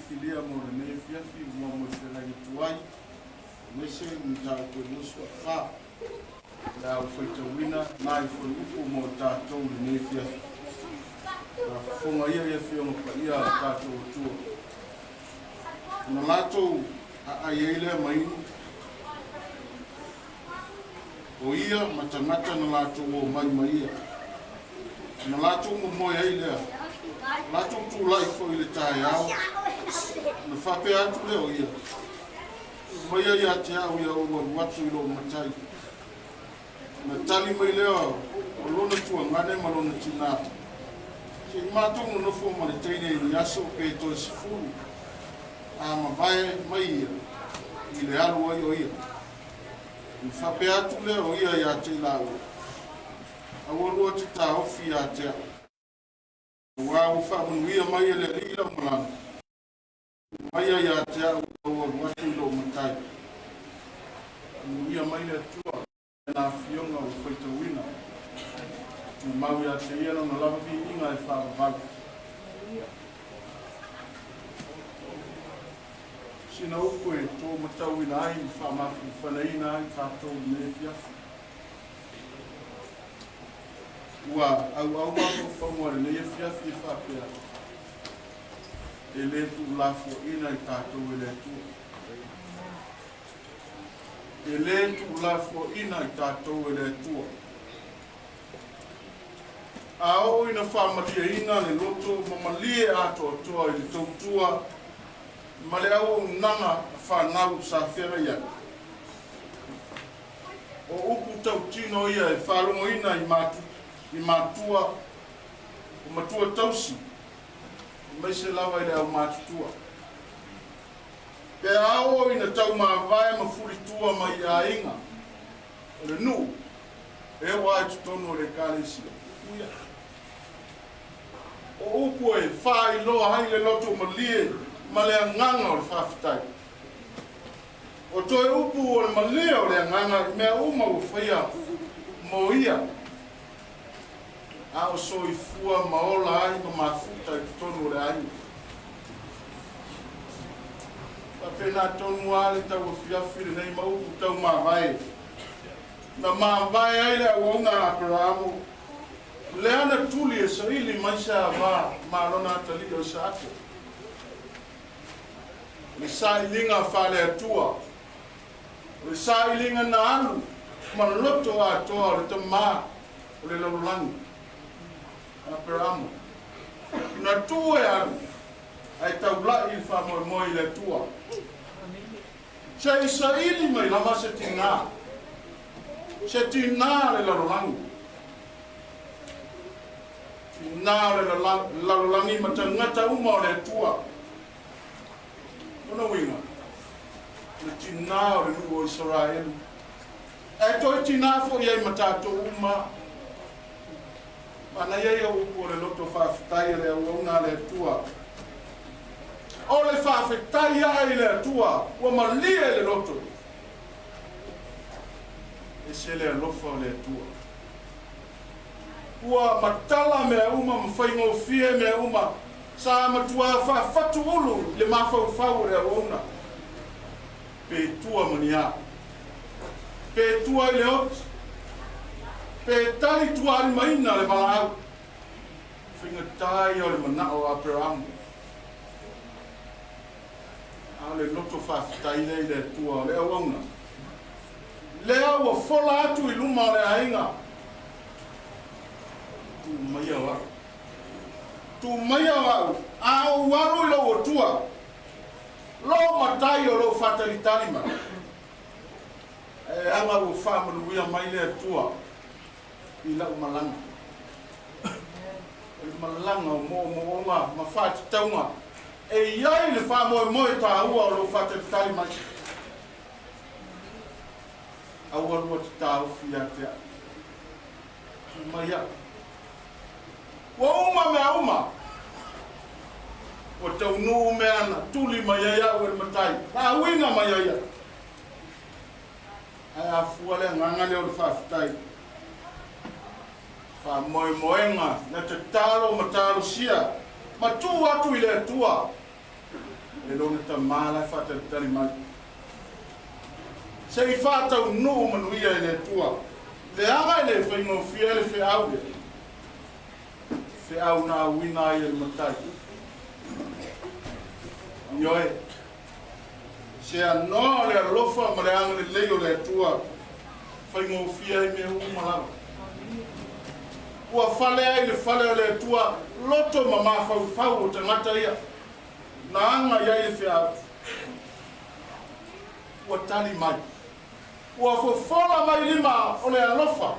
filia mo ne fiafi mo mo fela ni tuai mese mta ko nusu fa da o foi tawina na I foi upo mo tato ne fiafi na fonga ia fio mo ia tato tu na lato a ele mai o ia matamata na lato o mai ia na lato mo mo ile lato tu lai foi le tai ao na fa pe atu le o ia mai ia te au ia o watu lo matai na tali mai le o lona tu ngane ma lona tina ke mato no fo ma le tene ni aso pe to sifuru a ma vai mai ile alu o ia na fa pe atu le o ia te la o lo te ta ofi a te wa fa mun wi mai le ila mala mai ya te o watu lo matai wi mai le tua na fionga o foi te wina tu mau ya te ia no la vi inga e fa va sina o ko e to matau ina ai fa ma fa na ina ai fa to ne fia wa au ma fa mo ne fia fa pia ele tu la fo ina i tato ele tu ele tu la fo ina i tato ele tu ao ina fa matia ina le loto mamalie ato to i to tua Malaeulu nanga fa nau sa fera ia o upu tau tino ia e whalongo ina i matua o matua tausi mai se lava i leo matutua pe ao ina tau mawai ma furi tua mai a inga o le nu e wai tutono le kalesi o upu e whai loa hai le loto malie ma le nganga o le whawhitai o toi upu o le malie o le nganga mea uma o whaia mo ia a o soifua maola ai ma mafuta i tonu le ai. Pa pena tonu ale tau fiafi le nei maupu tau mawai. Na mawai ai le awaunga a Abrahamo. Le ana tuli e sa ili maisa ma lona tali o sa ate. Le sa ilinga whale atua. Le sa ilinga na alu. Ma loto a toa le tama o le laulangi. Abrahamo. Na tua e alu. Ai tau lai il fa moi le tua. Se isa ili mai lama se tina. Se tina le laulangi. Tina le laulangi ma tangata uma o le tua. Ona winga. Le tina o le nuo Israel. E toi tina fo iei matato uma. Ana ia o ko le loto whawhitai le auna le tua. O le whawhitai ai le tua. Ua malia le loto. E se le alofa le tua. Ua matala mea uma mawhaingo fie mea uma. Sa matua whawhatu ulu le mawhau le auna. Pe tua mania. Pe tua i le oti. Pe tali tuari maina le Malaeulu. Whinga tai o le manao Abraham. A le loto whawhitai le tua le awauna. Lea ua fola atu i luma le ainga. Tu maia wa. Tu maia wa. A o waru i lo o tua. Lo matai o lo whatalitali ma. E anga o whamanuia mai le tua. I lau malanga. I malanga mo ma whati taunga. E iai le wha moe ta ua o lo whate tari mai. Aua rua te tau fia te a. Mai a. Wa uma mea uma. Wa tau nuu mea na tuli mai aia ue matai. Na winga mai aia. Ai a fuale ngangale o le whawhitai. Fa moenga na te talo matalo sia ma tu atu i le tua e lona tamala whatatari mai. Se I whātau no manuia e le tua, le anga le whaingo fia le whiau le. Whiau nā wina I le matai. Ioe, se anō le alofa ma le anga le leo le tua, whaingo fia I me umalawa. Ua whale ai le whale o le tua, loto ma mawhau o tangata ia. Na anga iai le whiau. Ua tali mai. Ua fofola mai lima o le alofa.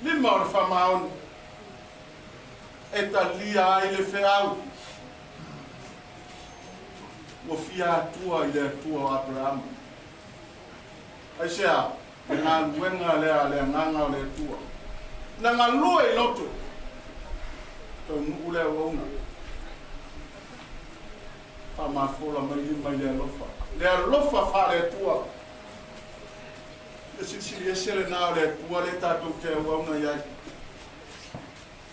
Lima o le whamaoni. E talia ai le whiau. Ua fia atua I le atua o Abraham. Ai sea, e ngā luenga le nganga o le atua. Na ngā lua I loto. Tau nuku le wauna. Whamafola mai lima I le alofa. Le alofa whare atua. Le sisiri e sere nā o le atua le tātou te wauna iai.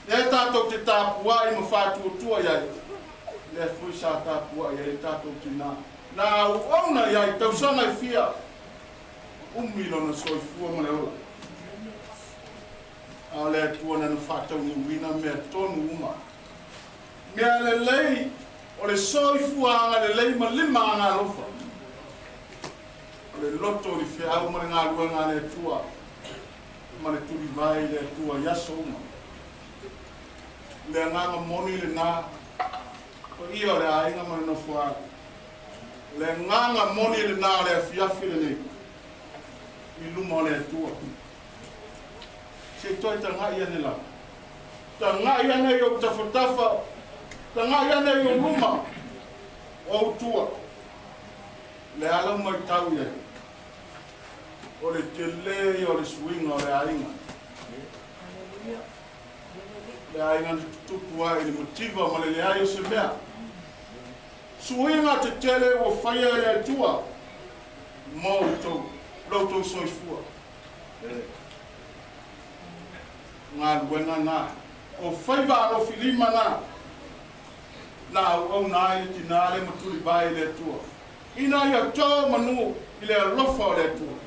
Le tātou te tāpua I ma whātua tua iai. Le fui sa tāpua iai tātou te nā. Nā wauna iai tausanga I fia. Umilo na soifua ma le ola. A le atua na whātau ni wina mea tonu uma. Mea le lei o le soifua anga le lei ma lima anga alofa. O le loto li whiau ma le ngā luenga le atua. Ma le turi vai le atua yaso uma. Le nganga moni le nā. O ia le ainga ma le nofua. Le nganga moni le nā le fiafi le nei. I luma le atua. Se toi ta ngai ane la. Ta ngai ane I o tawhatafa. Ta ngai ane I o luma. O tua. Le alau mai tau ia. O le tele o le swinga o le ainga. Le ainga ni tutupu ai le motiva ma le ai o se mea. Swinga te tele o whaia le atua. Mo tau. Loutou soifua. Ngā luenga nā. O whaiva alo filima nā. Nā au nā I tina le maturi vai le tua. Ina ia tō manu I le alofa o le tua.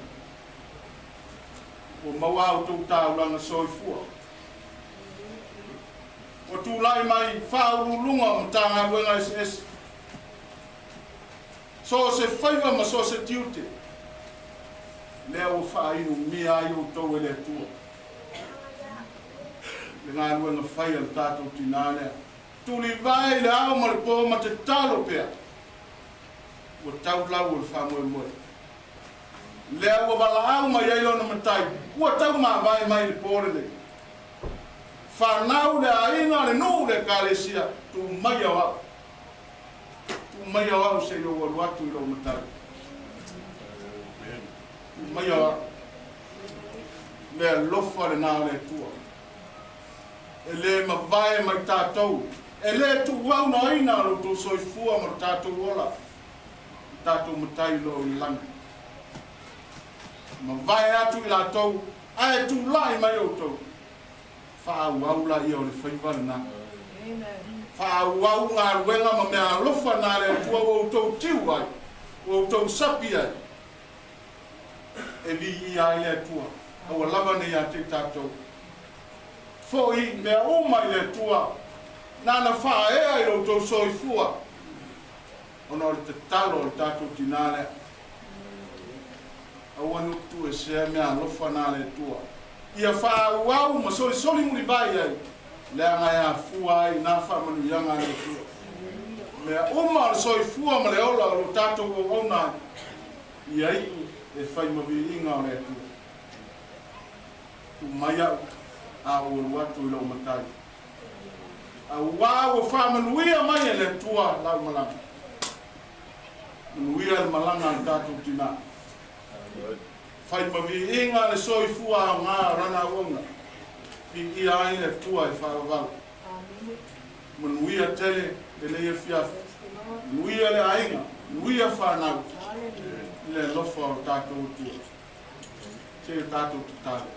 O maua au tau tāu langa soifua. O tūlai mai whaurulunga ma tā ngā luenga SS. So se whaiva ma so se tiute. Leo whainu mea I o tau e le tua. Le ngā luenga whai al tātou tinānea. Tuli vai le au ma le pō ma te talo pēr. Ua tau lau o le whamoe moe. Lea ua wala au ma iei ona matai. Ua tau mā vai mai le pōre le. Whanau le ainga le nuu le kālesia. Tu mai au au. Tu mai au au se ilo walu atu ilo matai. Mai a le lofa le nā le tua. E le ma vai mai tātou. E le tu wau na ina lo tō soifua ma tātou ola. Tātou matai lo I langa. Ma vai atu I la tau. Ae tu lai mai o tau. Whaau au la ia o le whaiva le nā. Whaau au ngā ruenga ma mea lofa nā le tua o tau tiu ai. O tau sapi ai. E vi I ai le tua. Aua lava nei a te tātou. Fōi mea umai le tua. Nāna wha ea I roto soifua. Ona o te talo o tātou tinālea. Aua nutu e sea mea lofa nā le tua. Ia wha uau ma soli muri vai ai. Lea ngai a fua ai nā wha manu ianga le tua. Mea uma le soifua ma le ola o tātou o ona. Iai e whai mawi inga o le tua. Tu mai au a o watu I lau matai. A wā o whamanuia mai e le tua lau malanga. Manuia le malanga an tātou tina. Whai mawi inga le soifua o ngā rana onga. I ai le tua e whawau. Manuia tele e leia fiafu. Manuia le ainga. Manuia whanau. Le lofa o tātou tua. Te tātou te tātou.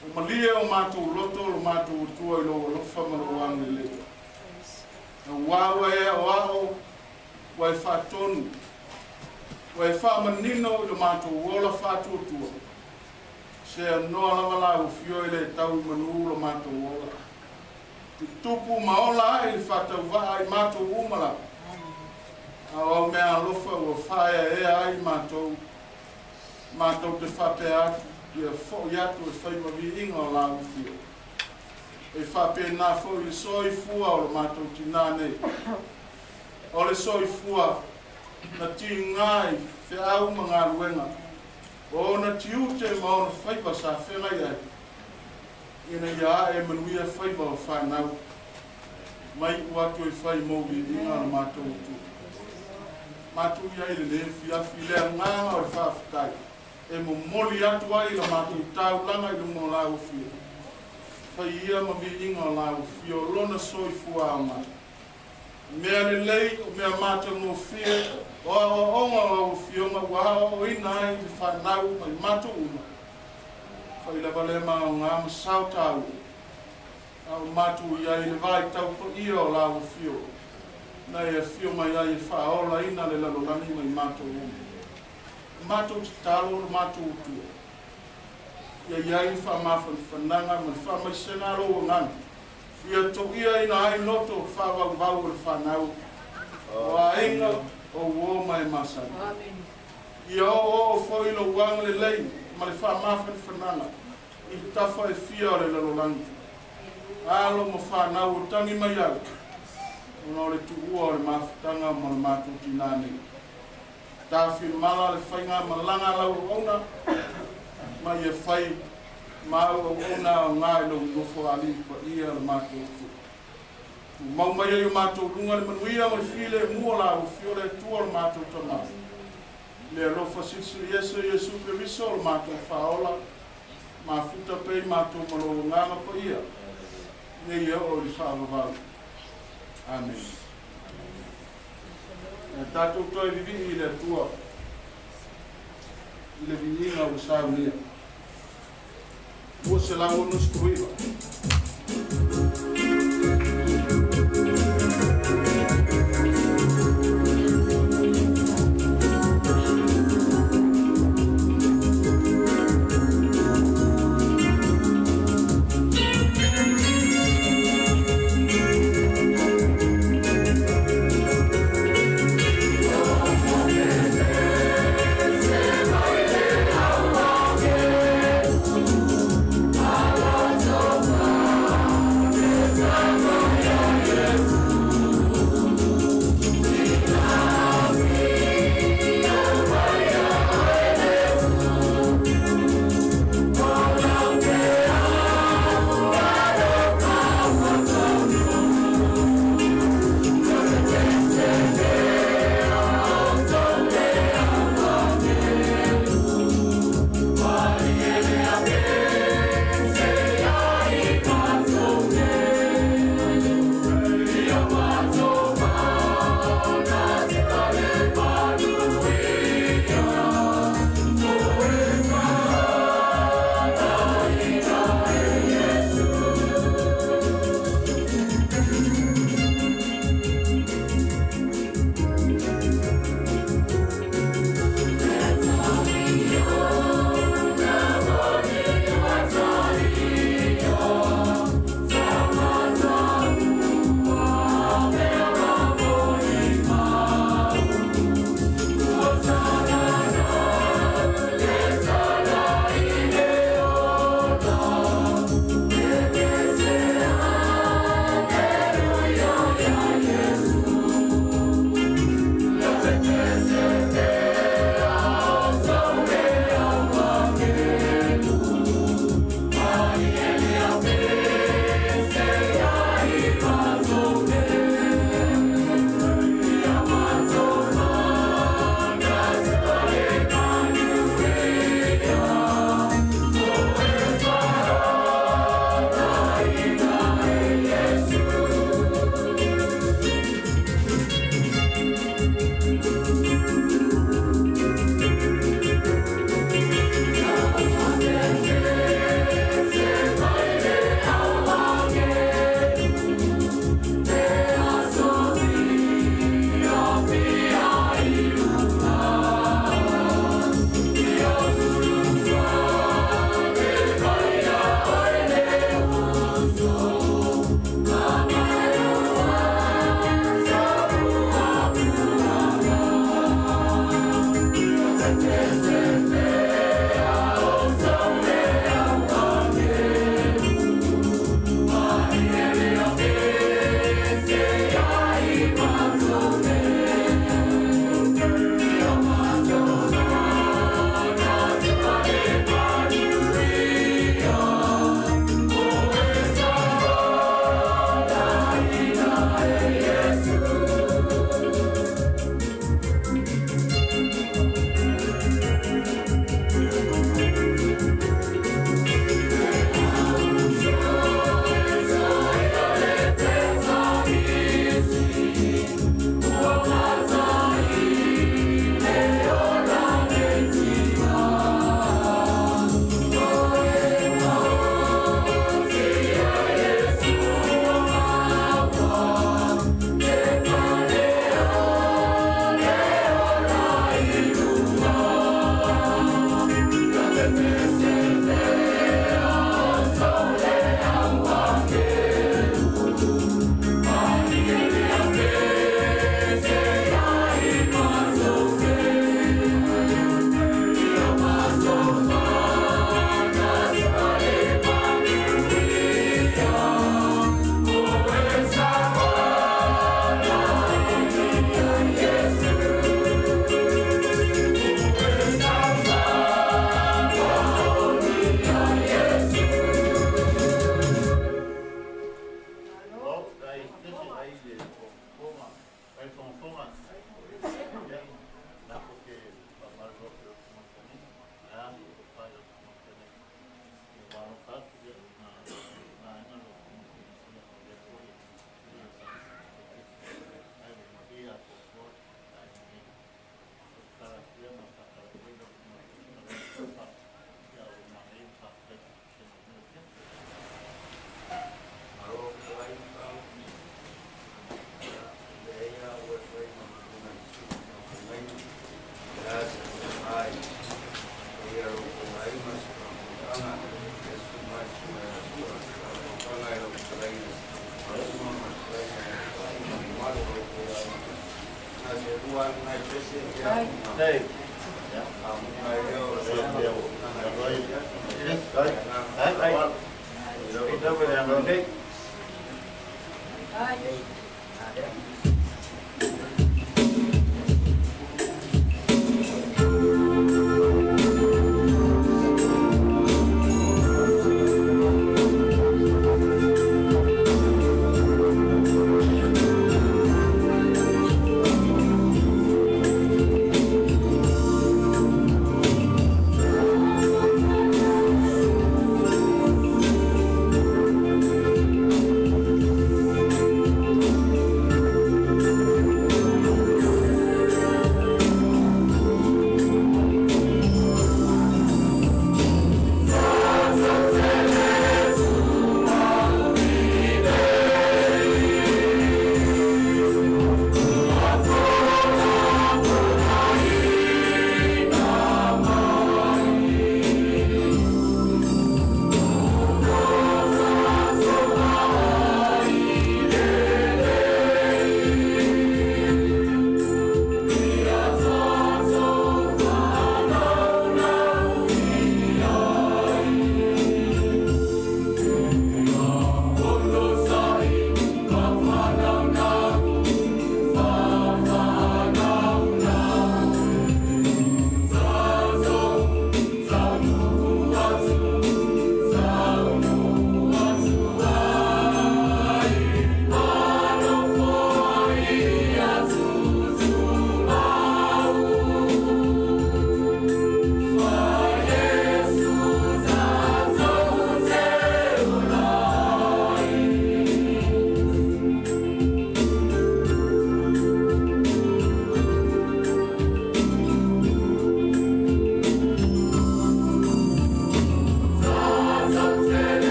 O malia o mātou loto, o mātou tua i lo lofa maroang le le. Wawa e o ao, wai whatonu. Wai whamanino i lo mātou wola whātua tua. Se noa lama la o fio i le tau i manu lo mātou wola. Te tupu maola ai i whatau waa i mātou umala. Au mea lofa o whaia e ai mātou. Mātou te whape atu. Ia fo iatu e whaima vi inga o la o fio. E whape nā fo i soi fua o lo mātou tina nei. O le soi fua na ti ngai te au mga ruenga. O na tiute ma o na whaiva sa whenga iai. Ina ia e manuia whaiva o whanau. Mai uatu e whai mōwi inga o mātou tu. Mātou iai le Lelefu afi lea nganga o le whawhitai. E mo moli atu ai la mātou tau langa i lungo la o fio. Whai ia ma vi inga o la o fio lona soi fua o mai. Mea le lei o mea mātou no fia o onga o fio ma wao o ina ai i whanau mai mātou uma. Whai la vale ma o ngā masau tau. Au mātou iai le vai tau po ia o la o fio. Nei e fio mai ai e whaola ina le lalolani mai mātou uma. Mātou te talo o mātou utua. Ia iai wha mawhan whananga man wha mai senaro o ngana. Ia to ia ina ai noto wha wau wau o whanau. O a inga o uo mai masana. Ia o whoilo wang le lei ma le wha mawhan whananga. I tawha e fia o le lalolangi. Alo mo whanau o tangi mai au. Ono le tu ua o le mawhatanga ma le mātou tinane. Tāwhi mala le whainga malanga lau ona, ma ia whai mau ona o ngā ilo ngofo ali pa ia le mātou tu. Mau mai ai o mātou runga le manuia ma le while mua la o fiore tua le mātou tama. Le rofa sisiri Yesu Keriso le mātou whaola, ma futa pei mātou malo nganga pa ia. Ne ia o li whaavavau. Amen. Tātou toi vivi i le tua, i le vininga o saunia. Ua se lau nus kuiwa. So Đây. Đâu phải làm được đi.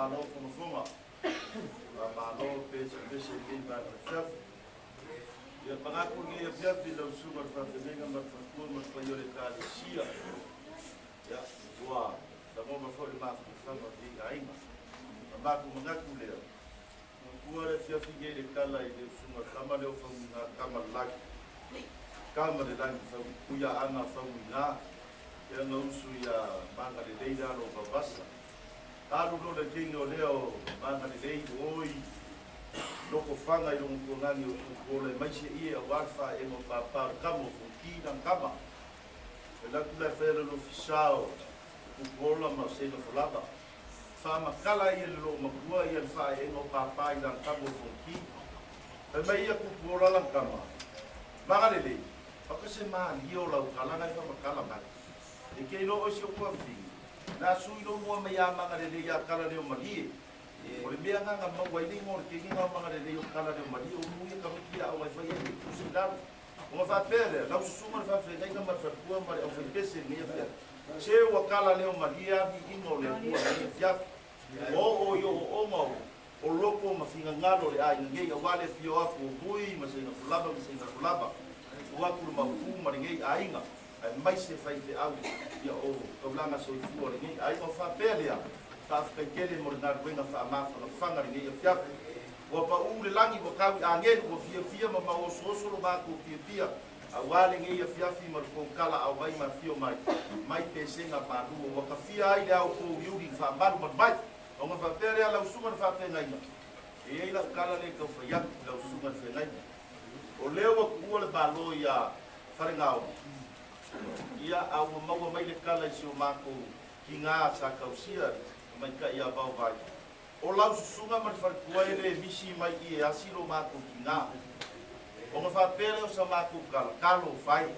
malo fonga. Malo pesa ni ba chef. Ya pangaku ngi ya chef di lo sugar fa fenga ma fa ko ma fa yole ka sia. Ya wa da mo ma fo ma fa ma di ainga. Ba ku ngaku le. Ku ara chef ngi le kala i le sugar kama le fa kama lag. Kama le lang fa ku ya ana fa na. Ya usu ya manga de deida lo babasa. Talu no le kingo leo manga de dei oi. Loko fanga i longo ngani o le maisi ia warfa e mo papa kamo fuki dan kama. La kula fere lo fisao. Ugola ma se no flaba. Fa makala i lo magua i fa e mo papa i dan kamo fuki. E mai ia ku gola lan kama. Manga de dei. Pakase man io la kalanga fa makala ma. E ke no o sio kwa fi na sui no mo me ya manga de ya kala de mali o le mea nga ma wai ni mo ke nga manga de yo kala de mali o mu ya ka ki a o mai fa ye ku se da o fa pere la su ma fa fe nga ma fa ku ma o fa pese ni ya se o kala le mali ya bi ino le ku ya o yo o ma o loko ma finga ngalo le ai nge ya wale fio a ku bui ma se na fulaba o wa ku ma ku ma nge ai nga mai se fai te au ia o kaulanga so fu ore ni ai o fa pelia fa kele mo na wenga fa ma fa fanga ni ia fia o pa u le langi o ka ange o fia ma o so lo ba ku pia a wale ngi ia fia fi ma ko kala au vai ma fio mai te senga pa du o ka fia ai au ko yuri fa ba ma bai o ma fa pelia la usuma fa pe ngai e la kala le ko fa ya la usuma fe ngai o leo ko le balo ia farengao ia au mau mai le kala si o mako ki ngā sa kausia mai ka ia bau vai o lau susunga man farkua ele misi mai i asilo mako ki ngā o ma whapere o sa mako kalo fai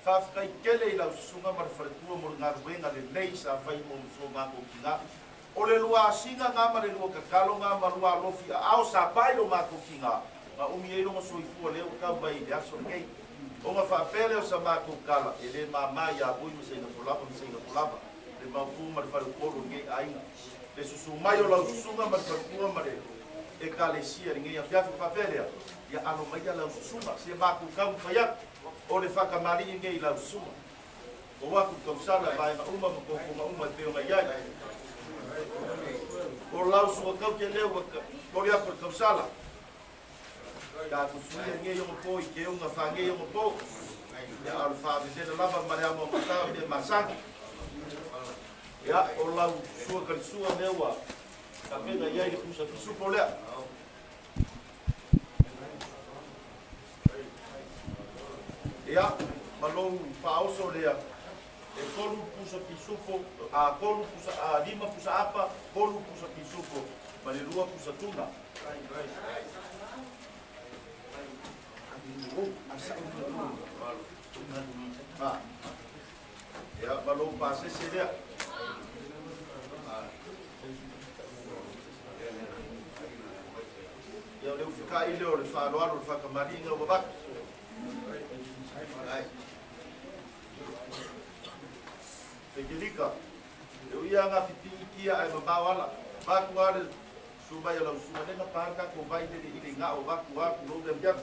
whafkai kele i lau susunga man farkua mo ngā ruenga le lei sa fai mo so mako ki ngā o le lua asinga ngā ma le lua kakalo ngā ma lua lofi a au sa pai lo mako ki ngā ma umi eiro mo soifua leo kau bai le aso ngei o ma fa pele o sa mako kala ele mama ya bui mo se na polapa le ma fu ma fa ko ro nge ainga le susu mai o la susu ma fa ko ma le e kale sia nge ya fa pele ya alo mai ya la susu ma se mako kam fa ya o le fa ka mari nge la susu o wa ku sala ba ma uma ko uma te o ya o la susu ka ke le o ya ko sala ka kusuia nge yo mo i ke unga fa nge yo mo ya al fa de la lava mare mo ta de masaki ya o la sua ka sua mewa ka pena ya ile pusa su pole ya malo fa oso le e kolu pusa pisupo a kolu pusa a lima pusa apa kolu pusa pisupo mali rua pusa tuna ya balou passe seria ya leu ficar ile o faro aro fa kamaringa o bak Federica eu ia nga pipi ai mabawala baku are subaya la usuma na parka ko vai de ile nga o baku no de jam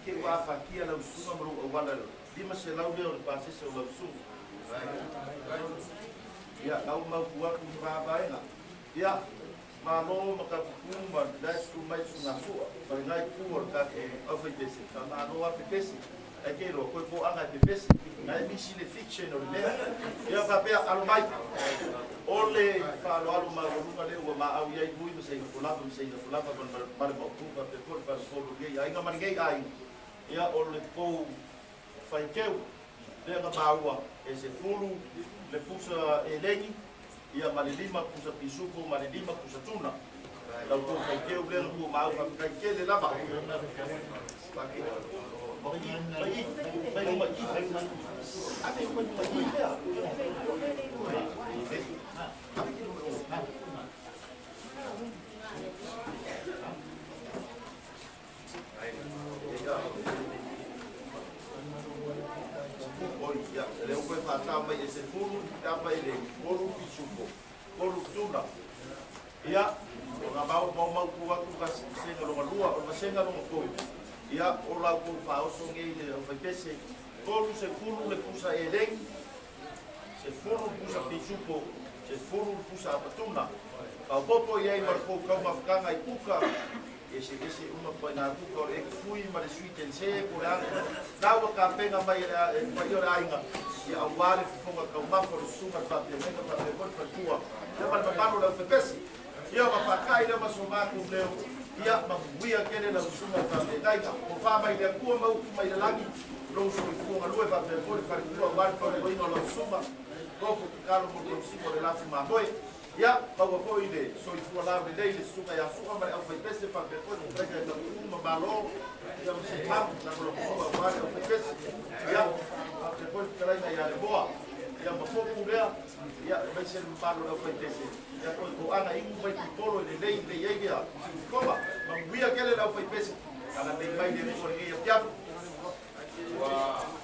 ke wa fa kia la usuma mo o wala lima se lau de o passe se la usuma ya au mau kuat ba ba ina ya ma no ma ka kumba da su mai su na su ba ngai ku or ka e ofetese ka ma no ofetese e ke ro ko anga pepese na mi si le fiction o le ya pa pe al mai ole fa lo alu ma ru le o ma au ya i bui se ko la kon ma ba ku pa pe ko pa ko lu ya inga ma ngai ai ya ole ko fa keu le na baua e se fulu le pusa e lengi ia ma le lima pusa pisuko ma le lima pusa tuna la ko fa keu le ko ma au fa ke le lava ya le un fa ta mai ese fulu ta mai le fulu pisuko fulu tuna Ia, o ngā mau kuwaku ka senga longa lua, o ka senga longa kou. Ia, o lau kou whaoso ngei le o whaipese, tolu se fulu le pusa e lengi, se fulu pusa pisupo, se fulu pusa apatuna. Ka popo iei mar kou kau mawhakanga I kuka, ese uma pai nā kuka o le eki fui ma le sweet and say, ko le anga. Nāua ka penga mai o le ainga, ia au wale fufonga kau mafo le sunga whapia menga whapia koni whatua. Ia malapapano le whaipese. Ia mawhakai le masomaku leo, ia mamuia kene la usunga whapia gaika. O whamai le kua mauku mai le langi, lo so I fuonga lue whapia koni whatua wale kone oino la usunga. Koko ki kalo mo le usunga le lafu mahoe. Ia, maua foi le, so I fua lau le lei le sunga ia sunga mare au whaipese whapia koni whaipese le uma malo. Ia mse tamu na kolo kua wale au whaipese. Ia, whapia koni karaina ia le boa. Ia mafoku lea, ia mai se malo au whaipese. Ia koi ko ana ingu mai ki polo le lei le ieigia. Koma, mamuia kele lau whaipese. Ana nei mai le kore ngeia piaku. Wow.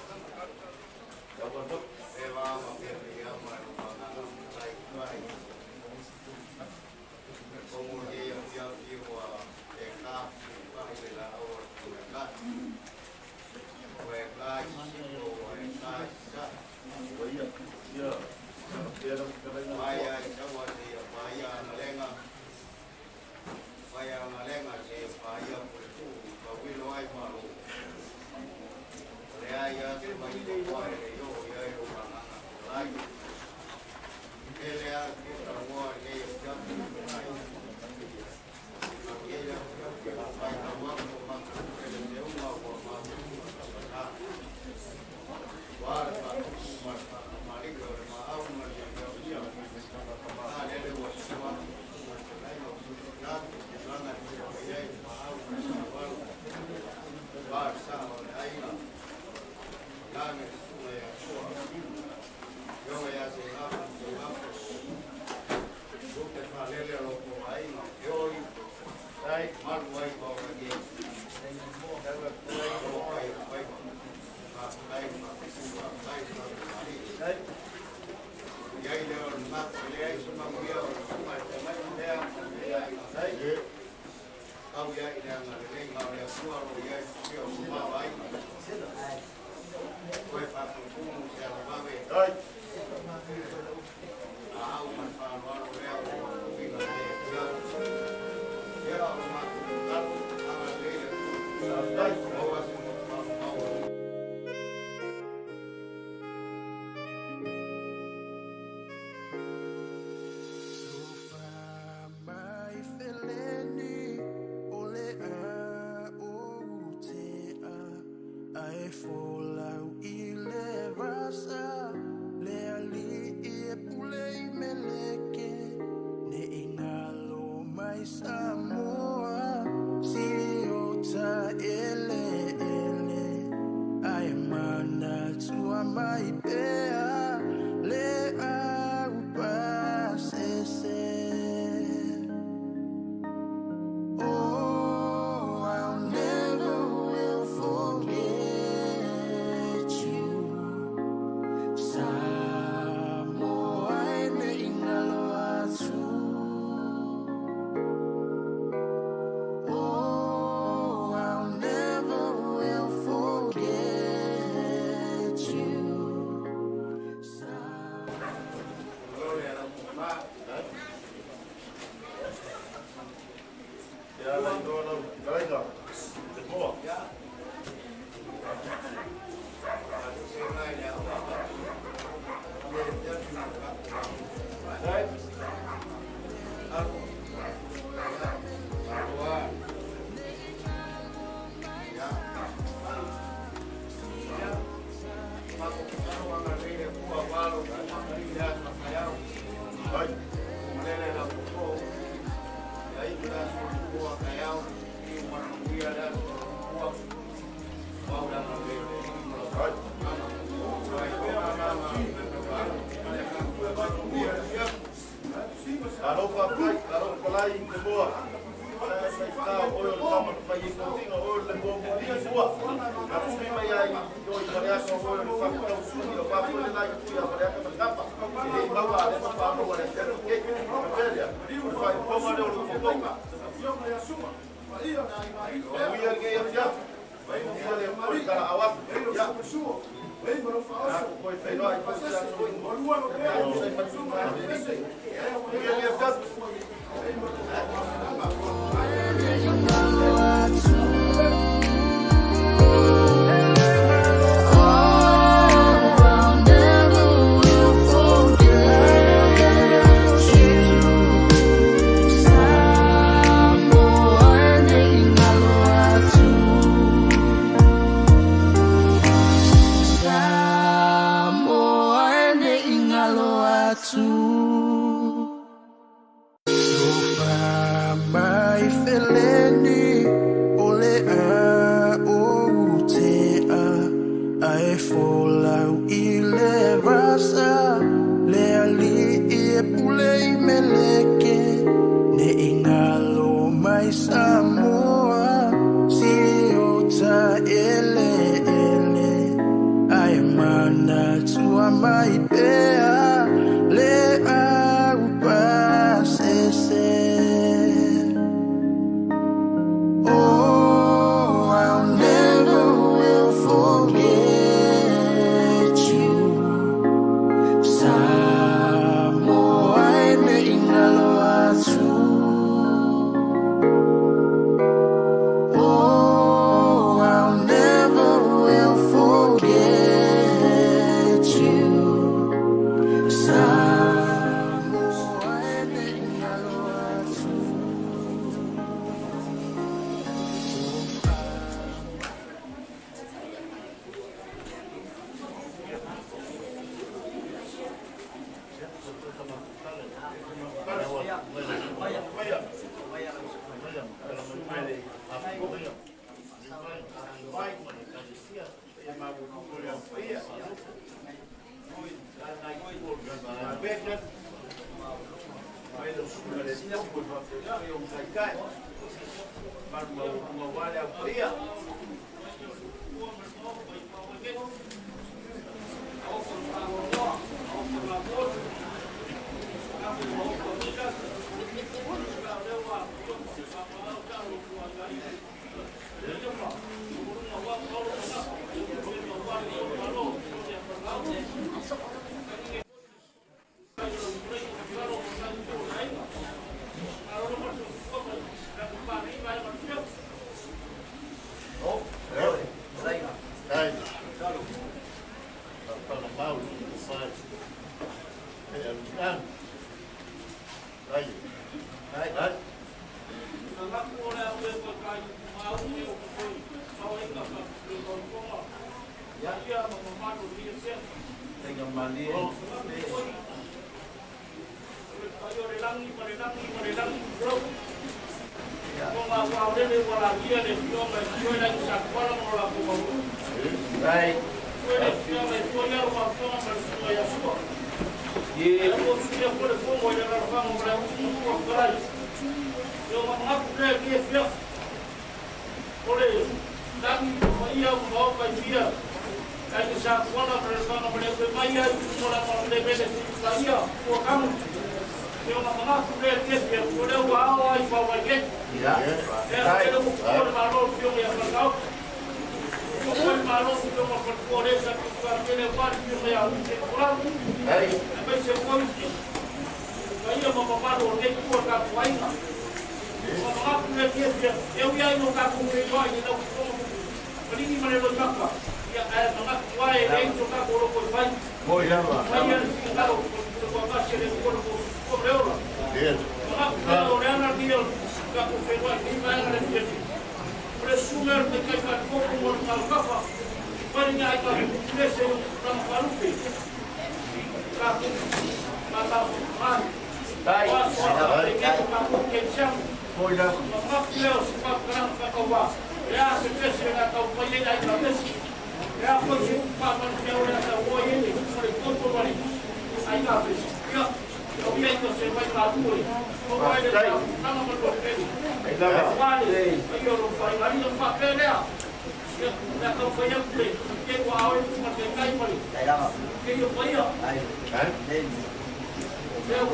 Aile.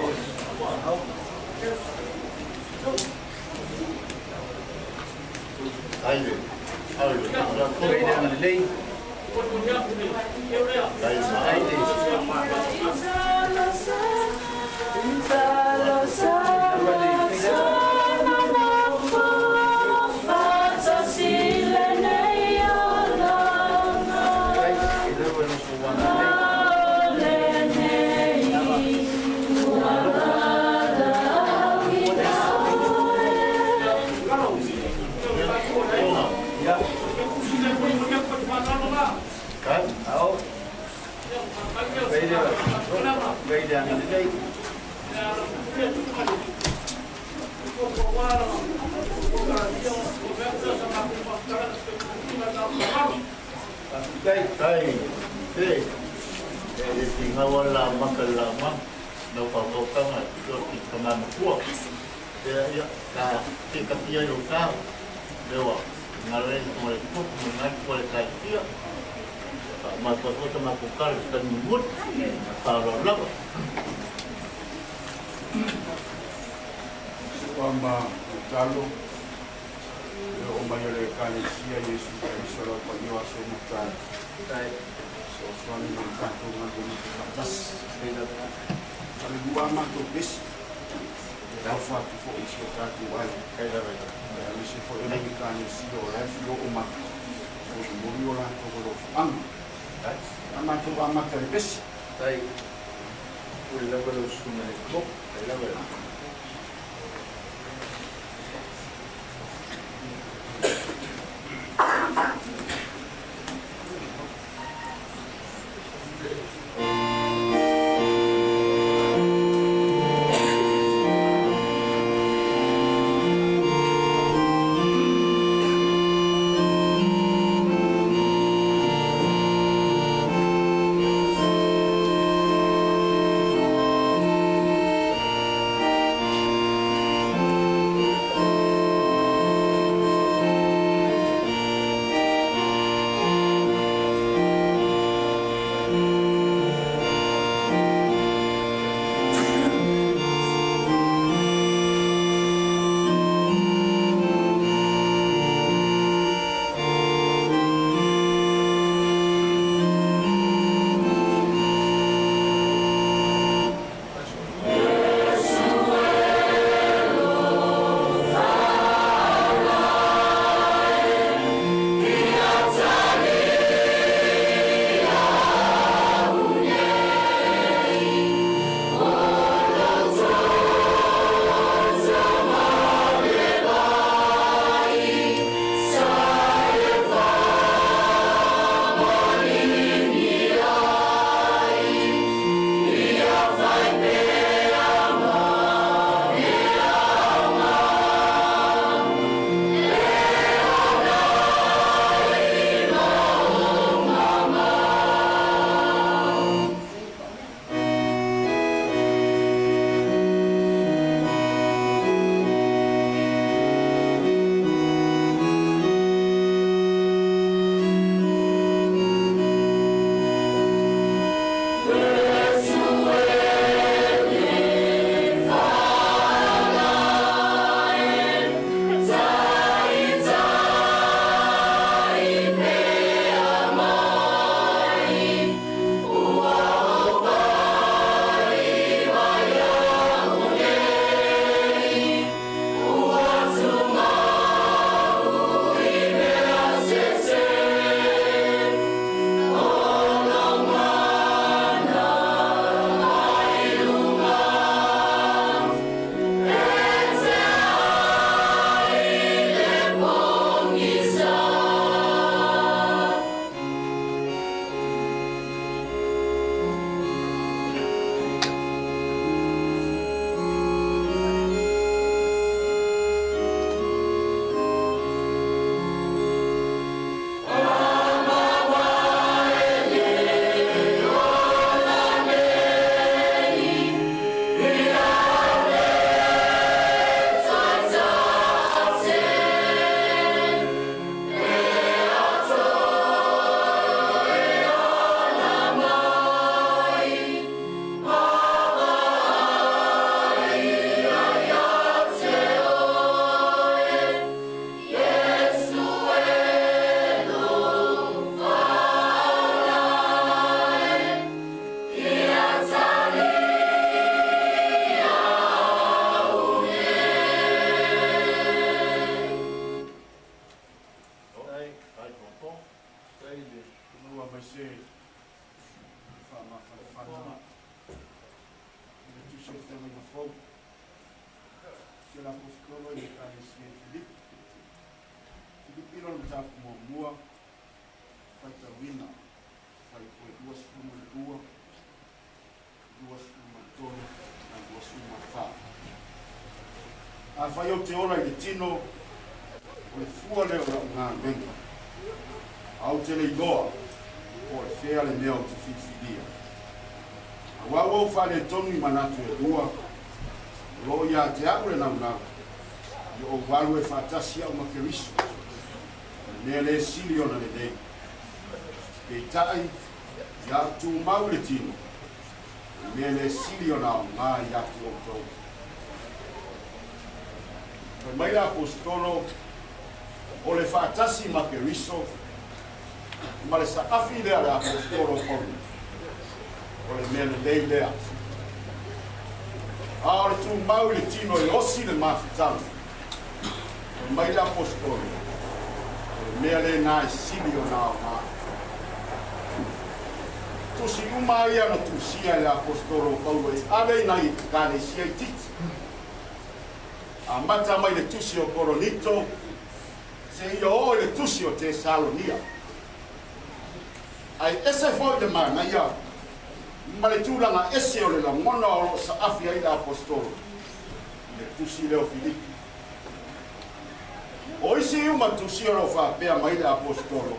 Aile. Kaya na ang lay. Tingawal lamang ka lamang napapautangan ito ikamanakuha kaya tika piya yung tao dewa ngalain kumalikot mengat kualitas piya matapos sa makukal dan mumut taruh lang Kwamba talo yo umayole kanisia Yesu Kristo la pagyaso mutan so swami ng kantungan bumitatas kami buwa matubis dafa po isyo katu wal kaya misi po ina kanisia ora yo umak bumuli ora ko ang amatu amatalbis tay ulla balo sumaniko kaya wala fou. Se la apostolo e kale sie Filip. Filipino na tapu mua faita wina. Fai koe 2:2, 2:3, na 2:4. A fai o te ora i le tino o le fua leo la ngā venga. Au te le igoa o le fea le leo te fifidia. A wawau fa le tonu i manatu e lua, lo ia te aku le nau. I o walu e whātasi au makerisu. Nea le sili ona le nei. Kei tai, ia tu mau le tino. Nea le sili ona o ngā ia tu o tau. Koe mai la apostolo o le whātasi makeriso, ma le saafi lea le apostolo konu. O le mea le lei lea. A o le tu mau le tino e osi le mawhitano. Mai le apostolo. Mea le nā e sili o nā o nā. Tusi uma ia na tusia le apostolo Paulo e ale nai kane sia i titi. A mata mai le tusi o Koronito, se ia o le tusi o Tesalonia. Ai ese foi de mana ia. Ma le tūlanga ese o le la mona o sa afia i le apostolo. Le tusi leo Filipi. O isi uma tusi o whapea mai le apostolo.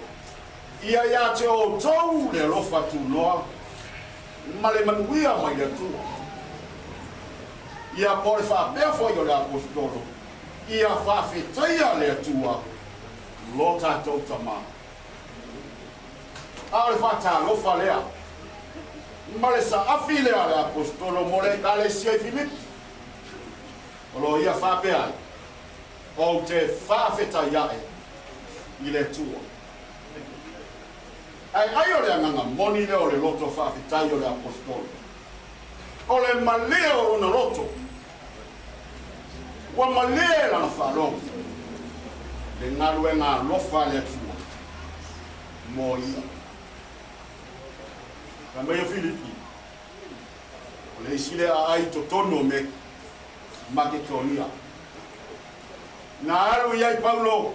Ia ia te o tau le rofa tu noa. Ma le manuia mai le tu. Ia po le whapea foi o le apostolo. Ia whawhetaia le atua. Lo tātou tama. A le whata rofa lea. Ma le sa afi lea le apostolo mo le kale sia i Filipi. O lo ia whapea. O te whawhetaia i le tua. Ai o le anganga moni leo le loto whawhetai o le apostolo. O le malea o na loto. Wa malea la na wharongo. Le ngaru e ngā lofa le tua. Mo ia. Ka mea Filipi. O le isile a ai to tono me Makedonia. Na alu iai Paulo.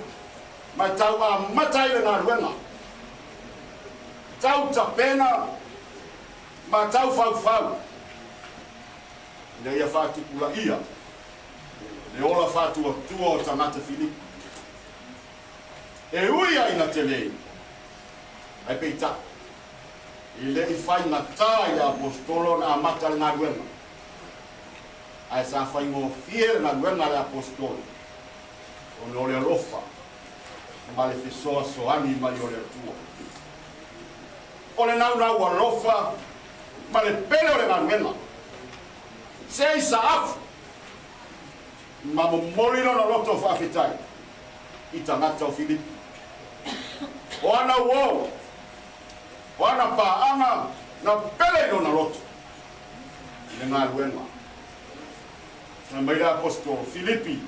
Ma tau a matai le ngā ruenga. Tau tapena, ma tau fau. Ina ia whātu kula ia. Le ola whātu o tua o tangata Filipi. E uia ina te lei. Ai peita. I le i whai ngā tā i apostolo na amata le ngā ruenga. Ai sa whai ngō fie le ngā ruenga le apostolo. O le ole rofa. Ma le fesoa soani ma le ole tua. O le nau a rofa, ma le pele o le manuena. Se isa afu, ma momorino na loto whawhetai, i tangata o Filipi. O ana uo, o ana paanga, na pele ino na loto. I le ngā ruenga. Na maira apostolo Filipi,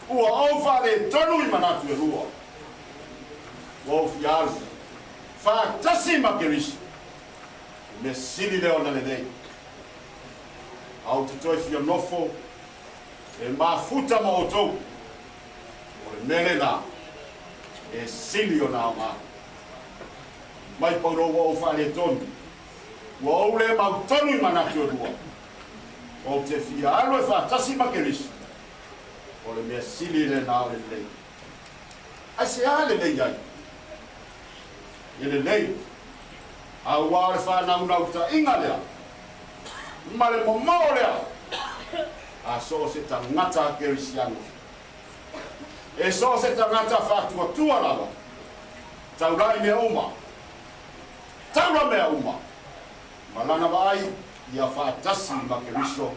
ua auwha le tonu i manatu e rua. Ua au fiazu. Whātasi makerisi. Me sili leo na le nei. Au te toi fia nofo. E mafuta ma o tou. O le mele na. E sili o na o ngā. Mai pauro wa o whare tonu. Wa o le mau tonu i manaki o rua. O te fia alo e whātasi makerisi. O le mea sili le na o le nei. Ai se a le nei ai. Ele nei, a wale whanau ta inga lea, ma le momao lea, a so se tangata kerisiano. E so se tangata whatua tuarawa, taurai mea uma, taura mea uma, malana vai, ia whaatasi ma keriso,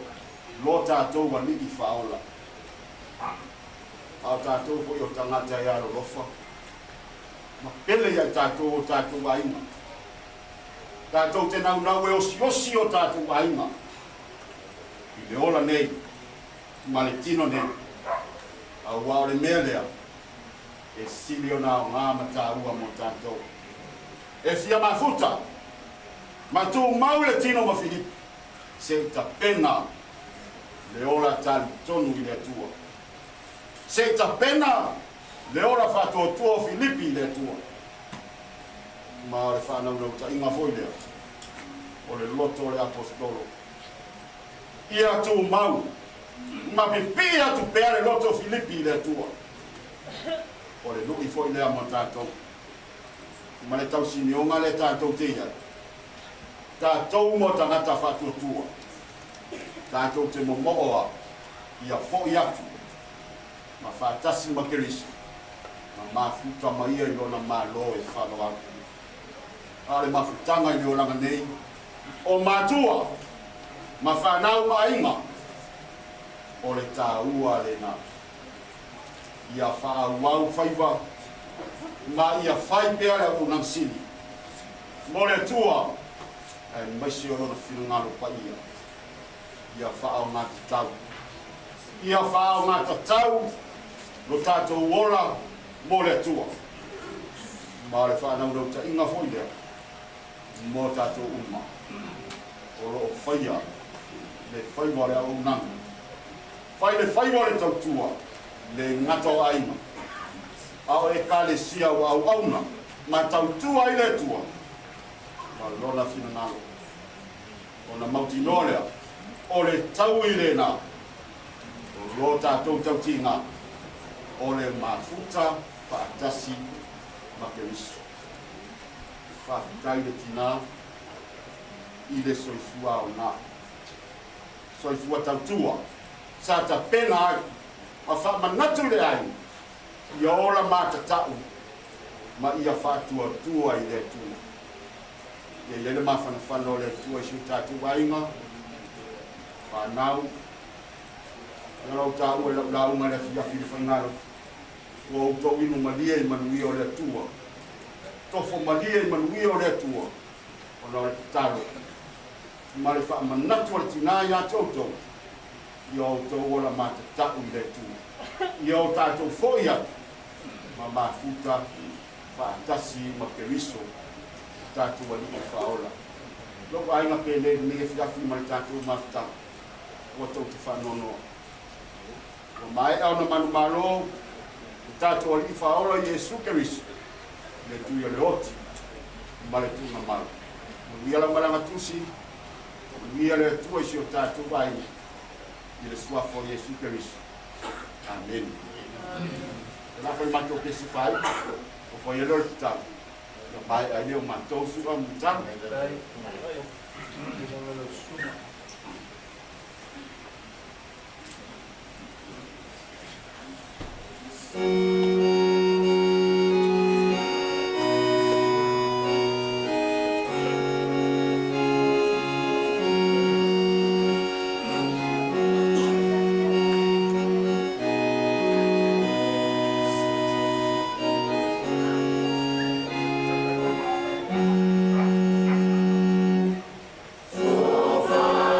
lo tātou wa niki whaola. Au tātou po i o tangata ia rofa, ma pele ia tātou o tātou ainga. Tātou te nau e osi o tātou ainga. I le ola nei, ma le tino nei, a wao le mea lea, e sili o nā o ngā matāua mo tātou. E fia mafuta, ma tū mau le tino ma Filipi, se ta pena, le ora tali tonu i le tua. Se ta pena le ora whātua tua Filipi i le tua. Ma o le whanau nau ta inga foi lea. O le loto o le apostolo. Ia tu mau. Ma pipi atu pea le loto Filipi i le tua. O le nui foi lea mo tātou. Ma le tau sinionga le tātou teia. Tātou mo tangata whātua tua. Tātou te momoa ia foi atu. Ma whātasi ma kerisi. Ma mafuta ma ia i lona ma lo e whanau atu. Ale mafutanga i le olanga nei. O mātua. Ma whanau ma inga. O le tāua le nā. Ia whaau whaiva. Ma ia whai pea le o nangsini. Mo le tua. E maisi o lona whirungaro pa ia. Ia whaau ngā tatau. Ia whaau ngā tatau. Lo tātou ora mo le tua. Ma le whanau rau ta inga foi lea. Mo tātou uma. O lo whaia. Le whaiwa le au nangu. Whai le whaiwa le tautua. Le ngato aina. Ao e ka le sia o au auna. Ma tautua i le tua. Ma lona fina ngalo. O na mauti nolea. O le tau i le na. O lo tātou tautinga. O le mafuta whaatasi ma keriso. Whaafitai le tina. I le soifua o nā. Soifua tautua. Sa ta pena ai. Ma wha manatu le ai. Ia ora mātatau. Ma ia whātua tua i le tua. Ia lele mawhana whano le tua i siu tātu wainga. Whanau. Ia rau tāu e launga le whiawhi le whaingaro. O auto inu malia i manui o le tua. Tofo malia i manui o le tua. O na le taro. Ma le wha manatu le tina i a tautou. Ia auto ora mātatau i le tua. Ia o tātou foi atu. Ma mafuta, whaatasi, ma keriso. Tātou ali i whaola. Loko ainga pene ni e whiawhi ma le tātou mafta. O tau te whanonoa. O mai au na manu malo. Tātou ali i whaola i Jesu keriso. Le tuia le oti. Ma le tūna malo. Ia la maranga tusi. Ia le tua isi o tātou ainga. I le suafo o Jesu keriso. Amen. La foi matou que se faz, o foi ele o tal. O pai ele matou o seu mutan. So far.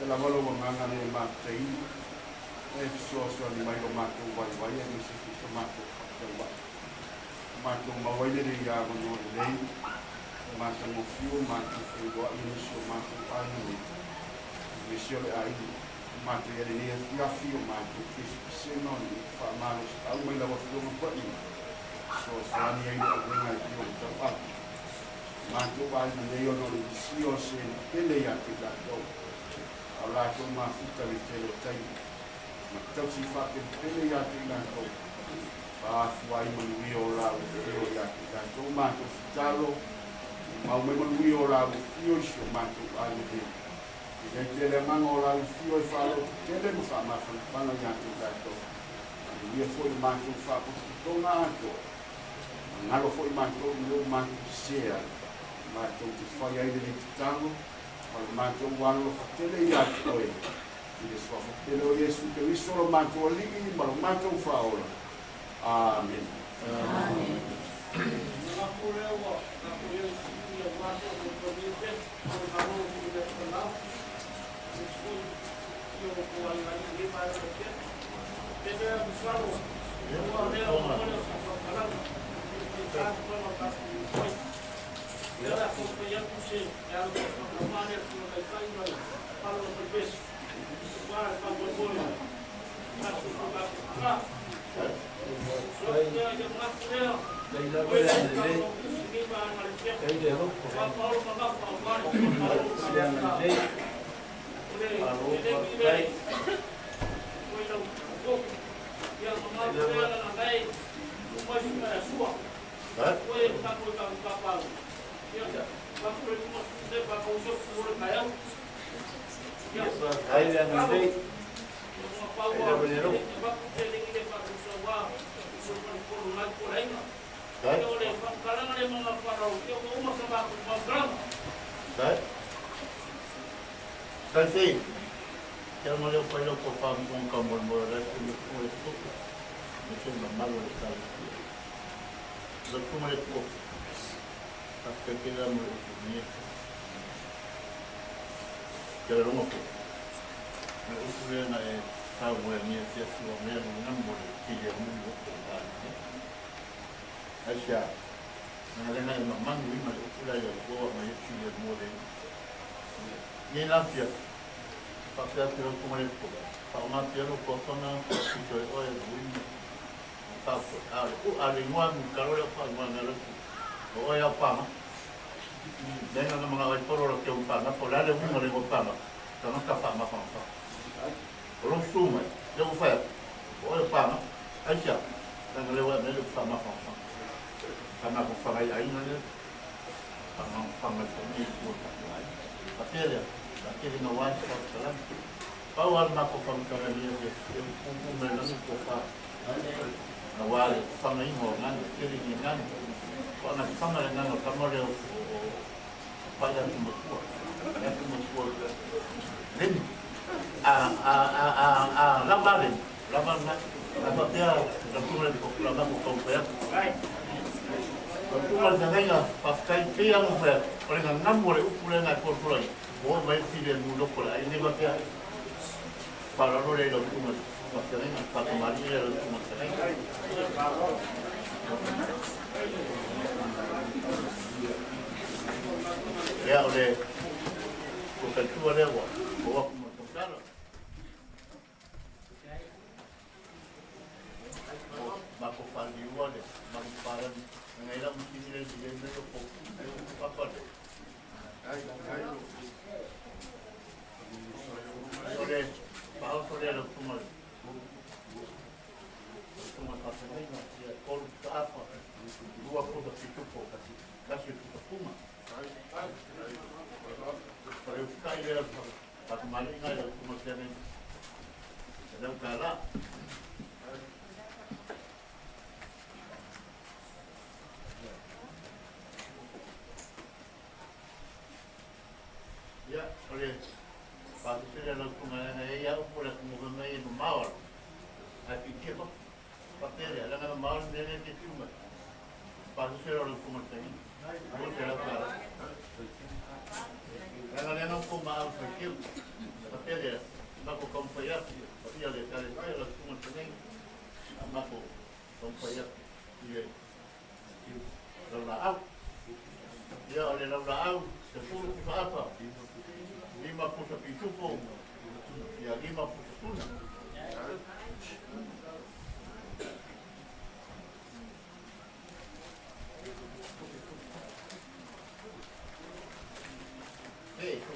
la malo nganga ne matei e so ni mai lo matu vai ni se so matu ba matu mawai le ya go no le matu mo fiu matu fiu go ini so matu ai ni se le ai matu ya ni ya fiu matu se no ni fa malo au mai la fiu mo pa i so ni ai le ngai fiu ta pa matu ai ni yo no si o se ele ya te la do ala ko ma futa le tele tai ma tau si fa ke pele ya te la ko ba fuai mo ni o la o ya te la ko ma ko talo ma me mo ni o la o fio si ma to ai ni e tele ma o la o fio fa lo tele mo fa ma fa na ya te la ko ni e foi ma to fa ko to na to na lo foi ma to no ma se ma to te fa ya ile te tango Mato walo tele ya toi ile swa tele o Yesu te wiso lo mato ligi ma lo mato faola amen amen na kurewa na kurewa ya mato ko dibe ko na ro ko de na Yesu yo ko ala ni ba ro ke tele biswalo yo wa le o ko le sa kala ta ko no ta Era como ya puse, ya lo mane como el caño, para los peces. Para cuando voy. Paso por la cara. Soy ya más creo. La buena de Kasi, kaya mo lang pala po pa kung kamon mo rin kung ito po. Kasi mamalo rin tayo. Ba't kumalit po? Tapos kailan mo rin niya. Kaya mo po. May usulo na tawa niya siya siya meron ng muli. Kaya mo rin po. Asya, nangalan na mamang may usulo yan po. May usulo mo rin. Ni nafia pakya pero kumalit ko pa pero ko na ito ay win tapos alimwan karola pa manalo o ay pa dahil ng mga poro ke un pa na pola de mo le pa na no ka pa ma pa ro suma de o fa o ay pa na ay siya nang lewa na le pa ma pa kana ko fa ay na le pa ma ni ko papel aquele não vai ficar falando qual é a copa de caralho eu melhor não copa não vale fama ingorando aquele engano quando a fama engano camoreu pada tumbuh ya tumbuh nem lavar dia lakukan di kolam kopi Kalau jangannya pakai tiang saya, paling enam boleh ukuran ekor pulau. Oh, baik tidak mudah pulau. Ini bagai para orang yang cuma pakai pakai mari yang cuma pakai. Ya oleh bukan cuma lewat, bawa kemudian. Bako pagi wale, bako paran. Ngayon mungkin dia jadi pokok, apa deh? Oleh, bahawa oleh rumah, rumah pasal ni dia kalau apa, dua puluh itu pokok kasih itu rumah. Kalau sekali dia tak maling ada rumah sini, dalam kala. Ya, oleh pasti sudah lakukan mana ya, boleh kemudian ini mawar. Tapi kita pakai dia, dengan mawar dia ni cuma. Pasti sudah lakukan macam ini. Lenga ko mau fikir tapi dia mako kompaya dia le kale kale semua teneng mako kompaya dia lalau dia oleh lalau 10 apa 50 pitu ya 50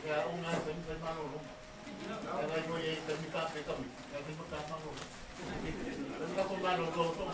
kaya una sa manulong. Kaya mo yung kami kami. Kaya mo ka manulong. Kaya ko manulong to.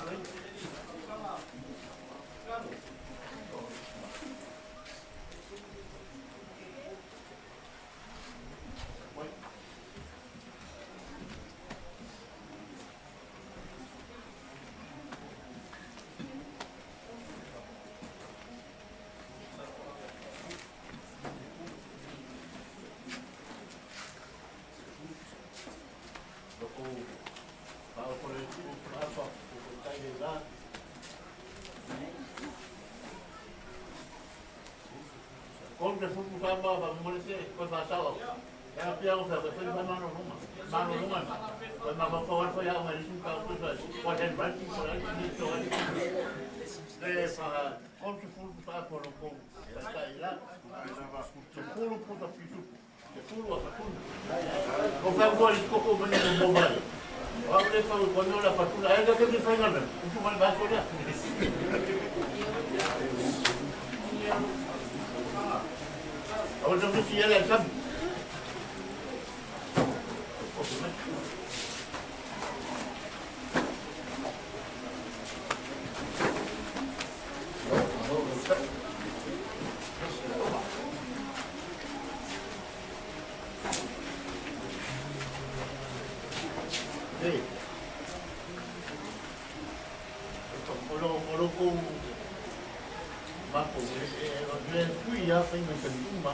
Kung fumo sama ba mo nito ko sa sawa. Kaya piang sa pwede ba manulungan. Kung makapawan pa yaw may suka ko sa waten banting ko lang dito. Kaya para kung fumo pa po ko sa ila. Fumo po sa piso. Fumo sa fumo. Kung sa ko ba ni mobile. Wag le pa ko no la patula ay ka di fa ngana. Kung man ba ko dia. Awal tu mesti jalan kan? Kalau kau mampu, Tuiala ainda uma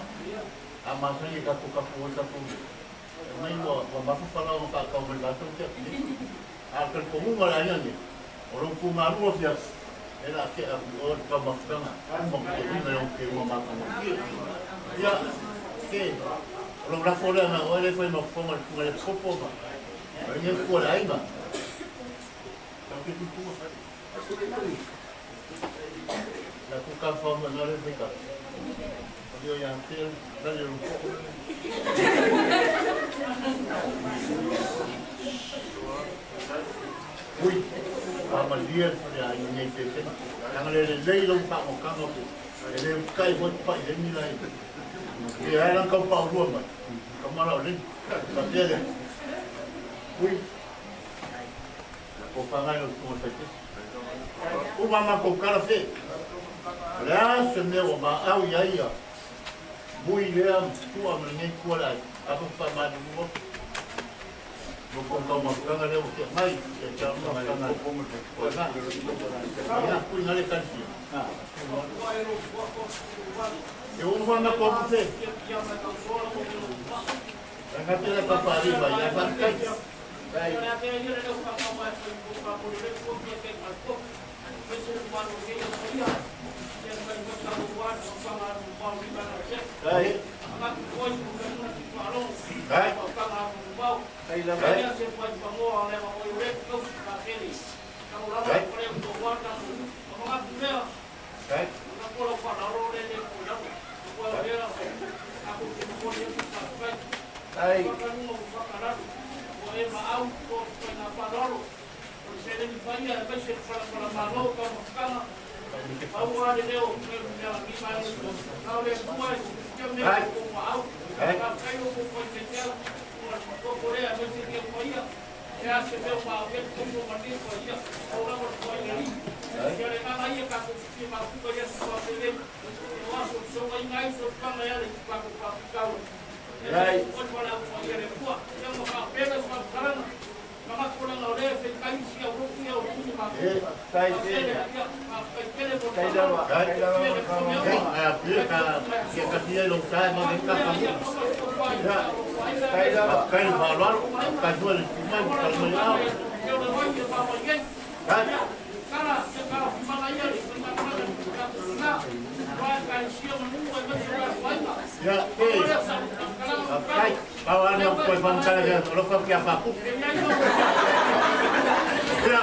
a maçã da Coca-Cola nem o vamos falar um cacau mas lá tem que a que comum lá ainda o que maru já era que o cabacana como que não que uma máquina já que o lá fora na hora foi uma forma com ele copo mas ele foi lá ainda então que tu la Coca-Cola não é ficar eu ia ter dali pouco ui a malia para ninguém ter yang ele leilão para o carro ele cai muito para ele lá e era com pau rua como lá ali para ele ui o pagar o como o mama com cara feio lá se meu ma au ia Bui lea tua mengai kuala apa pamadu mo mo ko ma kanga leo ke mai ke jam ma kanga ko mo ko na ya ku ngale kanti e un mama ko te nga tira ka pari ba ya ba kai dai Ya, kai, bawa ni aku pun salah dia. Kalau kau kaya apa? Ya,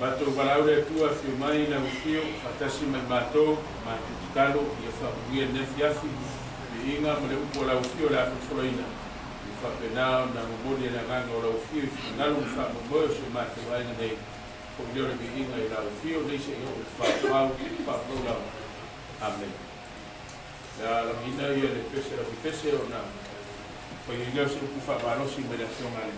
Bato Malaeulu tua filmai na ufio atasi mai bato matukalo ia fabuia nefiafi inga mole upo la ufio la foloina fa pena na mobodi na ganga la ufio ngalo fa moyo se mate vai na dei ko dio le inga la ufio dei se yo fa la amen la mina ia le pese ona fa ia se ku fa balo si meditación ale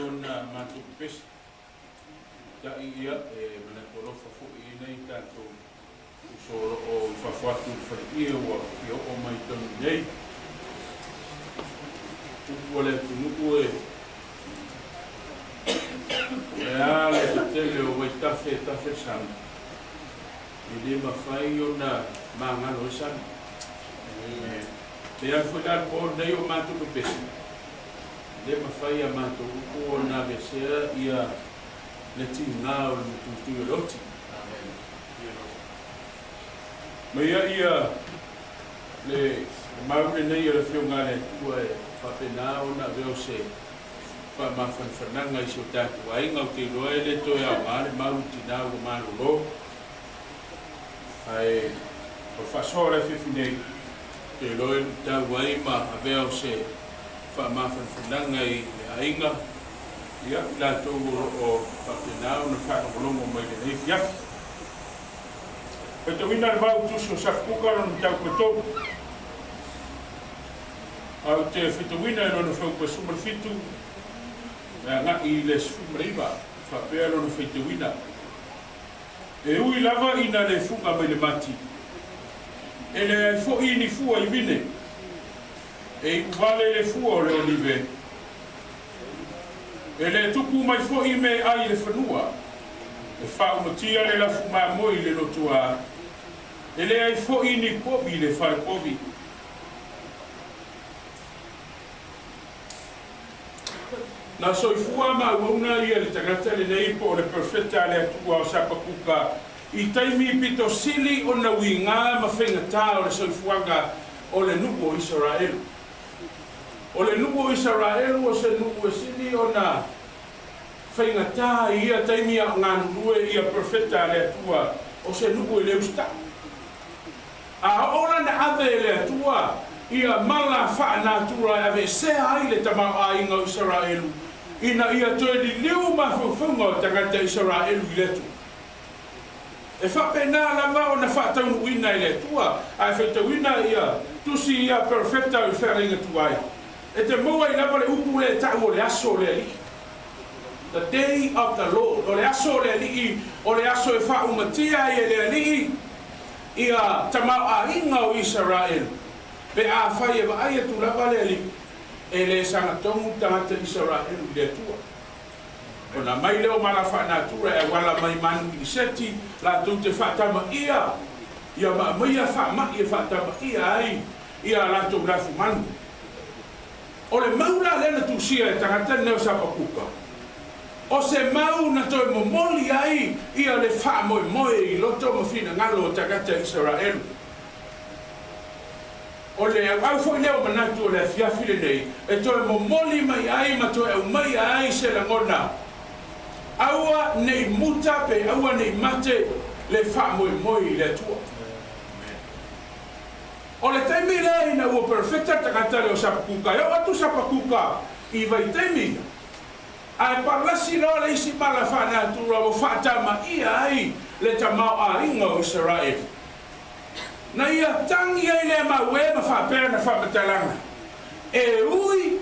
ona mātou pesi. Ta ia e mana tolofa fu'i nei tātou usoro o whawhatu whaiia ua ki o mai tonu nei. Upu le tunuku e ale te tele o wai tafe sana. I le mawhai o na māngalo e sana. Le alfo i po nei o mātou pesi. Le mawhai a mātou upu o nā vesea ia le tingā o le Tusionu'uausoa. Maia ia le maure nei o le whiunga le tua e whapena o na veo se whamawhanwhananga i so tātu ainga o te roe le toi au maare maru tina o marolo. Ai o whasora whiwhinei te roe tau aima a veo se whamawhanwhananga i le ainga. Ia la tau o whapena o na whakamolongo mai le nei fiafi. Pero wina le mau tuso sa kukaro no tau kotou. Au te whitawina e no whaupa sumar fitu. Ngā i le sumariwa, whapea no whitawina. E ui lava ina le funga mai le mati. E le ai fo i ni fua i vine. E i uwale le fua o le olive. E le tuku mai fo i me ai le whanua. E whao matia le la fuma moi le lotua. E le ai fo i ni povi le whare povi. Na soifua ma uauna ia le tagata le nei po le perfeta le atua o sapapuka. I taimi pito sili o na winga ma whengatā o le soifuanga o le nuku o Israelu. O le nuku o Israelu o se nuku e sili o na whengatā ia taimi a nganurue ia perfeta le atua o se nuku e leusta. A ora na ave le atua ia mala whaanatura ave sea ai le tamau a inga o Israelu. Ina ia toe li liu ma whauwhaunga o tangata Israelu i letu. E whapena lama o na whaataunu wina i letua, a whaitawina ia tusi ia perfecta o wharinga tuai. E te moa i lama le upu le tau o le aso le li. The day of the Lord, o le aso le li, o le aso e whaumatia i le li, ia tamau a inga o Israelu. Pe a whai e wa aia tu lama le li. E le sanga tongu tangata Israelu le tua. O na mai leo mala whanatura e wala mai manu i seti, la tu te whatama ia. Ia ma maia whama i whatama ia ai, ia la tu rafu manu. O le maura lena tu sia e tangata neo sapakuka. O se mau na toi momoli ai, ia le whamoe moe i loto mo fina ngalo o tangata Israelu. O le au foi leo manatu o le fiafile nei, e toe momoli mai ai ma toe au mai ai se la ngona. Aua nei muta pe aua nei mate le whamoe moi le tua. O le taimi lei na ua perfecta takatare o sapakuka, eo atu sapakuka i vai taimi. Ai parlasi lo le isi mala whanatura o whatama ia ai le tamau a inga o Israel. Na ia tangi ai le maue ma whapea na whamatalanga. E ui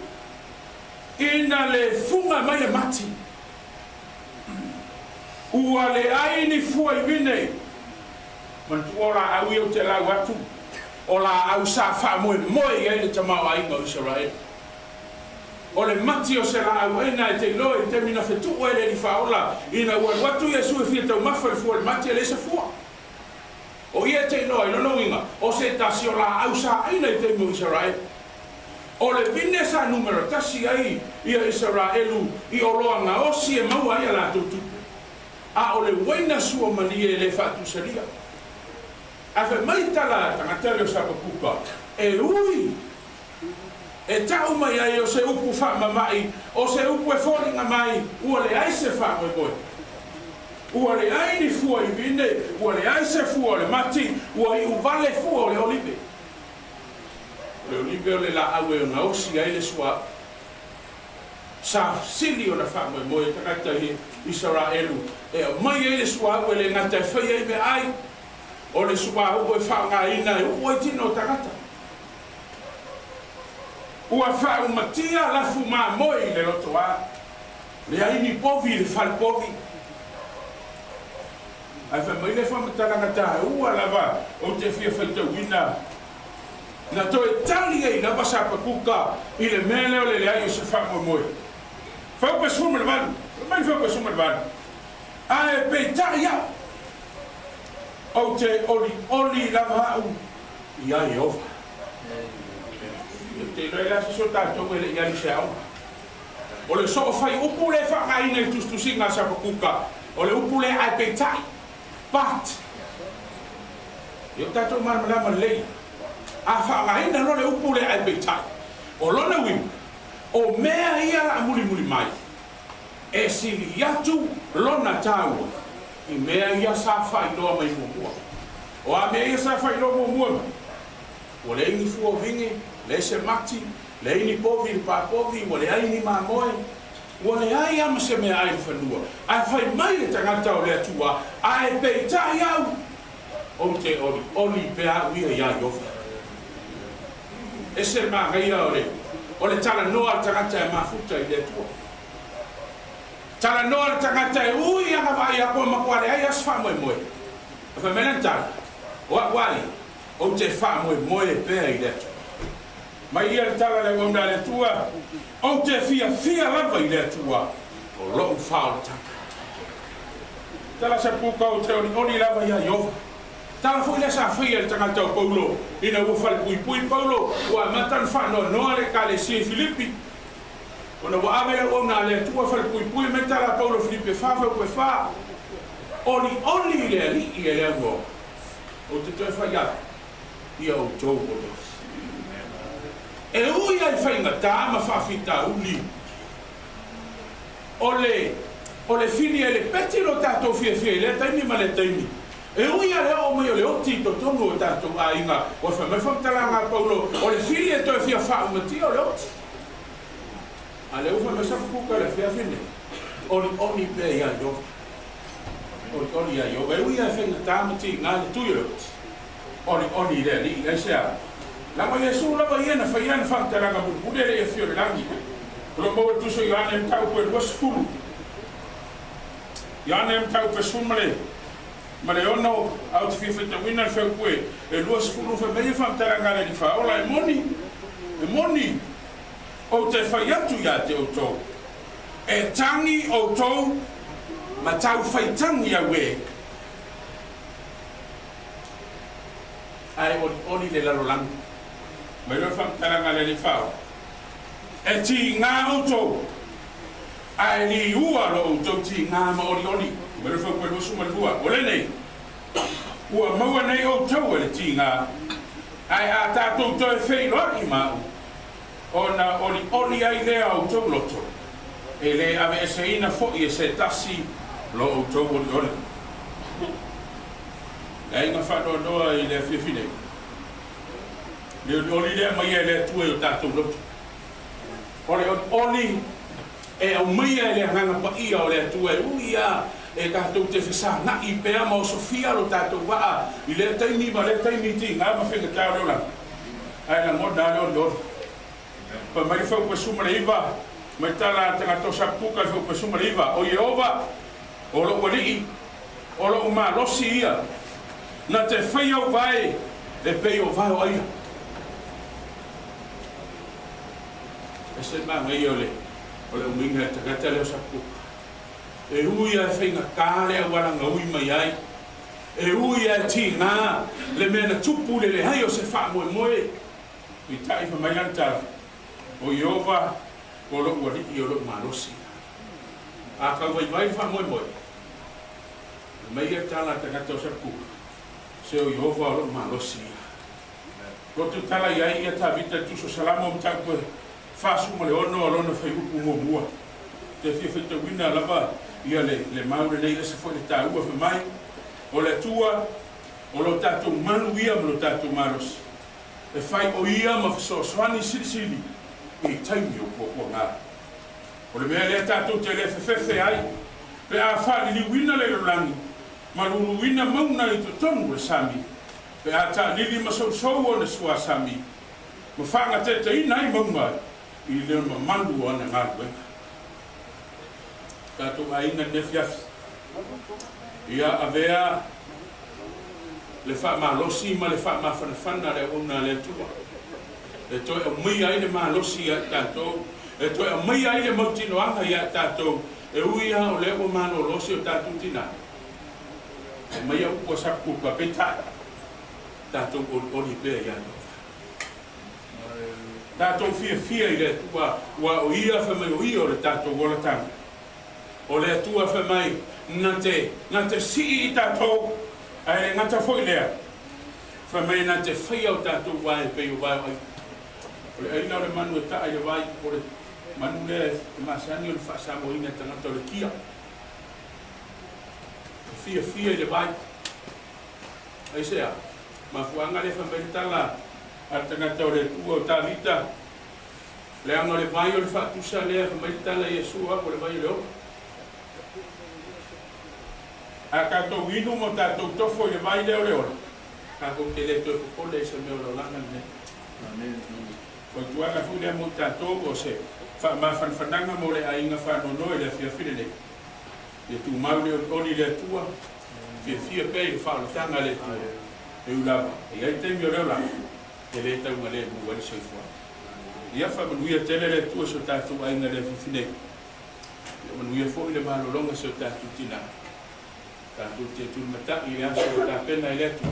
ina le funga mai e mati. Ua le ai ni fua i vine. Mantu o la au iau te lau atu. O la au sa whamoe moe i le tamau a inga o Israel. O le mati o se la au ena e te loe te mina whetu o ele ni whaola. Ina ua watu i asu e fia tau mawha le fua le mati e le sa fua. O ia te noa, ino inga, o se tasi o la au sa aina i te mo Israel. O le vine sa numero tasi ai ia Israelu i oloa nga osi e maua ia la tutu. A o le waina sua mani e le whatu saria. A fe mai tala tangatele o sapakuka, e ui, e tau mai ai o se upu wha mai, o se upu e whoringa mai, ua le aise wha mai boi. Ua le ai ni fua i vine, ua le aise fua le mati, ua i uvale fua le olive. Le olive o le la au e una osi ai le sua. Sa sili o na wha mai moe takata i Israelu. E mai ai le sua au e le ngata e whai ai me ai. O le sua au e wha ngā ina e upo e tino takata. Ua wha umatia lafu mā moe i le loto a. Le ai ni povi le fal povi. Ai fa mai le fa matanga ta ua lava o te fia faita wina. Na toe tali ai lava sa pakuka i le mele o le ai o se fa moe. Fa pa suma le van. Mai fa pa suma le van. Ai pe ta ya. O te oli lava au. Ia e ofa. Te rei la so tatou e le ia ni se au. O le so fai upu le whakaina i tustusinga sa pakuka. O le upu le ai peitai. But, eu tatou marmalama lei. A whakaina no le upu le ai peitai. O lona wim. O mea ia la muli mai. E sili atu lona tāua. I mea ia sa whainoa mai mua. O a mea ia sa whainoa mua. O le ingi fua vinge, le se mati, le ini povi, le pa povi, o le aini mamoe, o le ai ama se mea ai whanua. Ai whai mai le tangata o le atua, ai peitai au, o te oli pea uia ia iofa. E se māgaia o le tala noa le tangata e mafuta i le atua. Tala noa le tangata e ui anga vai a koe makua le ai asfa moe moe. A whai mena tala, o wai, o te wha moe pea i le atua. Mai ia le tala le wanda le tua, o te fia lava i le tua, o loo whao taka. Tala sa puka o te oni lava ia iova. Tala fui le sa fia le tangata o Paulo, ina ua whale pui Paulo, ua matan whanoa noa le ka le si Filipi. Ona ua ame le ona le tua whale pui me tala Paulo Filipi whawha ue wha. Oni le ali i e le ango. O te toi whaia, ia o tō o dos. E ui ai whainga tā ma whawhita uli. O le fini e le peti lo tātou fia le taimi ma le taimi. E ui a leo o mai o le oti to tonu o tātou a inga. O whamai whamtalanga Paulo. O le fini e toi fia wha umati o le oti. A le uwha me sapuka le fia fine. Oni pe ia yo. Oni ia yo. E ui ai whainga tā mati ngā le tui o le oti. Oni le li i sea. Lama Yesu lama iena whaiana whantaranga murere e whiore langi. Kula maua tuso i ane mtau koe luas furu. I ane mtau koe sumare. Mare ono au te whiwhita wina whau koe. E luas furu wha mei whantaranga le ni whaola e moni. E moni. O te whaiatu ia te o tau. E tangi o tau. Ma tau whaitangi a we. Ai oni le lalo langi. Mai lo whamtaranga le ni whao. E ti ngā auto. Ai ni ua lo auto ti ngā maori. Mai lo whau koe lo sumalua. O le nei. Ua maua nei auto e le ti ngā. Ai a tātou toi whei lori mau. O na oli ai le auto loto. E le ave e se ina fo i e se tasi lo auto oli. E inga whanua noa i le whiwhinei. Le oli le mai e le tue o tātou loto. Oli e au mai e le hanga pa ia o le tue. Uia e tātou te whesa na i pēa ma o Sofia lo tātou waa. I le taimi ma le taimi ti ngā ma whenga tāo leona. Ai na ngona leo leo. Pa mai whau pa sumare iwa. Mai tala tangata sa puka whau pa sumare iwa. O Yehova, o lo wari, o lo uma losi ia. Na te whai au vai, e pei o vai o aia. E se maa ngai ole uminga e tagata leo sa puka. E ui a whainga kāre a waranga ui mai ai. E ui a ti ngā, le mena tupu le hai o se wha moe moe. I tai wha mai lantara. O Yehova, o lo wari i o lo malosi. A ka wai vai wha moe moe. Mai e tala tagata o sa puka. Se o Yehova o lo malosi. Rotu tala iai ia ta vita tuso salamo mta koe. Fasu mo le ono o lona whai upu mua. Te whiwhita wina lava ia le maure nei ese fwoi le tā ua whamai. O le tua, o lo tātou manu ia mo lo tātou maros. E whai o ia ma whasoaswani siri i taimi o kua ngā. O le mea lea tātou te le whewhewhe ai. Pe a whali ni wina le rolangi. Ma lulu wina mauna i to tonu le sami. Pe a tā lili ma sou o le sua sami. Ma whanga te ina i maunga. I leo ma malu ana ngā ruenga. Tātou ainga nefiafi. Ia avea le wha malosi ma le wha mawhanawhana le una le tua. E toi o mui ai le malosi a tātou. E toi o mui ai le mautinoanga i a tātou. E uia o le o malolosi o tātou tina. E mai au kua saku kua petai. Tātou o ni pēr i anu. Tātou fia i le tua. Ua o ia whamai o ia o le tātou wala tanga. O le tua whamai ngā te si i tātou. Ai ngata foi lea. Whamai nā te whai au tātou wai pei o wai ai. O le aina o le manu e tae le wai. O le manu lea e masani o le whaasamo inga tangata o le kia. Fia i le wai. Ai sea. Ma fuanga le whamai tala. A tangata o le tua o tā vita. Le anga le vai o le whaatusa lea whamai tala Iesua o le vai o le oka. A kātou inu mo tātou tofo i le vai leo leo. Kātou te le toi pukole se meo lo langa ne. Ko tuanga fu lea mo tātou o se mawhanwhananga mo le ainga whanono i le whiawhine nei. Le tu mau leo oni le tua. Whia pei le whaolotanga le tua. E ulawa. E ai teimi o leo langa. E le taunga le mu wali soifua. Ia whamanuia tele le tua so tātou ainga le whiawhine. Ia manuia fo i le malolonga so tātou tina. Tātou te tūmata i aso o tā pena i letu.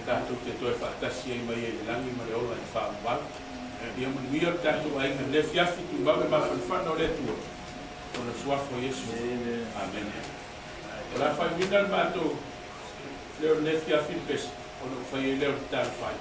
Tātou te toi whaatasi ai mai e le langi Malaeulu i whaamwau. Ia manuia tātou ainga le fiafi tu mau e mawhanwhana o letu. O na suafo Iesu. Amen. O la whai minal mātou leo le fiafi pes. O na whai e leo tālu whai.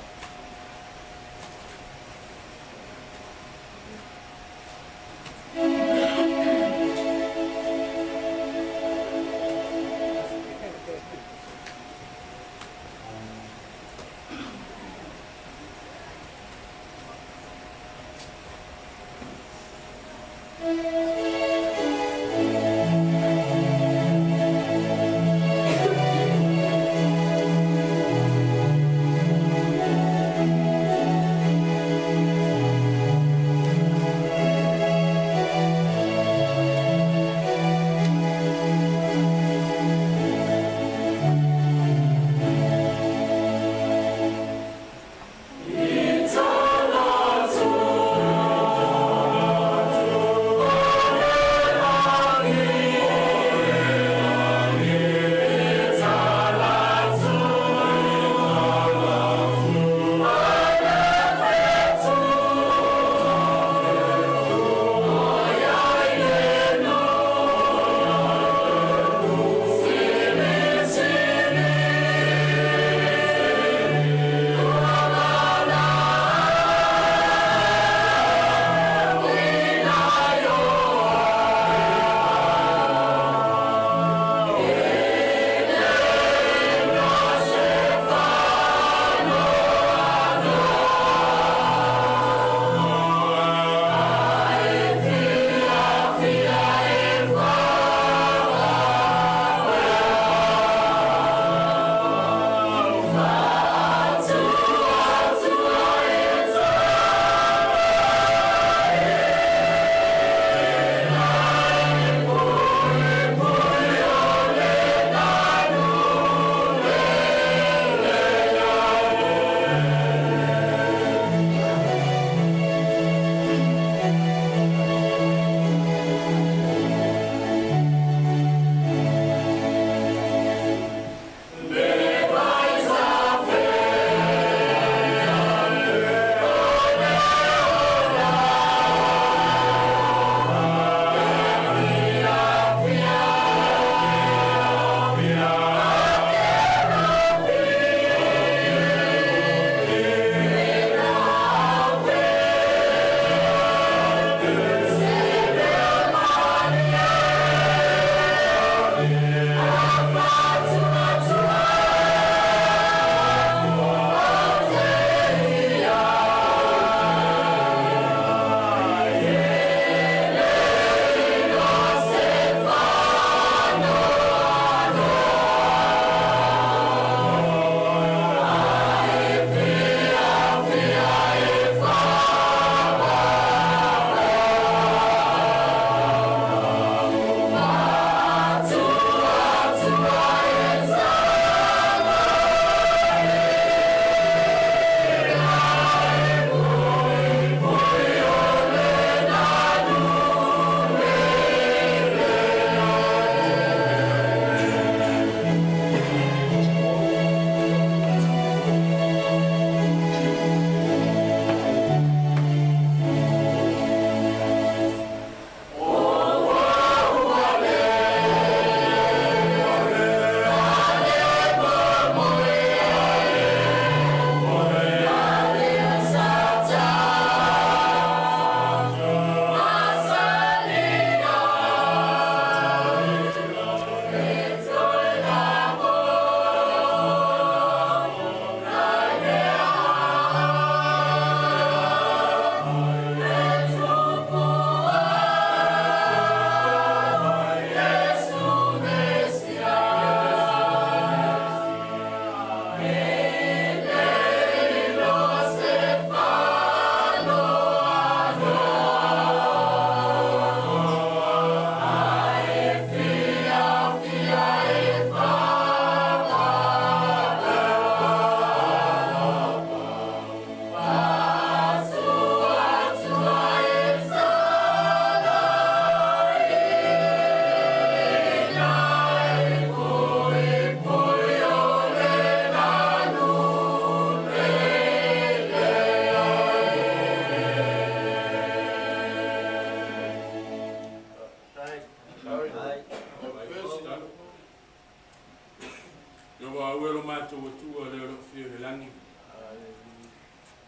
Loa uelo mātou atua leo lo whio le langi.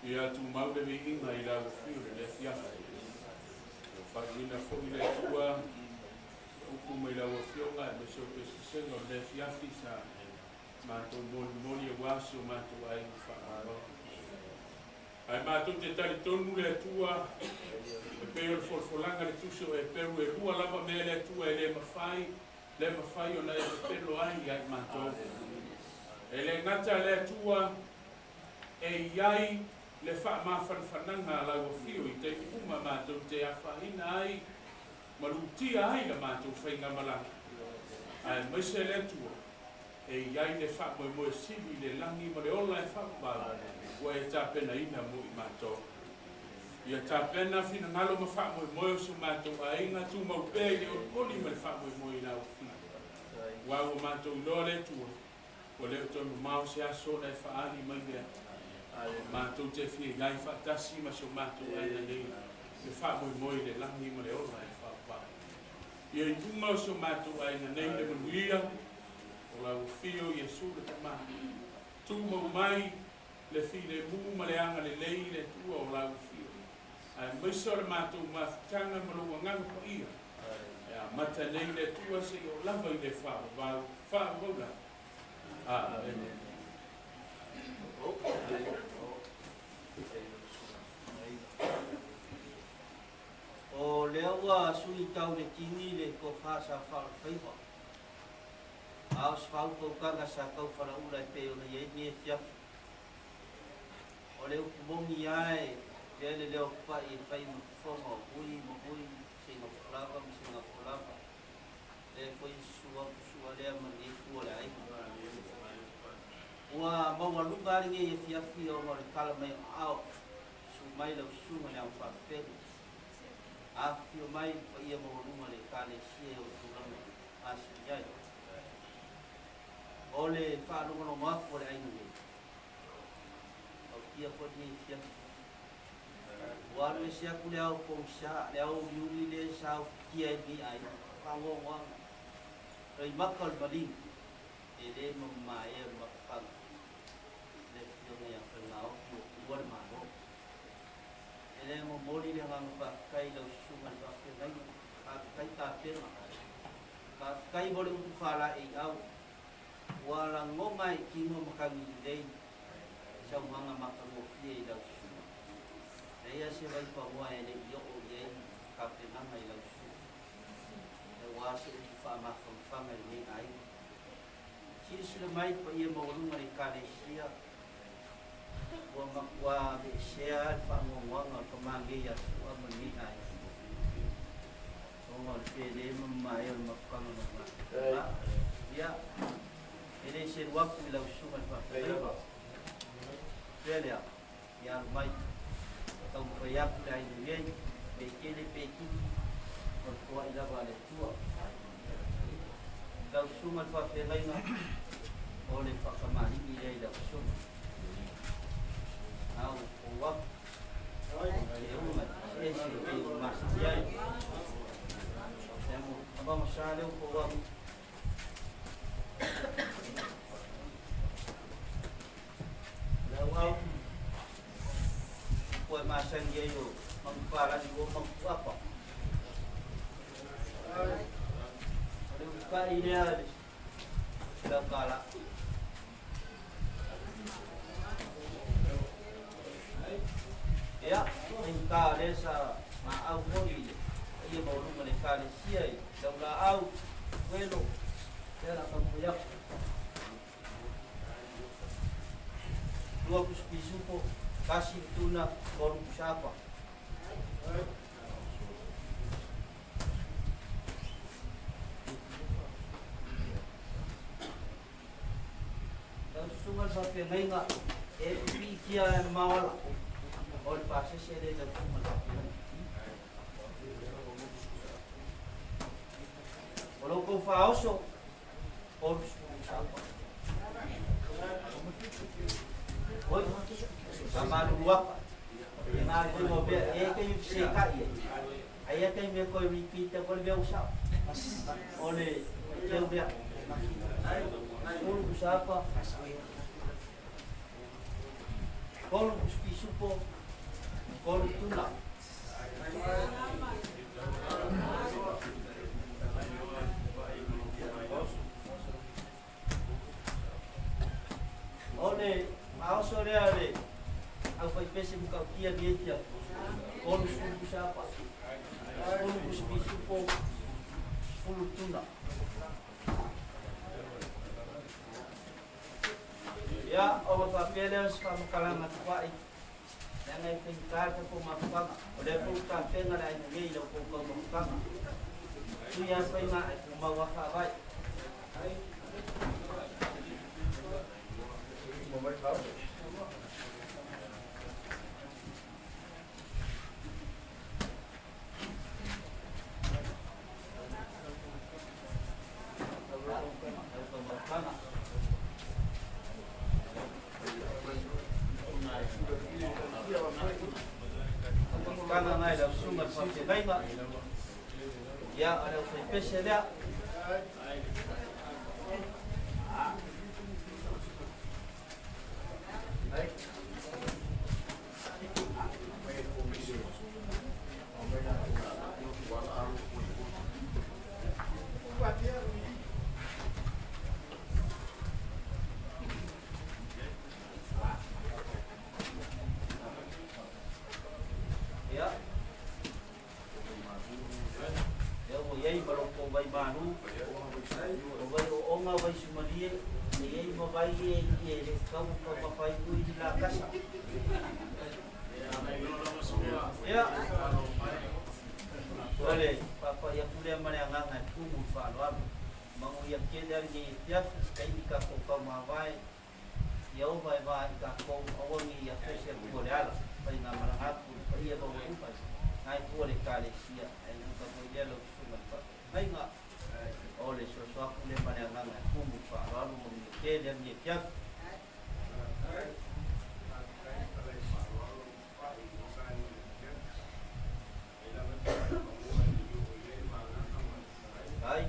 Ia tu mau le inga I la whio le fiafa. Whakuina whoki le tua, uku mai la whio ngā me so pesenga le fiafi sa mātou moni e wasi o mātou ai whaaro. Ai mātou te tari tonu le tua, e peo le folfolanga le tuso e peru e rua lava mea le tua e le mawhai o na e pelo ai ai mātou. E le ngata le tua e iai le wha mawhanwhananga la wafio I te uma mātou te awhahina ai, marutia ai la mātou whainga malaki. Ai maise le tua, e iai le wha moe sivi le langi ma le ola e wha mbara, ua e tāpena ina mo I mātou. Ia tāpena whina ngalo ma wha moe su mātou a inga tu mau pē le orkoli ma le wha moe I la wafio. Wa o mātou loa le tua, o leo tonu mau se aso e whaari mai mea. Mātou te whie ngai whaatasi ma so mātou aina nei. Le wha moe le langi ma le ola e whaapā. Ia I tuma so mātou aina nei le manuia, o la ufio Iesu le tamā. Tu mau mai le fi le mu ma le anga le lei le tua o la ufio. Ai maiso le mātou mawhitanga ma lo nganga pa ia. Mata nei le tua se o lava I le whaavola. Amen. O leaua sui tau le tini le ko whasa whaalwhaiwa. Aos whaupokanga sa kau wharaula e peo na iei e fiafu. O leo kumongi ai, le leo pai e whai mawhonga o hui, singa whalava, singa whalava. Le foi sua lea mani e kua le aiku. Ua maua lunga ringe e fiafi o mare kala mai ao. Su mai lau sunga le au whakapelu. A fio mai pa ia maua lunga le kane sie o turama asu iai. O le whanunga no mafu le ainu e. Au kia koni e fiafi. Ua me se aku le au kongsa, le au miuli le sa au kia e ni ai. Whangonga. Rei makal maling. E le mamma e makapanga. Le fiona ia whanau ki o kuar mano. E le mamori le hanga whakai lau sunga le whawhenai. Whakai tā pera. Whakai mori utu whala e au. Wala ngonga e kimo makangi I lei. Sau hanga makango fia I lau sunga. Reia se vai pa mua e le io o iei ka penanga I lau sunga. E wase utu whamawhanga I le ai. Sila mai pa ia maurunga I kane sia. Ua makua me sea whangonga pa mange ia sua mani ai. Songa le pele mamma e mawhanga no ma. Ia. Ele se waku I lau sunga I whakaiwa. Pele a. Ia mai. Tau whaiaku le ainu iei. Me kele peki. O kua I lava le tua. Lau sunga I whawhengainga. O le whakamahingi rei lau sunga. Au o wapu. E uma e se e o masti ai. Temo abama sa leo o wapu. Lau au. Koe masangi ai o mangparani o mangpuapa. Leu kai lea lau kala. Ya, in ka le sa ma au mori ia mau lunga le ka le sia I lau la au welo era ka muia dua kuspisupo kasi tuna koru kusapa dan sungal sa pengainga e pikia mawala o le pase se le da kuma o lo ko faoso o oi sama luapa e na le mo be e ke se kai ai e ke me ko repeat ko le usa o le ke be ai o sapa. Kolu spisupo. Kolu tuna. Ole, maoso le au fai pese muka kia dia. Kolu sapa. Kolu spisupo. Kolu tuna. Ya, o papel os pamakalang at kuai. Yang ay pingkata po mapapanga. O le po kapeng na ay nagay daw po mapapanga. Suya pa yung ay kumawakabay. Kana nai la sunga pake baima. Ya ala fai pese lea. Yai baloko vai manu, vai onga vai sumarie, yai vai ye kau kau vai kui di la casa. Ya, boleh. Papa ya kuliah mana yang ngangat kumu faluam, mangu ya kena ni tiap sekali kau mawai, yau vai kau awangi ya fesya kuliah, vai ngamara aku, vai ya bawa umpas, ngai kuliah kali sia, ini kau dia lo. Ay nga, ole so aku le mana nga kumu pa lalu mengike dan nyepiak. Ay.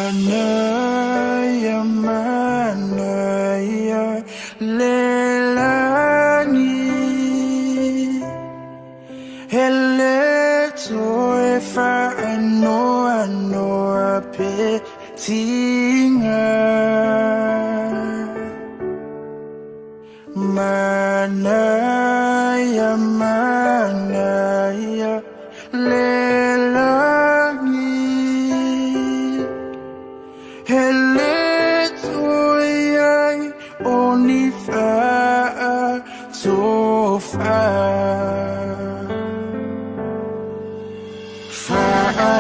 Manaya, manaya, lelani. Hele toe fa ano apetinga. Manaya, manaya, lelani. Hele toyai onifa tofa.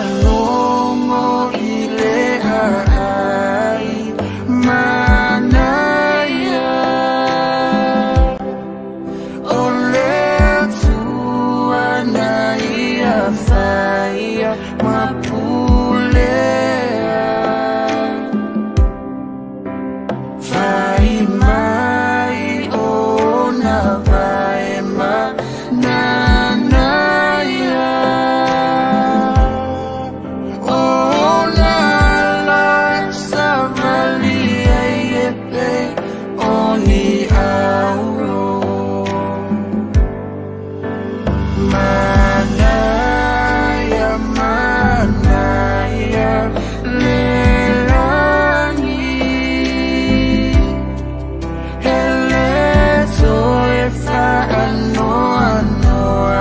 Fa'alongo ile ai manaya. Ole tuanaya faya mapulea. Vai mai ona vai manaya. Ona la savalia yepe oni auro. Manaya, manaya, lelani. Hele toe fa ano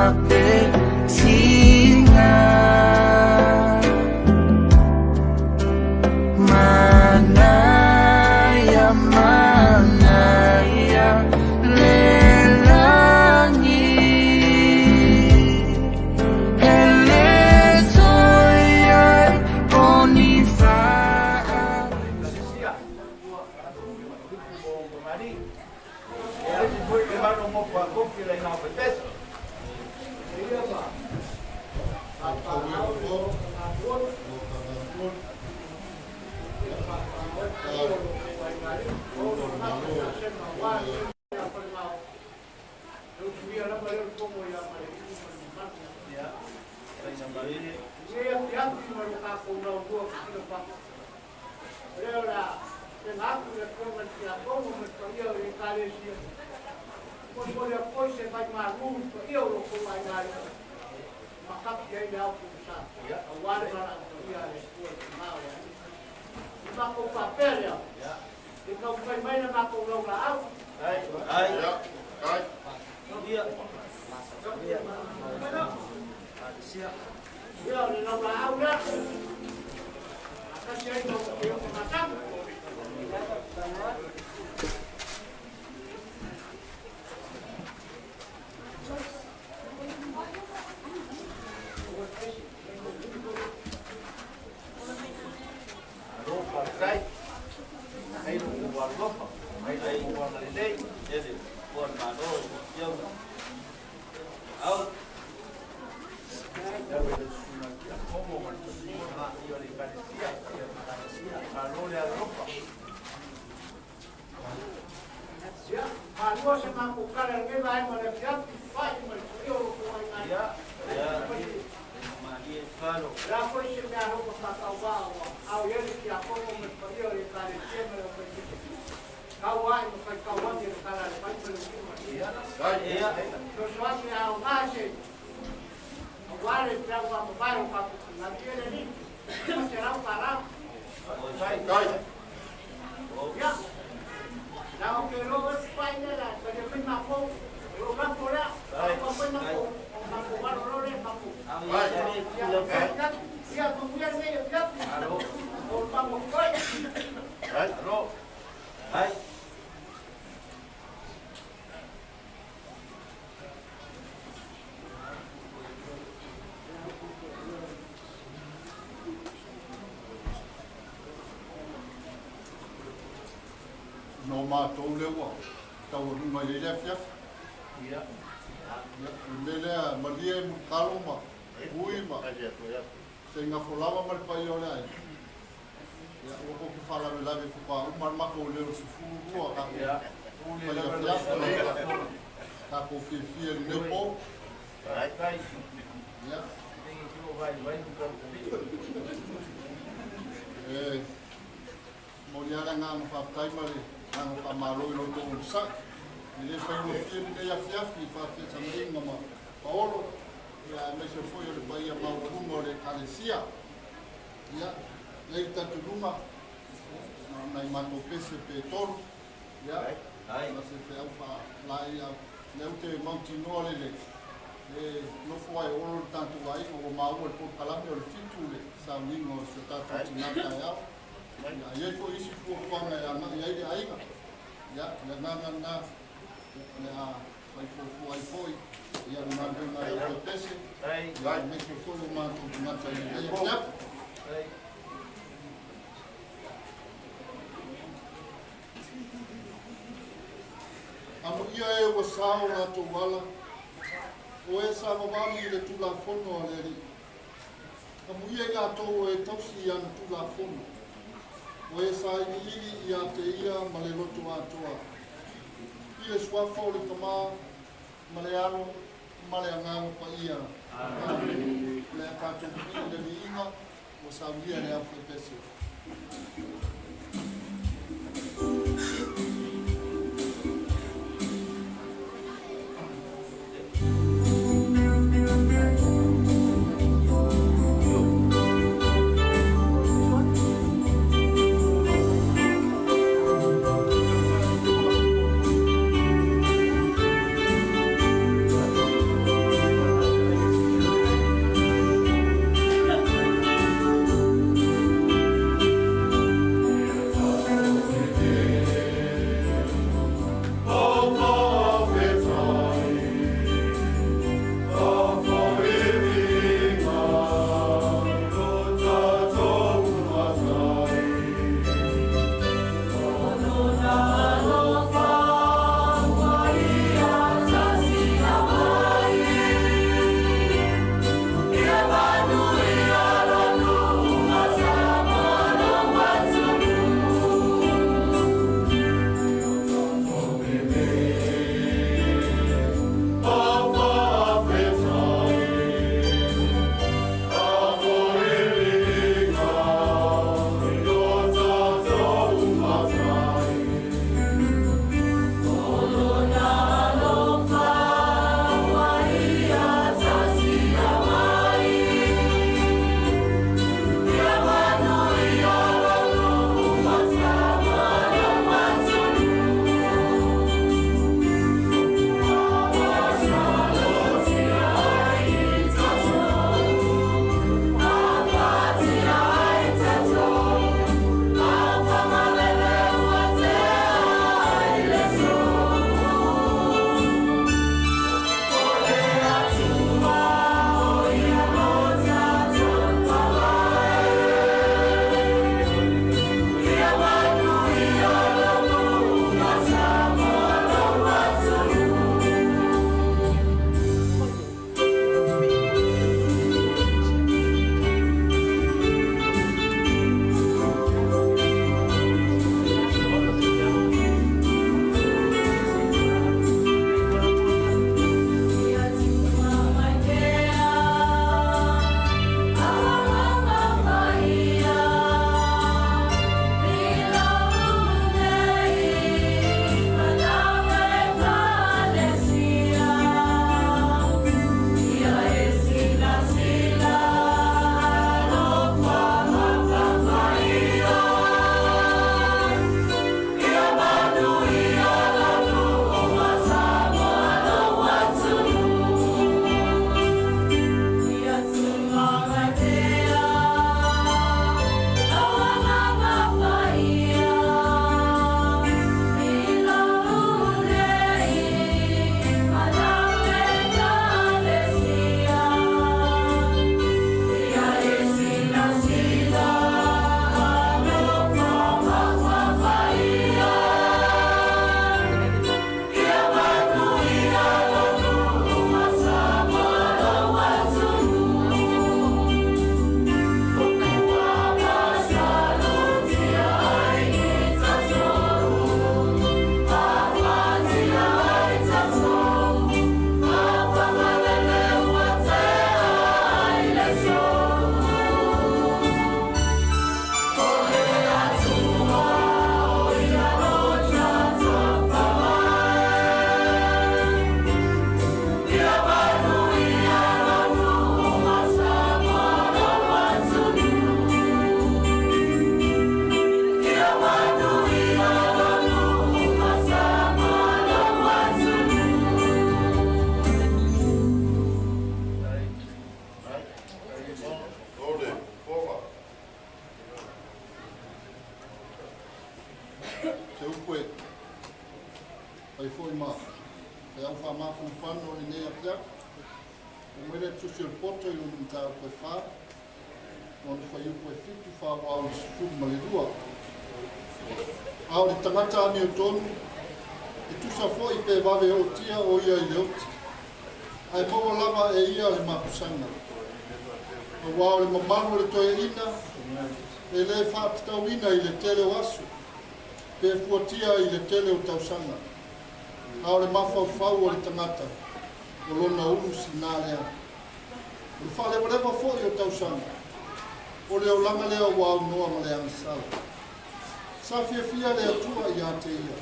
apetinga. Manaya, manaya, lelani. Hele toyai onifa. No mātou lewa, tau runga i lefia. Melea, maria e mukaloma, uima. Se ngā wholawa maripai o rai. Ia, oko ki whala me lawe whuka umar mako leo si furua kako. Whai a whiafu, kako whiwhia nepo. Ia. Moriara ngā mwhawhai mare, ngā whamaroi no tō sa. I le whai mo whia ni nei awhiawhi, whawhia tamaringa ma paolo. Ia me se foi o le baia mautunga o le kalesia. Ia, lei tatu runga, nai mato pese pe toru. Ia, ma se whi au wha lai au. Leu te mautinoa le. Nofo ai oro tanto ai, o maua le pokalami o le fitu le. Sa wingo o se tatu tinaka e au. Ia, iei ko isi fuafuanga e ana, iei le aiga. Ia, le nanga na, le a whai fuafu ai foi. Ia, le nanga e o pese. Ia, me ke foi o mātou tinaka i le ia. Amo ia e ua sao la Tuiala, o e sa wawani le tula fono a le ri. Amo ia i atou e tausi i ana tula fono. O e sa ili i a te ia ma le loto atoa. I le swafa o le kama, ma le aro, ma le angango pa ia. Le a katou pili le vi inga, o sa ulia le afu e pese. mafano o nei apia. O mere tusio poto i unu tau koe wha. O le whai upo e fitu wha o le sifuru malirua. Ao le tangata ani o tonu. E tusa fo i pe vave o tia o ia i leoti. Ai maua lava e ia le mapusanga. O wao le mamanu le toe ina. E le whaatitau ina i le tele o asu. Pe fuatia i le tele o tausanga. Ao le mafau o le tangata. O lona ulu si nā lea. O le whalewarewa fo i o tausanga. O le o langa lea wao noa ma le angisala. Sa fia le atua i a te ia.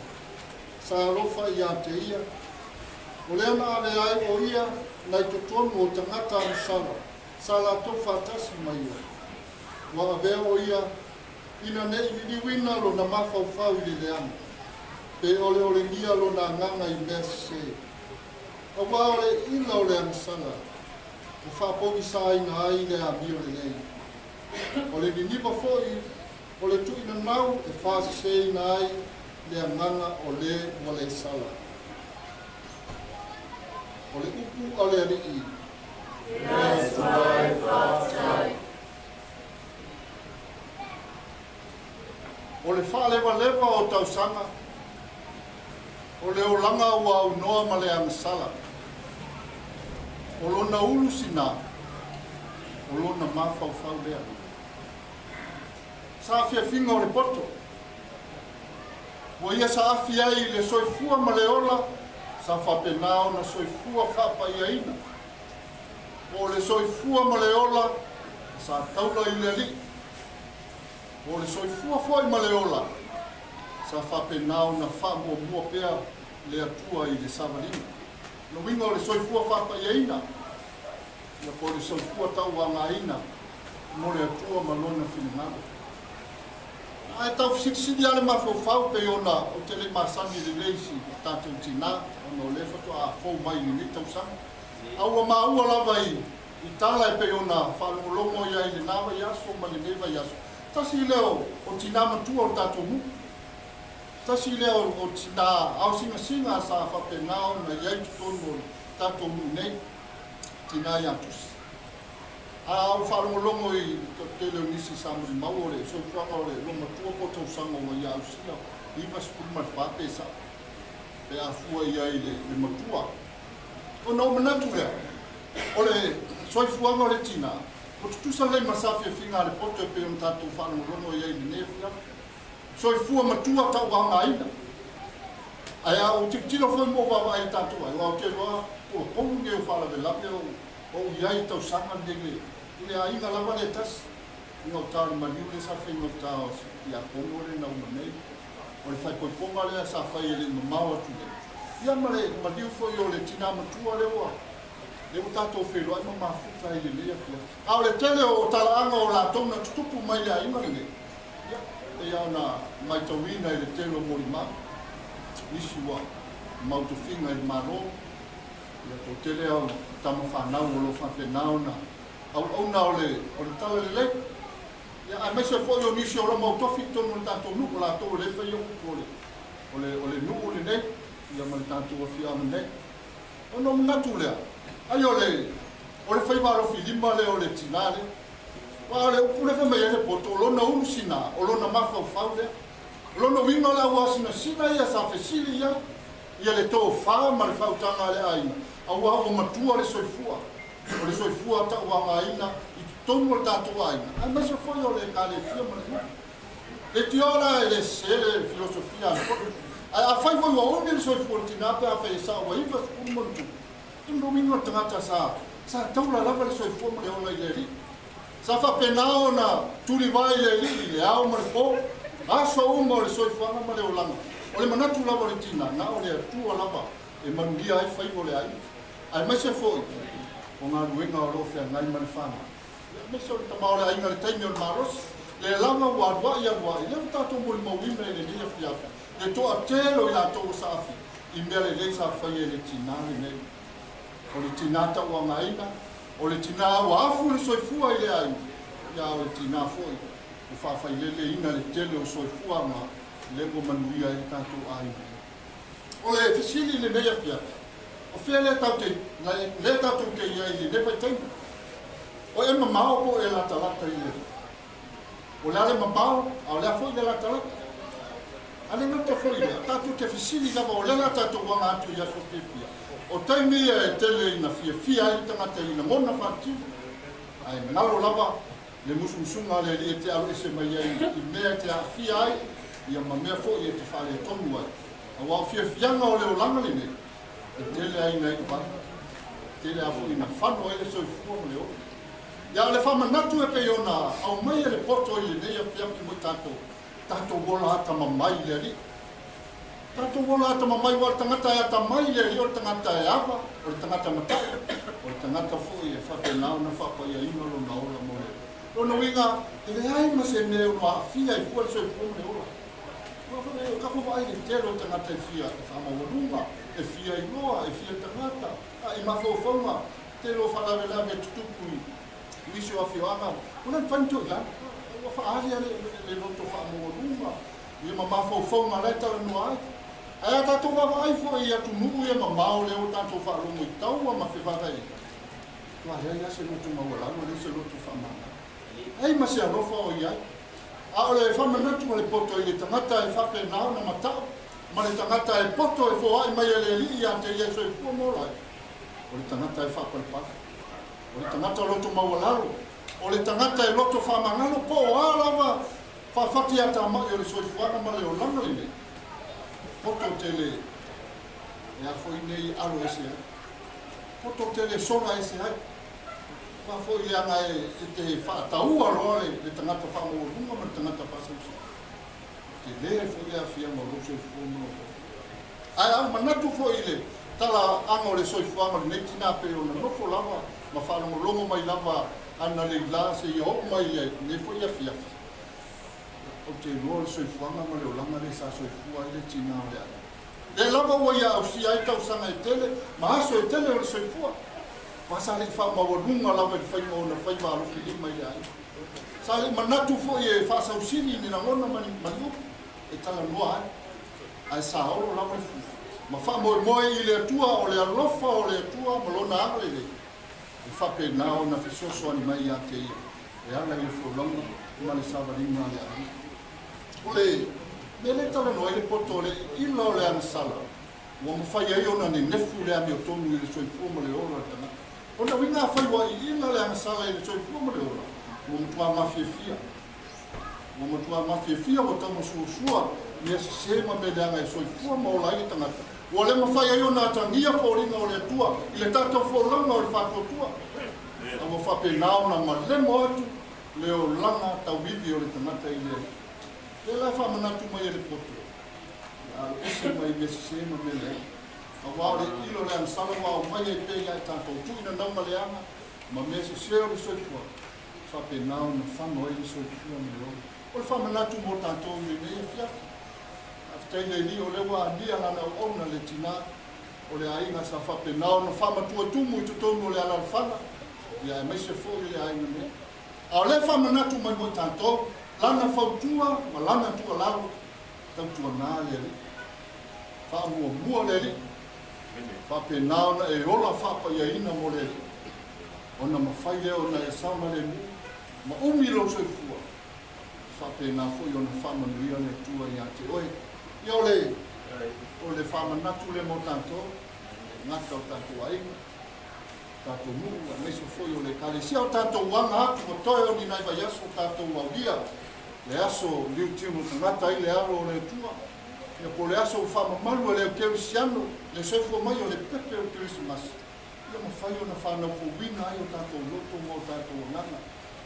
Sa alofa i a te ia. O le ana ave ai o ia nai totonu o tangata angisala. Sa la to fatasi mai ia. Wa ave o ia ina ne i wina lo na mafau fau i le ana. Pe ole ngia lo na nganga i mea se. A wa ole ina ole angisala. O whapogi sa ina ai le a mio le lei. O le ninipa foi, o le tu ina nau e whasi se ina ai le anganga o le wale sala. O le upu o le alii. Yes, my Father. O le whalewa o tausanga. O le olanga ua unoa ma le angasala. O lona ulu sina. O lona mafau fau lea. Sa afia finga o le poto. Wa ia sa afia i le soifua ma le ola. Sa whapenao na soifua whapa ia ina. O le soifua ma le ola. Sa taula i le li. O le soifua foi ma le ola. Sa whapenao na whamua mua pea le atua i le savarina. No winga o le soifua whapa ia ina. Ia po le soifua tau a ngā ina. Mo le atua ma lona whiningaga. Ai tau fisiksi ale mafau pe ona o tele masani le leisi tātou tina ono le foto a fou mai ni tau sang. Aua maua lava i tala pe ona whalongolongo ia i le nawa iaso ma le neva iaso. Tasi leo o tina matua o tātou mu. Tasi leo o tina au singa sa whapenao na iai tutono tātou mu nei tina iantusi. Au whalongolongo i tele nisi samuri maore, so whanga ore, loma tua poto sanga o ia ausina, iwa spuma whape sa, pe a fua ia i le matua. O nau manatu rea, o le soi fuanga o le tina, o tutusa lei masafia finga le poto e pe on tātou whalongolongo ia i le nefia, soi fua matua tau wanga ina. Ai au tino foi mo wawa ai tātou ai, o te roa, o pongu nge o whala velape o iai tau sanga nege, ile a inga lava le tas, inga o tāre mariu le sa whainga o tāo i a pongo le na umanei. O le whai koi ponga le sa whai e le mamau atu le. Ia ma le mariu foi o le tina matua le oa. Le o tātou whelo ai ma mafuta i le lea fia. Ao le tele o talaanga o la tona tutupu mai le a inga le. Ia, e au na mai tauina i le tele o mori ma. Isi wa, mautufinga i le maro. Ia tau tele au tama whanau o lo whapenau na. Au na o le tala le lei. Ia a mese foi o nisi o la mautofi tonu le tātou nuku la tō le whai o le nuku le nei. Ia ma le tātou a fia ama nei. O no mnatu lea. Ai o le whai warofi lima le o le tinale. Wa le upule wha mai ele poto o lona unu sina, o lona mafau fau lea. O lona winga le awa sina ia sa whesiri ia. Ia le tō wha ma le whautanga le aina. Awa o matua le soifua. O le soifua ta ua aina i tonu o tātou aina. Ai mese foi o le kale fia ma le. Le tiora e le sele filosofia. Ai a whai foi wa oni le soifua tinape a whai sa ua iwa skumontu. Tunu mingo tangata sa taula lava le soifua ma le ola i le ri. Sa whapenao na turi vai le ri le au ma le po. Aso uma o le soifua ma le olanga. O le manatu lava le tina, na o le atua lava. E manulia ai whai o le aina. Ai mese foi. O ngā ruenga o rofea ngai mani whana. Mese o le tamao le ainga le taimi o le maros, le langa ua rua ia rua, i leo tātou mori mawina i le lia whiawha. Le toa telo i lātou sa afi, i mea le leisa whai e le tinane nei. O le tinata ua ngaina, o le tina ua afu le soifua i le aina. Ia o le tina foi, o whawhai lele ina le tele o soifua ma lego manuia i tātou aina. O le fisili le mea whiawha. O fia le tau te, le tau te ia i le vai tei. O e mamao po e la talata i le. O le ale mamao, a le a foi le la talata. Ale ngata foi le, tatu te fisili lava o le la tatu wanga atu ia so pipia. O taimi e tele ina fia i tangata ina mona whātiu. Ai ngalo lava, le musunga le li e te alo ese mai ai i mea te a fia ai, ia ma mea fo i e te whale tonu ai. A wā fianga o leo langa li ne, e tele ai nei pa. Tele a fo ina whano e le soi fua mo leo. Ia le whamanatu e pe ona, au mai e le poto i le nei a fiaki mo tātou. Tātou wola ata mamai le li. Tātou wola ata mamai wa tangata e ata mai le li o tangata e awa, o tangata matai, o tangata fui e whapenau na whapa ia ino lo na ola mo le. Rono winga, e le ai ma se neo no a fia i fua so i fua me ola. Kako wa ai le telo tangata e fia, e whama warunga, e fia i loa, e fia tangata, e mafo whaunga, telo whalawe lawe tutupu wisi o a whioanga, una whantu i la, wa whaari le loto whama warunga, ia ma mafo whaunga le tala no ai. Ai tātou wawa ai fo i atu nuu ia ma mao leo tātou whaarongo i taua ma whiwaka e. Tua hea ia se lotu mawalago, le se lotu whamana. Ai ma se arofa o i ai. A ole e whamanatu ma le poto i le tangata e whake nao na matao. Ma le tangata e poto e fo ai mai e le li i ante i eso e fua morai. O le tangata e whapalpaka. O le tangata lotu mawalago. O le tangata e lotu whamangalo po o alawa whawhati ata mai o le soifuana ma le o langa i nei. Poto tele e a foi nei alo ese ai. Poto tele soga ese ai. Pa foi anga e te whaataua roa le tangata whaamorunga ma le tangata whaasausi. Te Lelefu a fia ma roso i fumo. Ai au manatu foi le tala anga o le soifuanga le netina pe o na nofo lava ma whaanongolongo mai lava ana le la se i hoku mai le ne foi a fia. O te roa soifuanga ma leo langa le sa soifua i le tina o le ana. Le lava ua ia au si ai tausanga e tele, ma aso e tele o le soifua. Ma sa le wha mawarunga lava i whai o na whai maaruki li mai le ai. Sa le manatu fo i e wha sausini ni na ngona mani upu, e tala noa ai. Ai sa oro lava i fu. Ma wha moe i le atua o le alofa o le atua ma lona aga le le. E wha pe nao na fisoso ani mai a te ia. E ana i le fulonga, ma le savarima le ai. Ole, mele tala no ele poto le ila o le ana sala. Wa mawhai ai ona ne nefu le ami o tonu i le soifua le ora tana. Ona winga whai wa i ila le ana sala i le soifua le ora. Wa mutua mafia fia. Wa mutua mafia fia wa tamo suosua. Ia se ma me le anga i soifua ma o lai tangata. Wa le mawhai ai ona atangia fōringa o le atua. I le tātou fōranga o le whātua tua. A wa whape nao na ma lemo atu. Leo langa tau vivi o le tangata i le. E la whamanatu mai e le poto. Ese mai me se ma me le. A wao le ilo le ansala wao mai e pe ia e tātou tuina nauma le anga. Ma me se o le soifua. Whape nao na whano e le soifua me lo. O le whamanatu mo tātou me me e fiaka. Aftai le li o le wa ania ngana o ona le tina. O le ainga sa whape nao na whamatua tumu i tutonu o le ala whana. Ia e mai se fōi le ainga me. A o le whamanatu mai mo tātou. Lana fautua, ma lana tua lau, tautua nā le li. Wha mua le li. Wha pe naona e ola whapa ia ina mo le li. Ona ma whai leo na e sauna le mu, ma umi lo soifua. Wha pe nā fui ona whamanuia le tua i ate oe. Ia o le whamanatu le mo tanto, ngata o tanto ainga. Tato mu, a meso foi o le kalesia o tato wanga atu mo toi o ni nai vai aso tato waudia. Le aso liu timo tangata i le aro o le tua. Ia po le aso o whamamalu o le kerisiano, le soifua mai o le pepe o Christmas. Ia ma whai o na whanau wina ai o tato loto mo o tato ngana.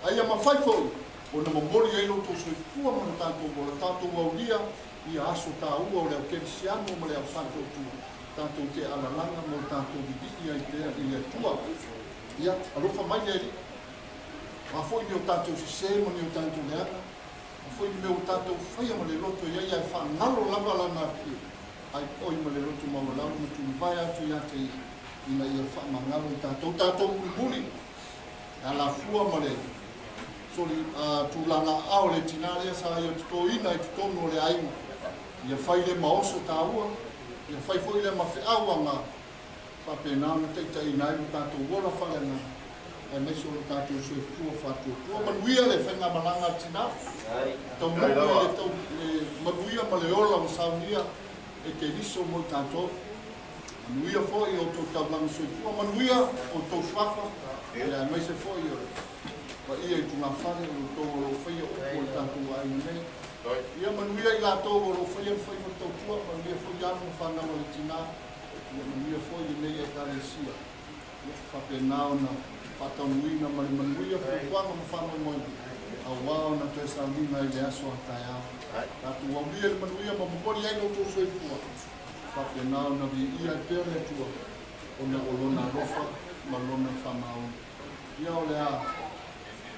Ai ia ma whai foi, o na mamori ai loto soifua mo o tato waudia, ia aso ta ua o le kerisiano mo le au santo tua. Tātou te alalanga mo tātou vidi ai pēr i le tua. Ia, alofa mai eri. Ma foi ni o tātou sisemo ni o tātou leana. Ma foi ni me o tātou whaia mo le loto ia ia whanalo lava lana ki. Ai oi mo le loto maulau mo tūni vai atu ia te ina ia whamangalo i tātou muli. A la fua mo le. Sori tūlanga ao le tinarea sa ia tuto ina i tutonu o le aima. Ia whai le maoso tā ua. Ia whai foi le mawhi awanga whapena na teitai nai mo tātou wala whagana. E meso o tātou soi fua whātua tua. Manuia le whenga malanga tina. Tau manuia le tau manuia Malaeulu o saunia e te liso mo tātou. Manuia foi o tau tau langa soi fua. Manuia o tau swafa. E a meise foi o. Wa ia i tunga whare o tau o lo whaia o tātou ai nei. Ia manuia i la tau o lo whaia o tau tua. Manuia foi anu whanau le tina. Ia manuia foi i nei e kare sia. Ia whapenao na whatanuina mari manuia po kuanga ma whanau moi. A wao na te sa minga i le aso a tai au. Tatu wawia le manuia ma mokori ai no tō soi pua. Whapenao na vi ia pere tua. Ona o lona rofa ma lona whamau. Ia o le a.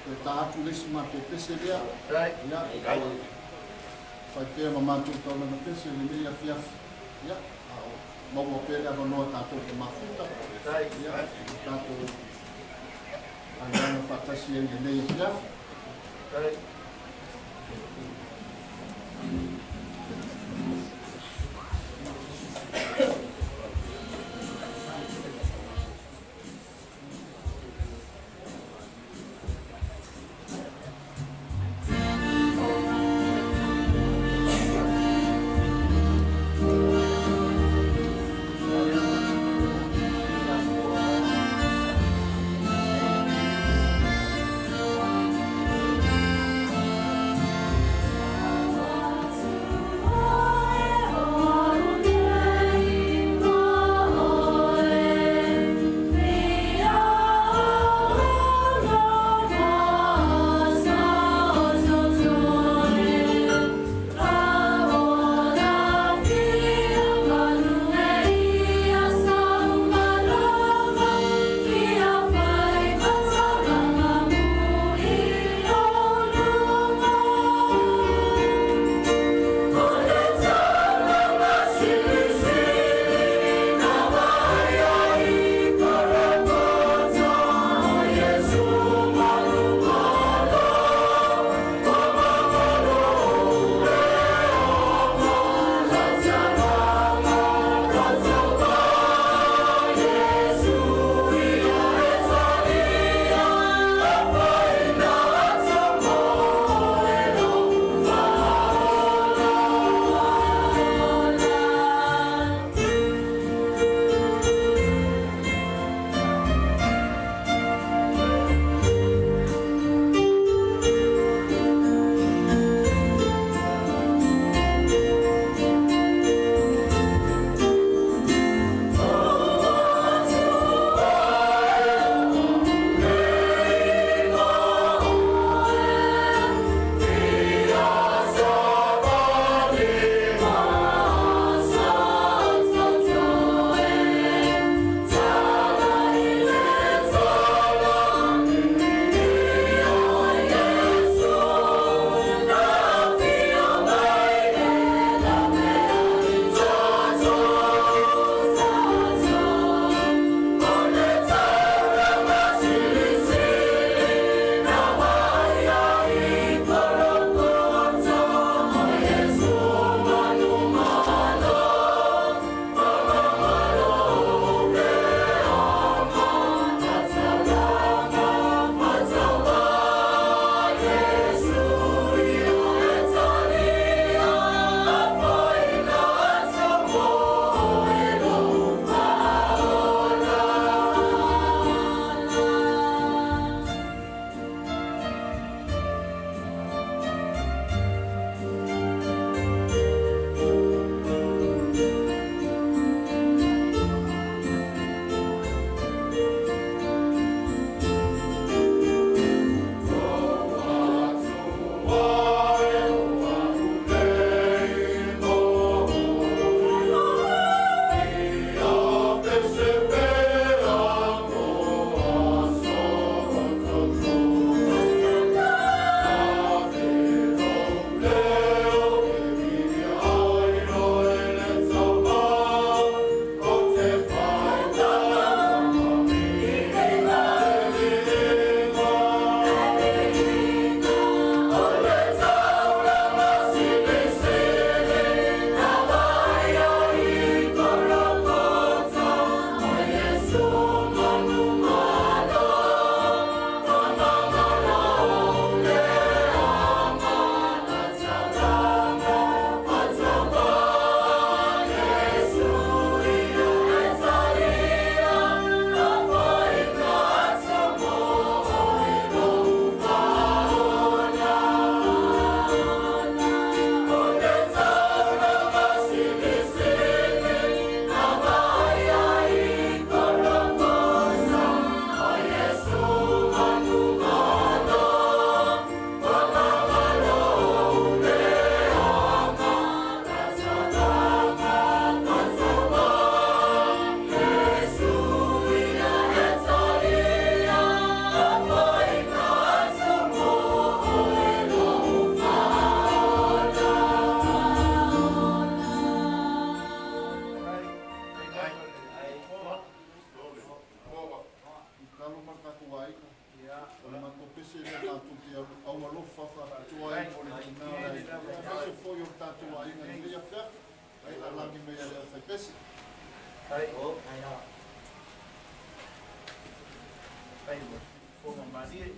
E ta atu lesi ma te pese lea. Ia. Whai pēr ma mātou tau na pese le mea fiafi. Ia. Maua pēr ava noa tātou te mafuta. Ia. Tātou Ana whakasi e nei fiafi. Ona matopese le tātou te au alofa whakatua ai o le tingara ai. Kase foi o tātou a inga ni mea whia, ai la langi mea lea whai pese. Ai, o, ai a. Ai, o, fonga marie.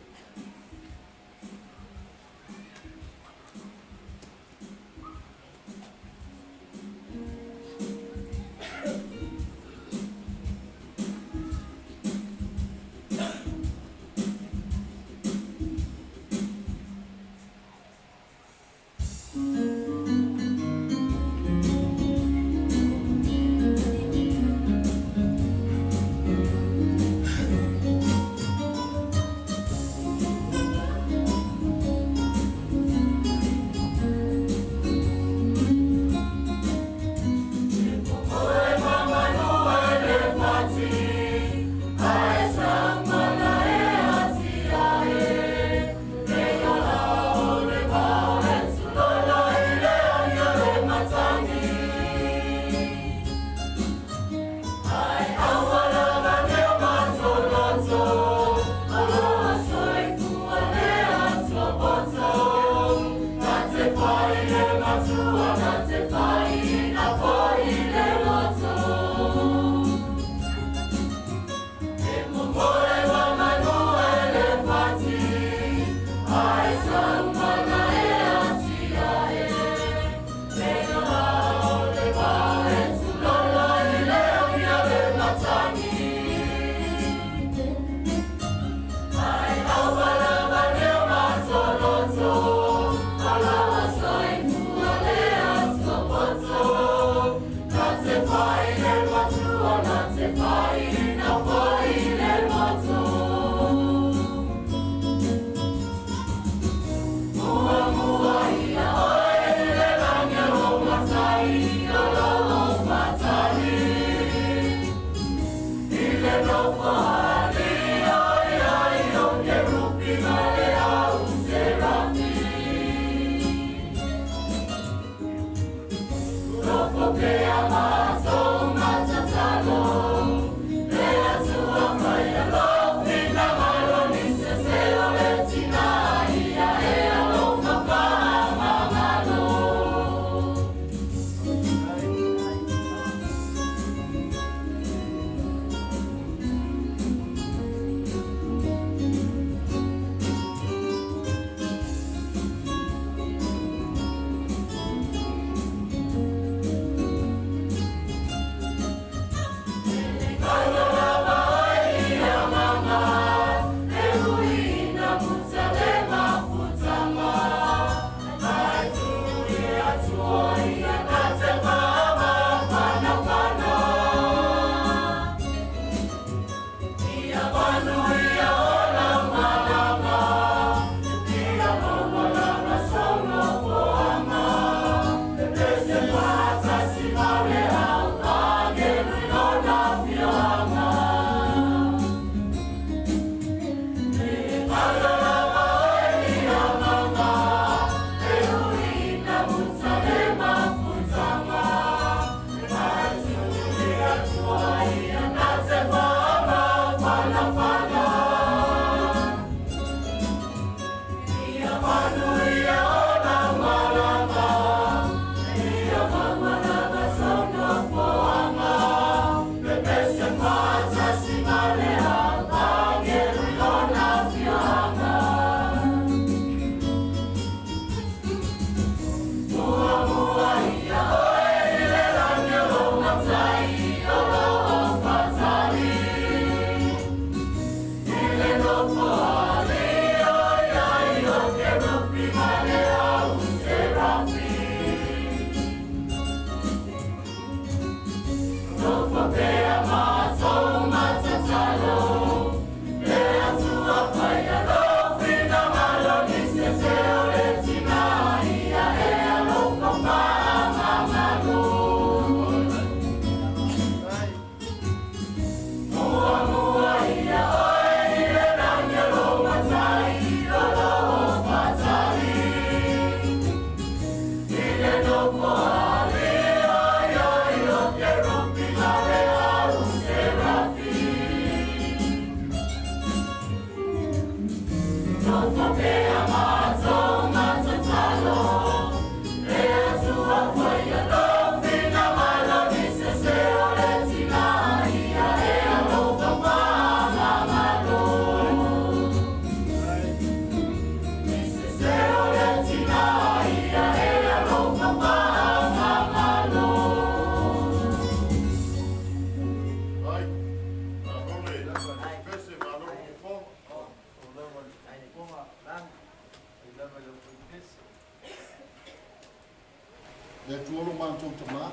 Le tuolo mātou tamā,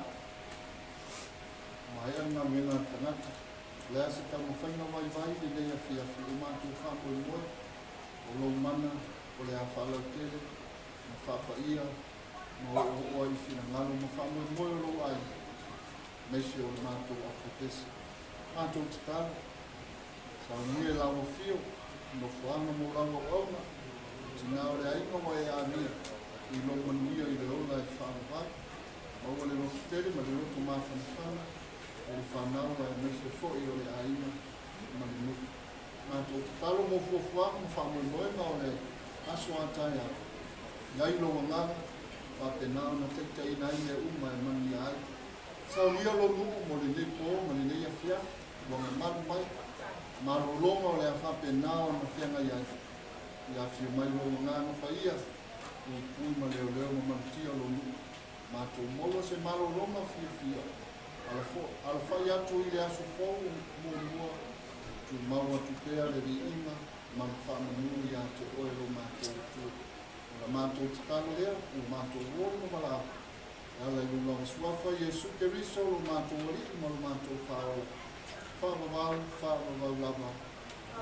mai ana mena tanata, le asa tamo whainga vai vai, le lea fia o mātou whāpo i moe, o lo mana, o le a whalau tele, na whapa ia, ma o oa i whina ngalo, ma whāmo i moe o lo ai, meisi o le mātou a whapesi. Mātou tikara, sa nue lawa fio, no whaanga mo lawa auna, tina o le ainga wa e a nia, i lo manuia i le ola e whaanga vai, o le roto tele, ma le roto mawhanawhana, e le whanau e meise fo i o le aina, ma le nuku. Mātou talo mo fuafuanga, mo whamoe moe ma o le aso atai a. Ngai lo nganga, whapenao na teita ina ine uma e mani ai. Sao lia lo nuku mo le lepo, ma le leia fia, mo me manu mai, ma lo longa o le a whapenao na whianga iai. Ia fio mai lo nganga no whaia, o pui ma leoleo ma mantia lo nuku. Mātou mola se malo longa fia. Ala whai atu i le aso fōu mua, tu maua tu pēa le ri ima, ma le whamanu i a te oero mātou tu. Ola mātou tikano lea, o mātou rōru no mala. Ala i lunga suafa Jesu Keriso, o mātou ori, ma le mātou whaola. Whaavavau lava.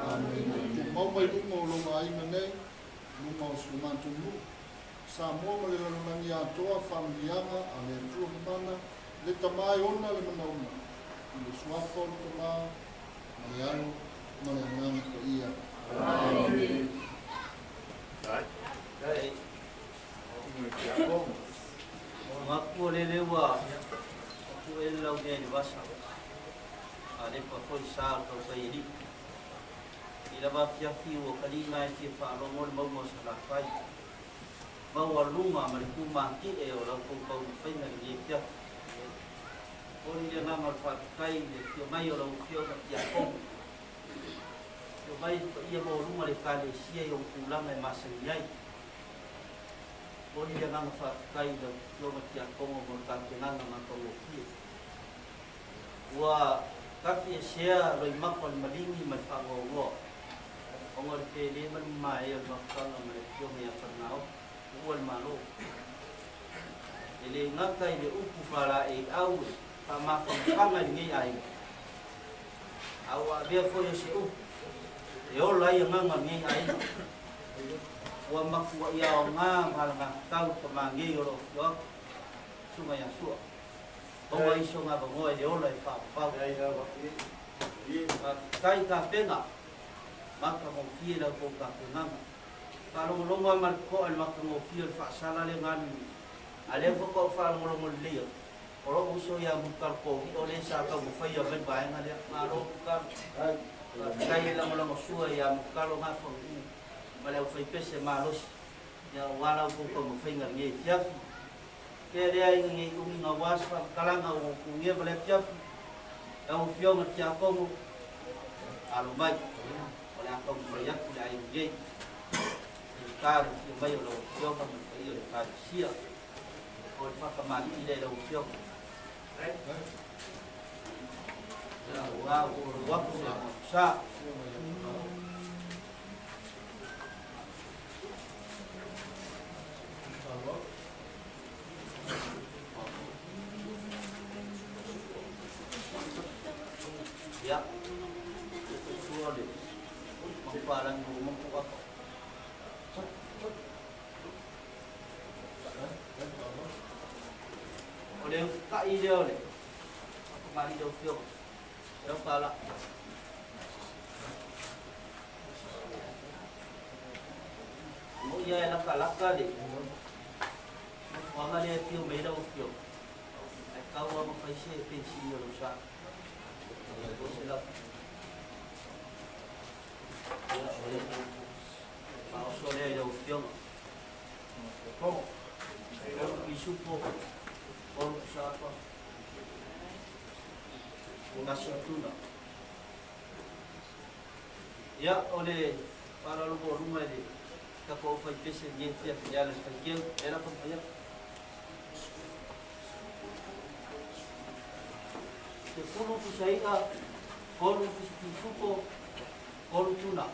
Amen. Tu maumai lunga o longa aina nei, lunga o su mātou nu. Sa mua ma le lalunani atoa, whamilianga, a le tua mana, le tamai ona le manauna. I le suafa o le tamā, ma le alo, ma le anana ka ia. Amen. Ngaku le lewa, aku e lau mea ni wasa. A le pa foi sa kau sa iri. I lava fiafi o kalina e fia whaalongo le mauma sa la whai. Mau alunga ma le kumaki e o lau kau whaina ni e fia. Ori le ngama le whakakai le fia mai o lau fia o kia kongu. Fia mai ia mo lunga le kale sia i o kulanga e masani ai. Ori le ngama whakakai le fia o kia kongu mo le kakenanga ma kongu fia. Ua kafi e sea roi mako le malingi ma le whangoa. Onga le pele ma le mai o le mawhanga ma le fia mea whanao. Ua le malo. E le ngaka i le upu whara e au e. Pa mawhanga i ngai ai. Au a bea fo e se upu. E ola i nganga ngai ai. Ua makua i ao ngā mahalanga tau pa mangei o lo fio. Sunga ya sua. Onga iso ngā bangoa i le ola i whapapau. Kai ka penga. Maka mo fie la ko ka penganga. Kalongolongo man ko al makango fio fa sala le ngani ale fo ko fa ngolongo le oro uso ya mukal ko o le sa ka mo fa ya ben ba ngale maro ka kai la ngolongo sua ya mukalo nga fo male o fai pese malos ya wala ko mo fa ngai ya ke le ai ngai umi nga wasfa kalanga o kunge bale ya o fio ma tia ko mo alo mai ola ko mo ya ku ai ngai caro que vai lo fio ka mo i le ka sia o fa ka mali i le lo fio ya wa o sa ya suole mo parang mo ko ako oleh tak ide oleh aku mari do fio do pala mo ia la kalaka de wanga le fio me do fio ai ka wa mo fai se pensi yo sa do se la ya oleh supo o sapa ngasutuna ya ole para lugo rumah ini kako fai pese dia tiap jalan sekian era pun banyak sepuluh pusaya koru supo koru tuna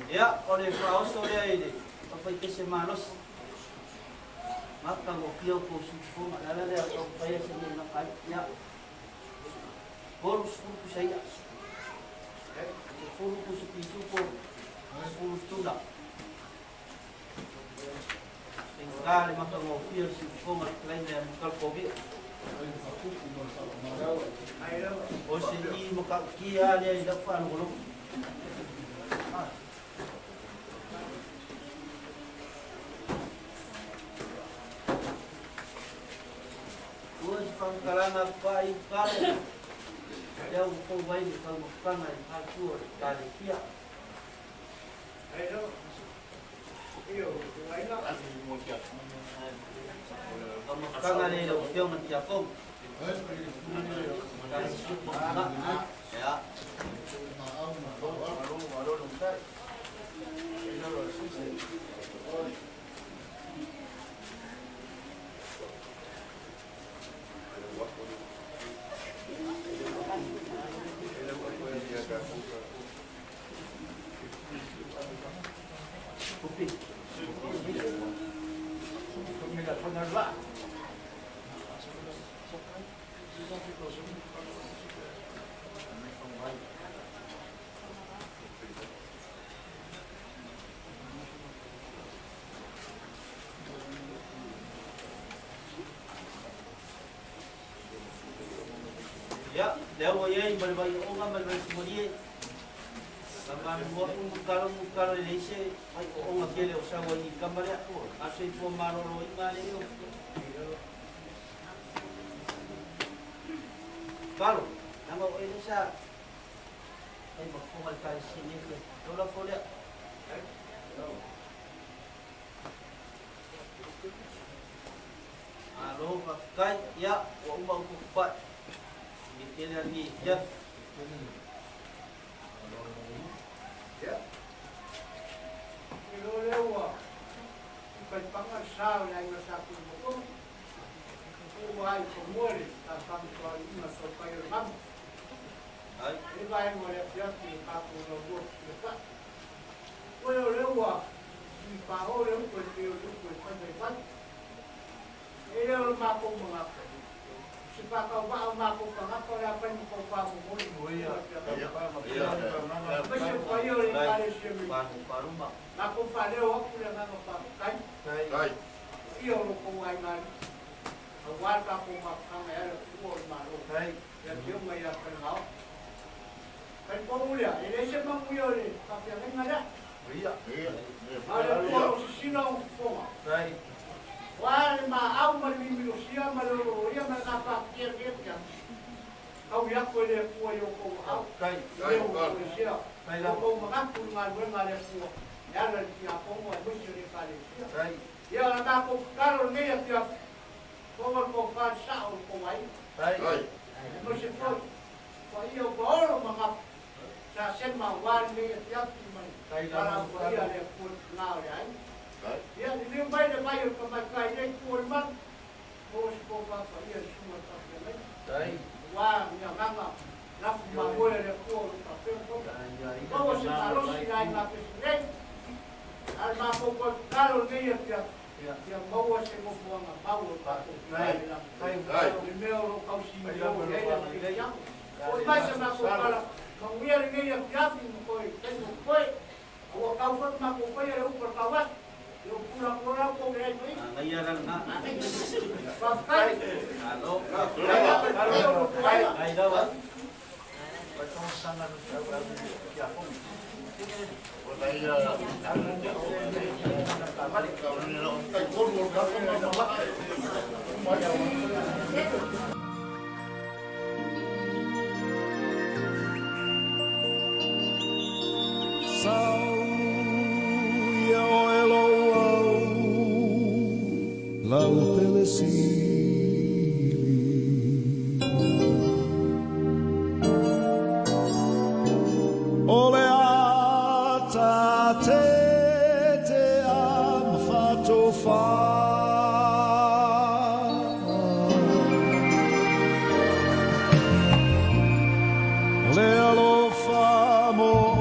ya oleh kaos oleh ini apa itu semanos maka ngokio ko supo ada dia atau saya sendiri nak ya bonus pun saya sepuluh supo 10 tuna tinggal maka ngokio supo lain yang mukal kobi o sini maka kia dia dapat ngulung pangkalan pai kali dia ukur baik kalau makan aku kali kia ayo iyo lainlah kalau makan ada dia mesti apa ya ya leo ye balbai onga balbai semuanya kapan buat kalau lese ai onga kele usaha ni kamar ya asai po maroro imale yo kalau nama ini sa ai bakal kali sini ke dola folia alo pakai ya wa umma kupat Kena ni ya. Ya. Leoleoga. Pai panga sao lai na sa ku mo. Ku wai ko mori ta kam ko ina so pai ram. Ai, ni vai mo le ya ki ka ku no go. Leoleoga. Si pa o le ko ti o ku pa mai pa. Ele o ma ko mo nga. Siapa kau bawa aku apa yang akan kau bawa mui? Iya. Macam kaya orang kali sini. Baru mak. Aku pada waktu yang aku pakai. Kai. Iya orang kau aiman. Awal aku makan air kuat malu. Kai. Yang dia maya kenal. Kan kau mulia. Ini siapa mulia ni? Tapi yang mana? Iya. Ada kau sinau kau. Kai. Wah, mau malusia malu, ia mengapa dia kan? Kau yang kau dia kau yang kau au, dia malusia. Kau mengaku dengan malusia. Ya, dan dia kau mau mesti malusia. Ya, nak aku kalau ni dia kau sah kau mai. Mesti kau ia baru mengap. Saya mawan ni dia cuma. Kalau dia dia pun lau dia. Ya, ini baik baik pemakai ini kurban, bos bapa dia semua tak boleh. Wah, ni apa? Nak mahu ada kurban tapi kau. Kau selalu sirai tapi sirai. Alma kalau dia dia bawa semua buang bawa batu. Ini orang kau sini dia yang. Kau macam aku kalau mengiar dia jadi kau kau. Awak kau pun nak kau ya upper kawas. Yung kurang-kurang ko kaya ito eh. Ngayaran na. Bakay. Halo. Ay daw. Patong sangan sa Japon. Wala ya. Balik ka nila. Kay Gorgo ka na. lau pelesi. Ole ata te am fato fa. Ole alofa mo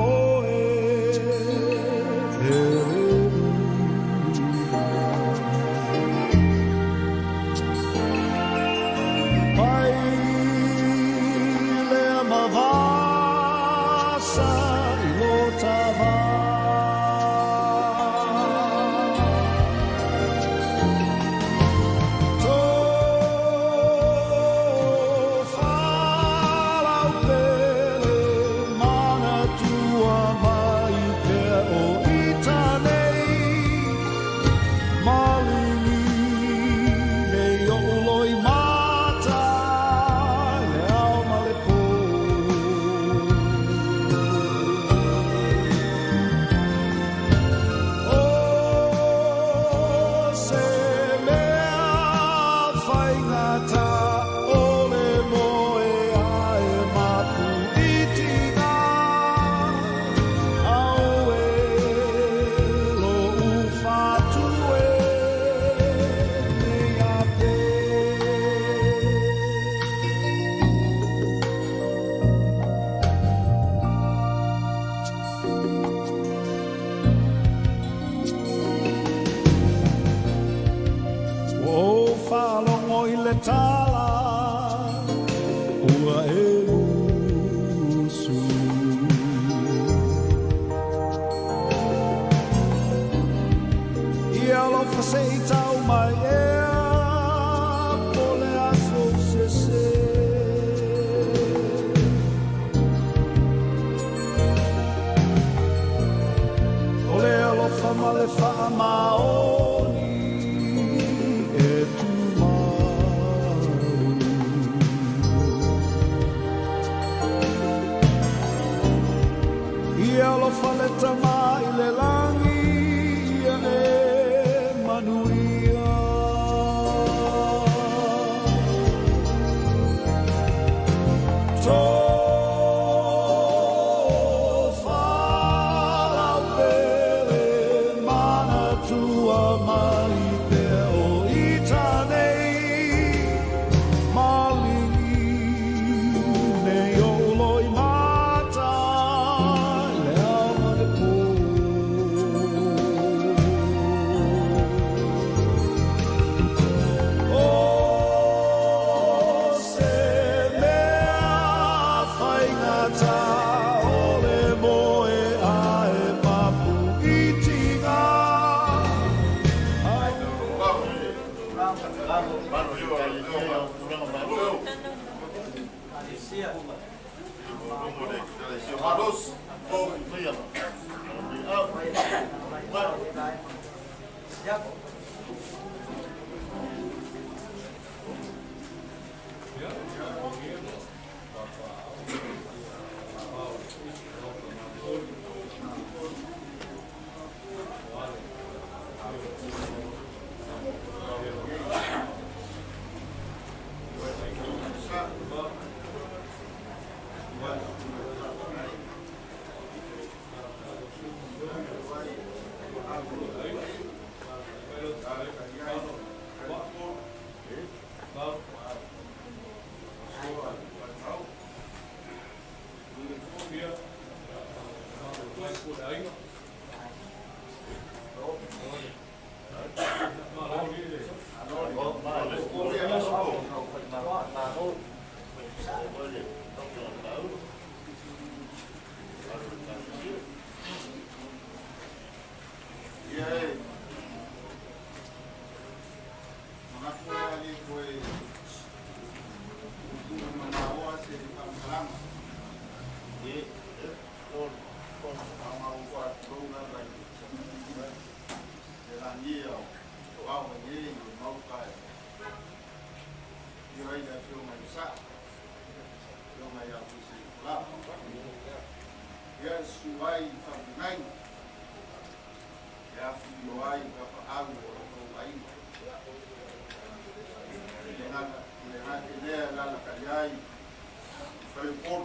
whaipon.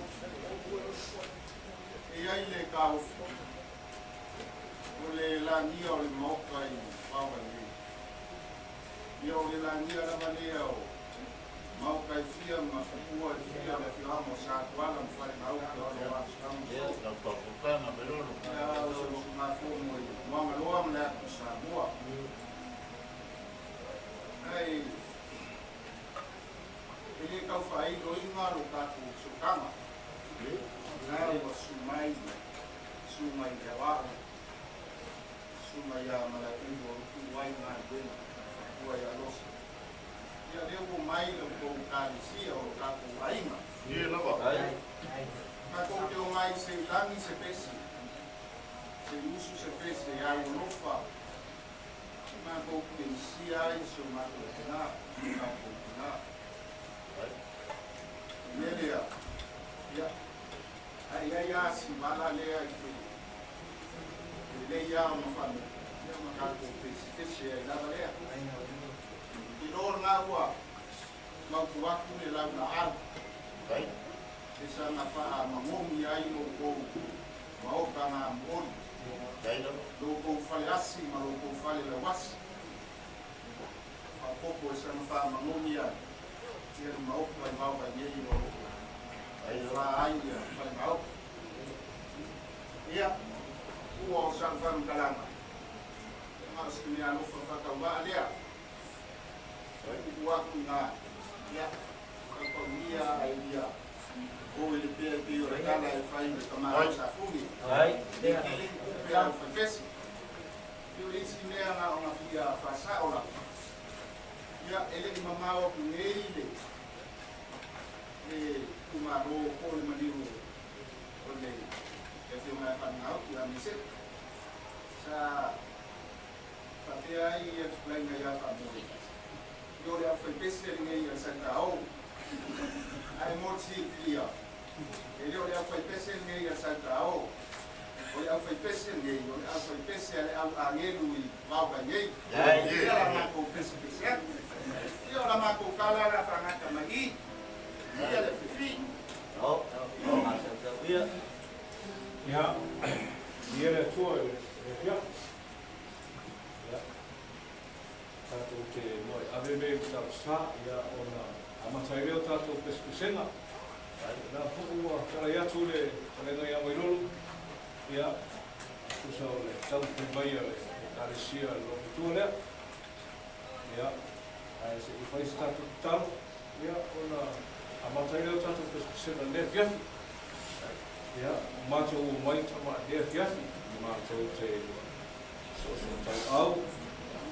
E ai le kaufu. O le lania o le maoka I wawa le. Ia o le lania rama lea o maoka I fia ma kupua I fia le whiamo sa kuala mwhare mauka o le wasamu. La papukana belolo. Ia o se ngā fomo I mwanga loa mle atu sa mua. Ai, ele kau whai do inga ro kātou sukama. Nā ua sumai le wāra. Sumai a Malaeulu o ruku wai ngā duena. Kua ia losa. Ia reo mai le kou kārisia o kātou wainga. Ie lawa. Kātou teo mai se langi se pesi. Se usu se pesi e au lofa. Mā kou keisia ai so mātou tina. Kātou tina. Melea. Ia. Ai asi wala lea I te. Lea o mawhanu. Ia makakou pesi ai lava lea. I lor ngā ua. Mautu aku le lau na aru. E sa na wha mangomi ai no kou. Maoka ngā mori. Lo kou whale asi ma lo kou whale le wasi. Whapopo e sa na wha mangomi ai. Ia ni maoka I wawa I ngei no loko. Ai wha ai ia whale maoka. Ia. Ua o sa whanu kalanga. E maras kini alofa whakauwa alea. Ua ku ngā. Ia. Kakaunia ai ia. O ele pea o regala e whai me kamara sa fungi. E kele pea o whakesi. Io isi mea ngā o ngā whia whasaola. Ia ele I mamao ku ngeile. E kumaro o le maniru o le e whio mai whanau ki a mise. Sa whapea I e whainga ia whamori. Io le a whaipese ngei a santa au. Ai moti fia. E leo le a whaipese ngei a santa au. O le a whaipese ngei, o le a whaipese ale au angelu I wauka ngei. Ia la mako pese pese. Ia la mako kala la whangata mai. Ia le whiwhi. Ia, ia le tua e whia. Ia. Tātou te moi aweme tau sā, ia o nā amatai reo tātou peskusenga. Nā whukua karai atu le talenga I Amailolo. Ia, kusa o le tau whimaia le kāresia lo tua lea. Ia, se I whaisi tātou talo. Ia, o nā amatai reo tātou peskusenga le whiafi. Ia, mātou mai tama le whiafi. Mātou te soso tau au.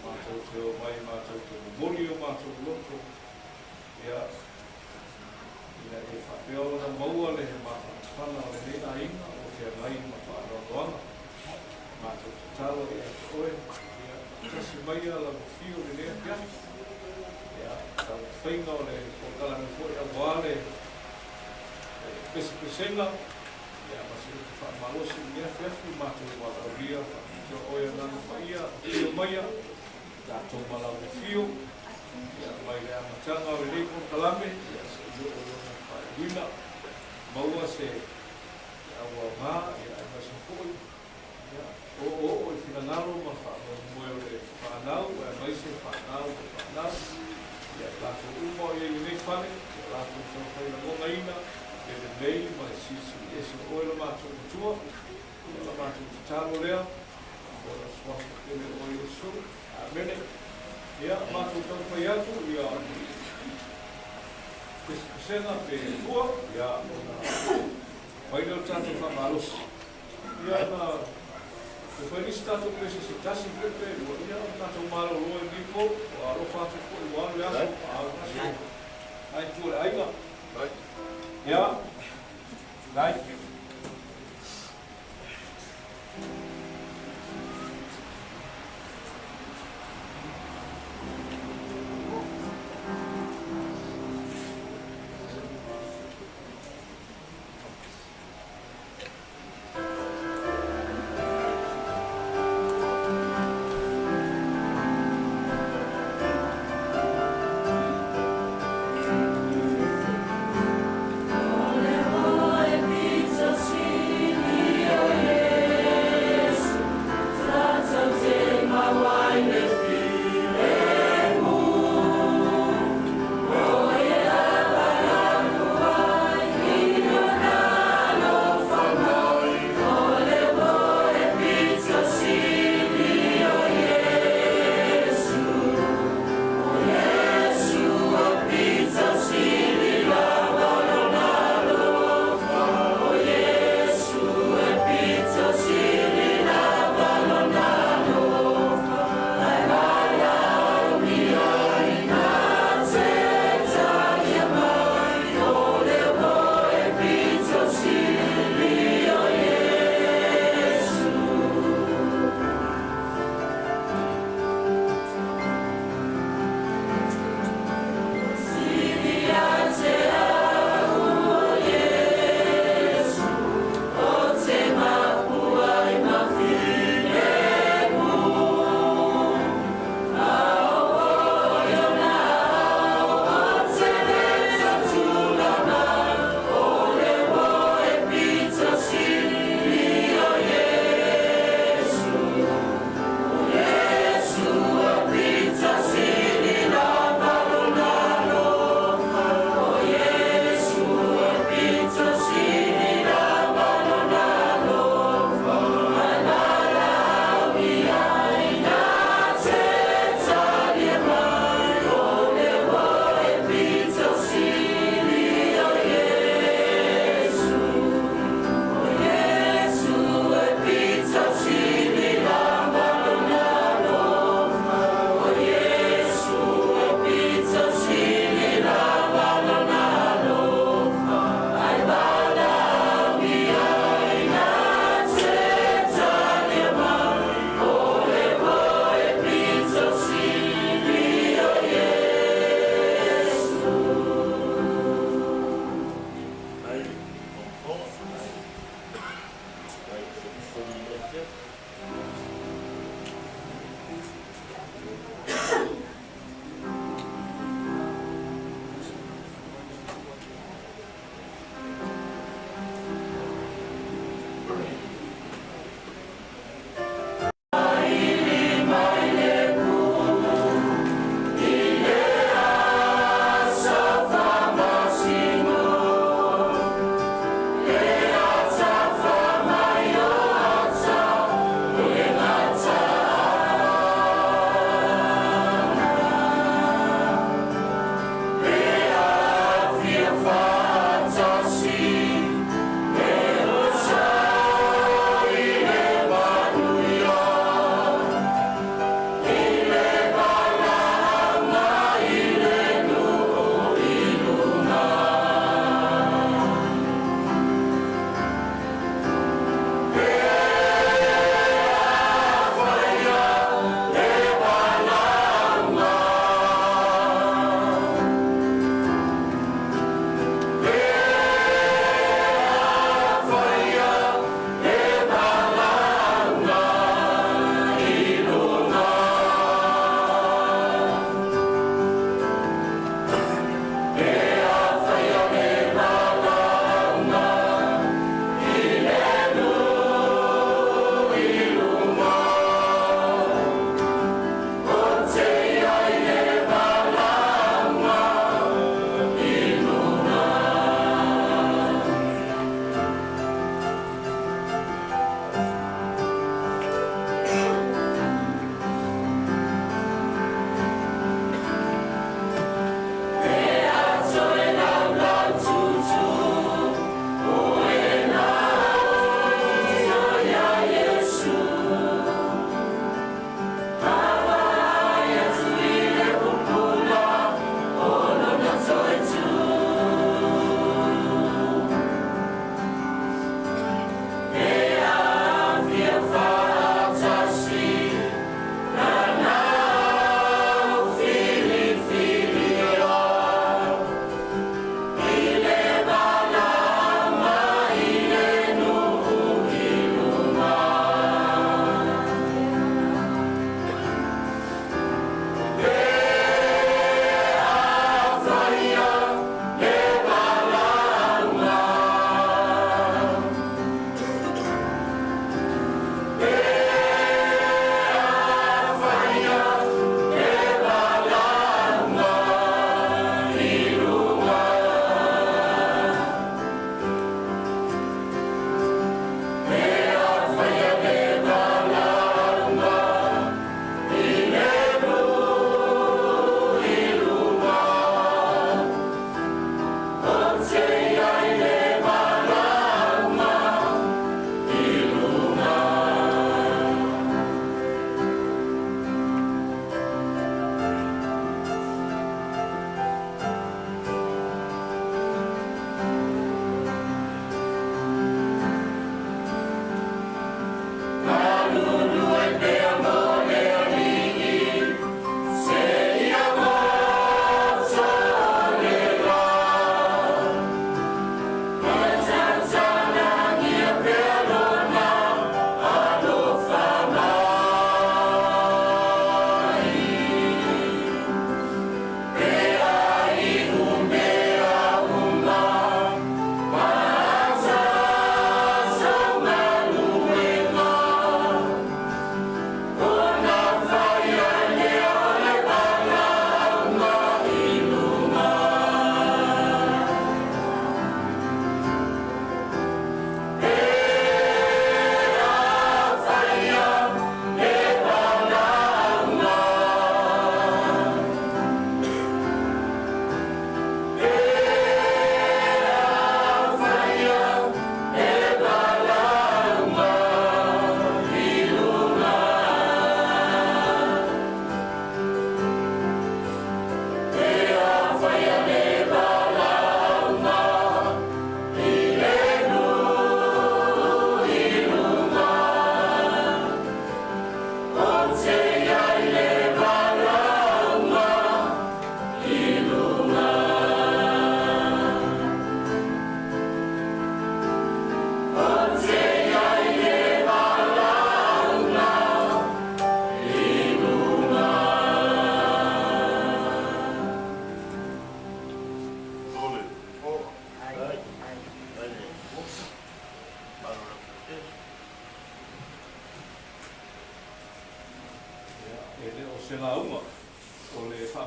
Mātou te o mai, mātou te mori o mātou loto. Ia, ia e whapea o na maua le he mātou whana o le reina inga o te mai ma whaanoanga. Mātou te talo e te oe. Ia, kasi mai ala mo whio le lea whiafi. Ia, tau whainga o le pokalangi fo e a wale. Pesi pesenga. Ia, masi te whaamalosi lea whiafi mātou wala ria. Te oe nana whaia, te o maia. Tātou malau te whio, ia mai le amatanga o le ko kalame, ia se ilo o lona whaewina, maua se awa mā, ia ai masa fwoi, ia o I whinangaro ma whaamo moe o le whanau, ia mai se whanau, ia tātou uma o iei nei whane, ia tātou tau whaina monga ina, le mei mai sisi ese oe la mātou matua, ia la mātou te tāro lea, o la swafa kele o Iesu, Mene, ia, mātou tau whai atu, ia, pesena pe ua, ia, o nā, whaina o tātou whamalosi. Ia, nā, te whainisi tātou pese se tasi pepe, ia, tātou mālo roe nipo, o aro whātou ko I wānu aso, aro nasi, ai tūre aiga. Ia, lai. Ole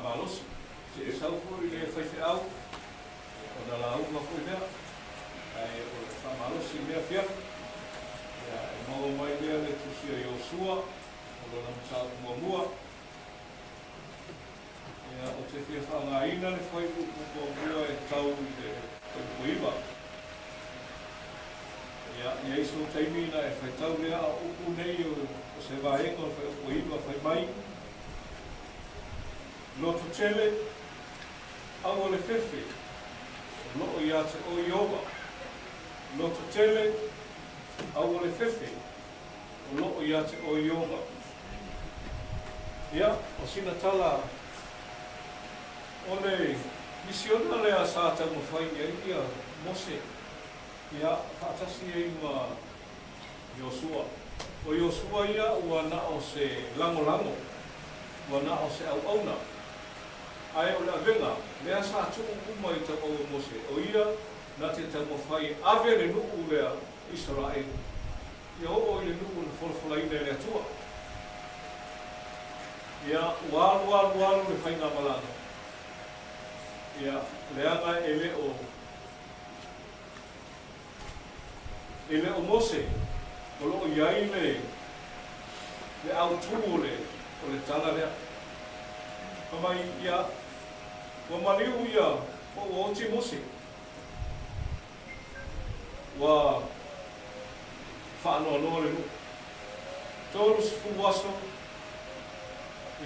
whaamalosi. Se e sau fo i le whaife au, o na la au ma fo i mea, ai o le whaamalosi mea whiafu. Ia e mau mai mea le Tusionu'uausoa, o lona msau muamua. Ia o te whia whaangaina le whai muamua e tau i le whaipuiwa. Ia iso taimina e whaitau lea a upu nei o se vaenga o whaipuiwa whai mai. Loto tele, au o le whewhi, loo ia te Leoleoga. Loto tele, au o le whewhi, loo ia te Leoleoga. Ia, o sina tala, o le misiona lea sa tango whai ia mose. Ia, whaatasi e ma Tusionu'uausoa. O Tusionu'uausoa ia ua na o se lango, ua na o se au-auna. Ai o le avenga, lea sa tuku kuma i tau au mose. O ia, na te tamo whai ave le nuku lea Israel. Ia o i le nuku le wholawhalaina lea tua. Ia, walu le whainga malanga. Ia, leanga e le o mose, o loo iai le au tuo o le tala lea. Kamai ia, wa mariu ia, o te mose. Wa whaanoa le nu. Tolu sifu waso,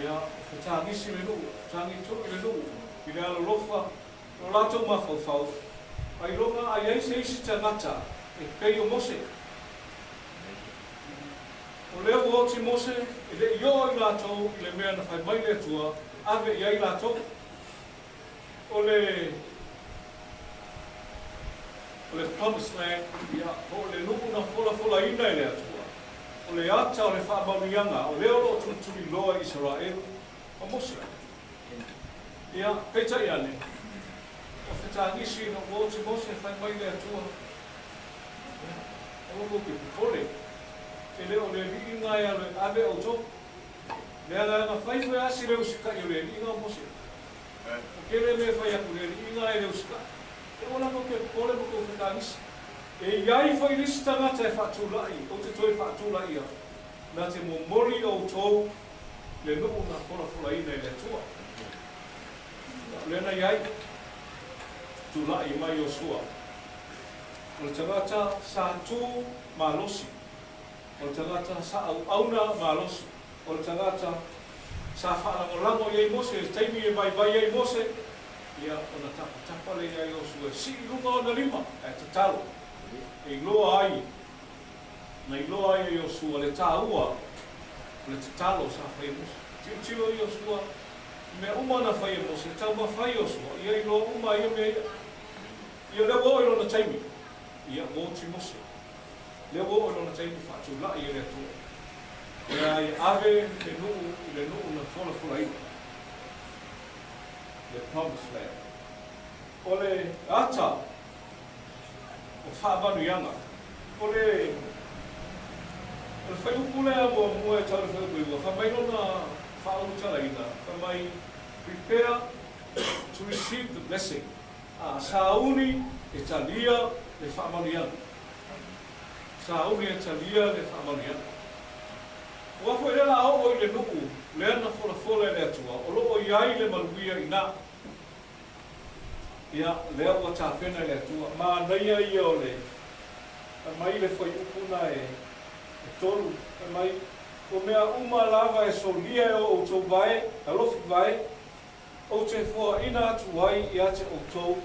ia, whatangisi le nu, tangi tuki le nu, i le ala lofa, o lato mawhauwhau. Ai ronga ai eise isi tangata, e pei o mose. O leo o te mose, e le io i lato, i le mea na whai mai le tua, ave i ai lato. O le promised land, ia, o le nuku na fola ina i le atua. O le ata o le whaamauianga, o leo lo tuturi loa Israel, o mose. Ia, peita i ane. O whetangisi na o te mose whai mai le atua. O lo ke pupore. E leo le li inga ia le ave o to. Lea nga whaifue asi leo sika i le li inga o mose. O kere me whai aku le li inga i leo sika. E ona mo ke pupore mo ke whetangisi. E iai whai lisi tangata e whaatulai, o te toi whaatulai ia. Nā te mo mori o tō le nuku na fola ina i le tua. Lena iai, tulai mai o sua. O le tangata sa tū malosi. O le tangata sa auna malosi. O le tangata sa whaanangolango iai mose, teimi e vai iai mose. Ia, o na tapa le iai o sua. Si runga o na lima, e te talo. E iloa ai, na iloa ai o sua le tāua, le te talo sa whai mose. Tio i o sua, me umana whai e mose, tau ma whai o sua. Ia iloa uma ia me, ia leo o ilo na taimi. Ia o ti mose. Leo o ilo na taimi whaatu lai e le tua. Ia i ave le nuu na fola ina. Le promised land. O le ata, o whaamanuianga. O le whaiupu lea mua e tau le whaiupu. Whamaino na whaurutala ina. Whamai prepare to receive the blessing. Sauni e talia le whaamanuianga. Sauni e talia le whaamanuianga. Ua fo ela au o i le nuku, lea na fola e le atua. O loo iai le maluia ina. Ia, lea ua tāpena le atua. Ma naia ia o le. Mai le whai upuna e tolu. Mai, o mea uma lava e solia e o tau vai, a lofi vai. O te whoa ina atu wai i ate o tau.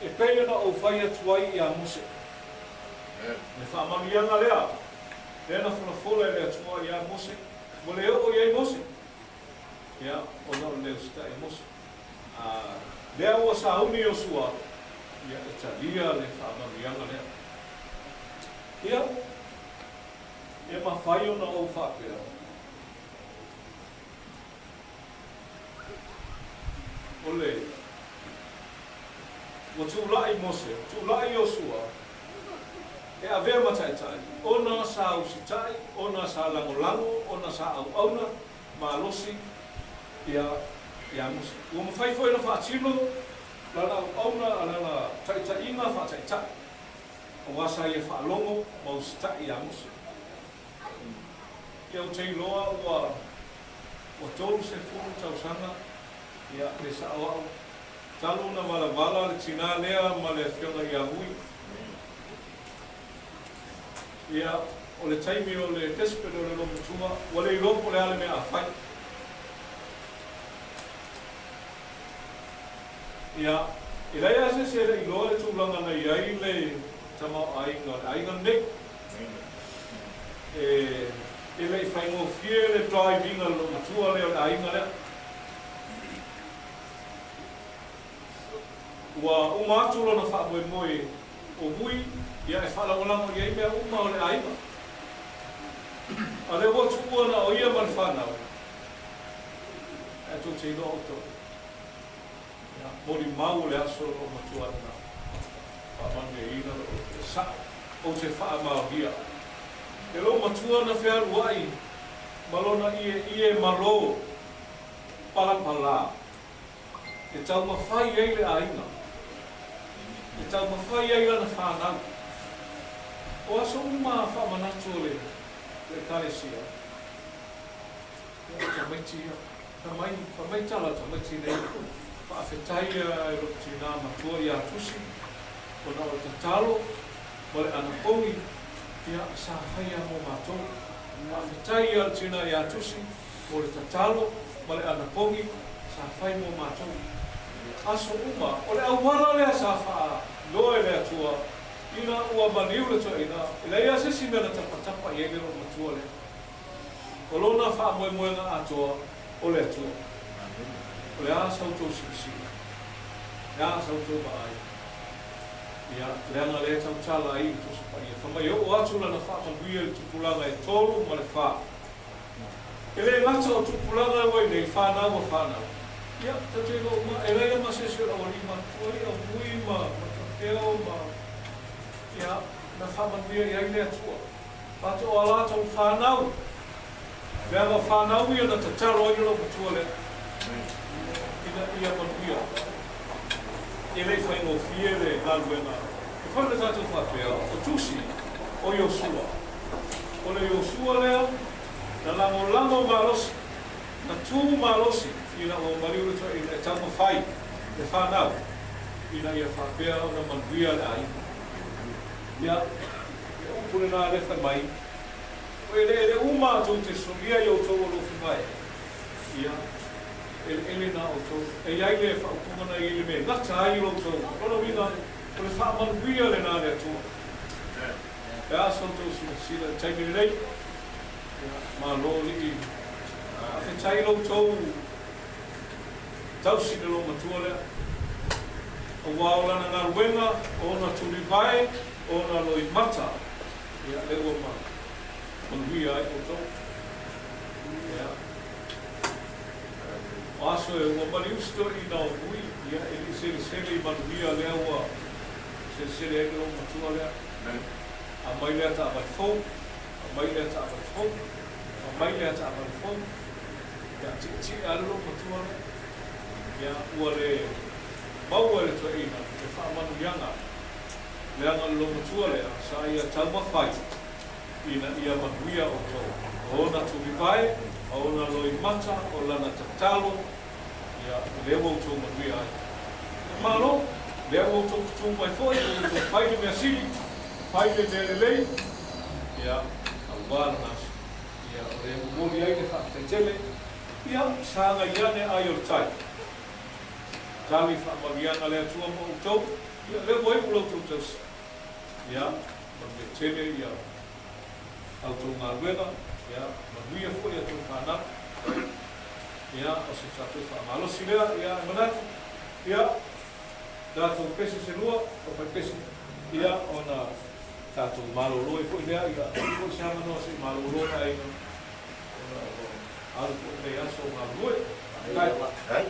E peina o whai atu wai i a mose. Le whaamamianga lea. Lea na fola e le atua i a mose. Mo leo o i a mose. Ia, o nao leo sita i mose. Lea ua sauni o sua. Ia, e talia le whaamamianga lea. Ia, e mawhai o na o whapea. O le, o tūlai mose, tūlai o sua, e avea mataitai. Ona sa usitai, ona sa langolango, ona sa au-auna, malosi, ia ia musi. Ua mawhai fwoi na whaatilo, lana auna alana taita inga whaataita. O wasa ia whaalongo, mau sita ia musi. Ia o tei loa ua tolu se funu tausanga, ia le sa awao. Talu na wala le tina lea ma le whionga ia hui. Ia o le taimi o le tespero le lomo tua, ua le ilopo le ale mea a whai. Ia, i rei ase se le iloa le tūlanga na iai le tamau ainga nei. E le i whaingo fie le driving a lomo tua leo le ainga lea. Ua umātula na whaamoe moe o hui, ia e whalangolango iai mea uma o le ainga. A le watu ua na o ia man whanau. E tō te ino o tō. Mori mau le aso o matua na whaamane ina o te sa o te whaamau hia. E lo matua na whiaru ai, malona ie malo palapala. E tau mawhai ei le ainga. E tau mawhai ei lana whanau. O aso uma whaamanatu le karesia. E tamaiti ia. Tamai tala tamaiti nei. Whaafetai e roti nā matua i a tusi. O na o tatalo. O le anapongi. Ia sa whaia mo mātou. Whaafetai e tina i a tusi. O le tatalo. O le anapongi. Sa whai mo mātou. Aso uma, o le awara lea sa wha loe lea tua, ina ua maniu le tua ina, ila ia se si mena tapatapa i egero matua lea. O lona wha moe moe nga atoa, o lea tua. O le a sautou sisi, le a sautou ba ai. Ia, leanga lea tau tala ai i tosa pa ia. Whamai o atula na wha tabuia le tupulanga e tolu ma le wha. E le ngata o tupulanga wai nei whanau a whanau. Ia, te no ma e rei ma se o lima tuai o mui ma keo ma ia na whamanuia i ai lea tua. Pato o ala tau whanau. Lea ma whanau ia na tataro i lo matua lea. Ina ia manuia. E rei whaingo fie le ngaluenga. E whainga tātou whapea o tusi o Iosua. O le Iosua lea na lango malosi. Na tū malosi. Ina o Malaeulu e tau mawhai, le whanau, ina ia whapea o na manuia le ai. Ia, e upune nā refa mai, o ele uma tō te solia i o tō o lofi mai. Ia, ele nā o tō, e iai le whaupungana i le me, ngata ai o tō, rono wina, o le wha manuia le nā rea tō. E aso tō sila taimiri nei, mā lo li i, a te tailo tō, tausi le lo matua lea. O waolana ngā ruenga, o na turi vai, o na loi mata. Ia, le ua ma. Manuia ai o tau. Ia. O aso e ua mani usto i nā hui. Ia, e li sele i manuia lea ua. Sele e lo matua lea. A mai lea ta abai fau. A mai lea ta abai fau. A mai lea ta abai fau. Ia, ti alo matua lea. Ia, ua le maua le tua ina, e whaamanu ianga. Leanga lo matua lea, sa ia tau mawhai, ina ia manuia o tau. O na turi vai, o na loi mata, o lana tatalo, ia lewa o tau manuia ai. Malo, lewa o tau kutu mai foi, o tau whaile mea siri, whaile mea lelei, ia, au wāna nasi. Ia, o le mori ai le whaaftaitele, ia, sanga iane ai o tai. Tali whaamarianga lea tua mo utau, ia lea wai ulau tau tausi. Ia, ma me tene ia au tau ngā ruenga, ia, ma nuia fwoi a tau whanau. Ia, o se tātou whaamalosi lea, ia, manatu. Ia, tātou pesi se lua, o whai pesi. Ia, o na tātou malolo e fwoi lea, ia, o se hamanoa se malolo na inga. Alu fwoi lea aso ngā lue. Kai.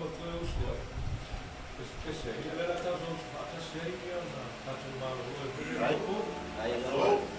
mo tu usi ai. Ese ai, ele la tau tau whakasi ai ia na tātou mālo ue. Ai. Ai, Oh.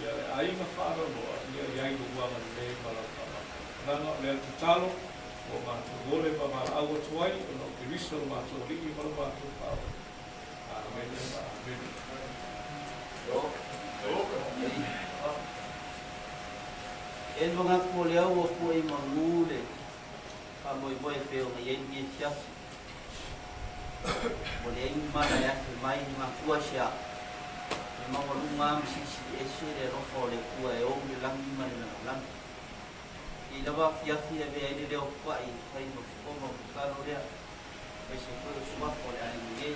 Ia ainga whāra noa, ia iaiga uanga le marau Ranga le talo, o mātou gole pa mara awa tuai, o no ke risa o mātou riki mara mātou pāo. Amen, amen. E mga ko leo o ko e mangule, pa moi moi peo na yen ye fiasi. O le ingi mana ya ke mai ni makua sia. E mga lunga msisi e se le rofo le kua e o le langi mani na langi. I lawa fiasi e vea ele leo kwa i kai no koma kukaro lea. E se kua suwafo le ani ye.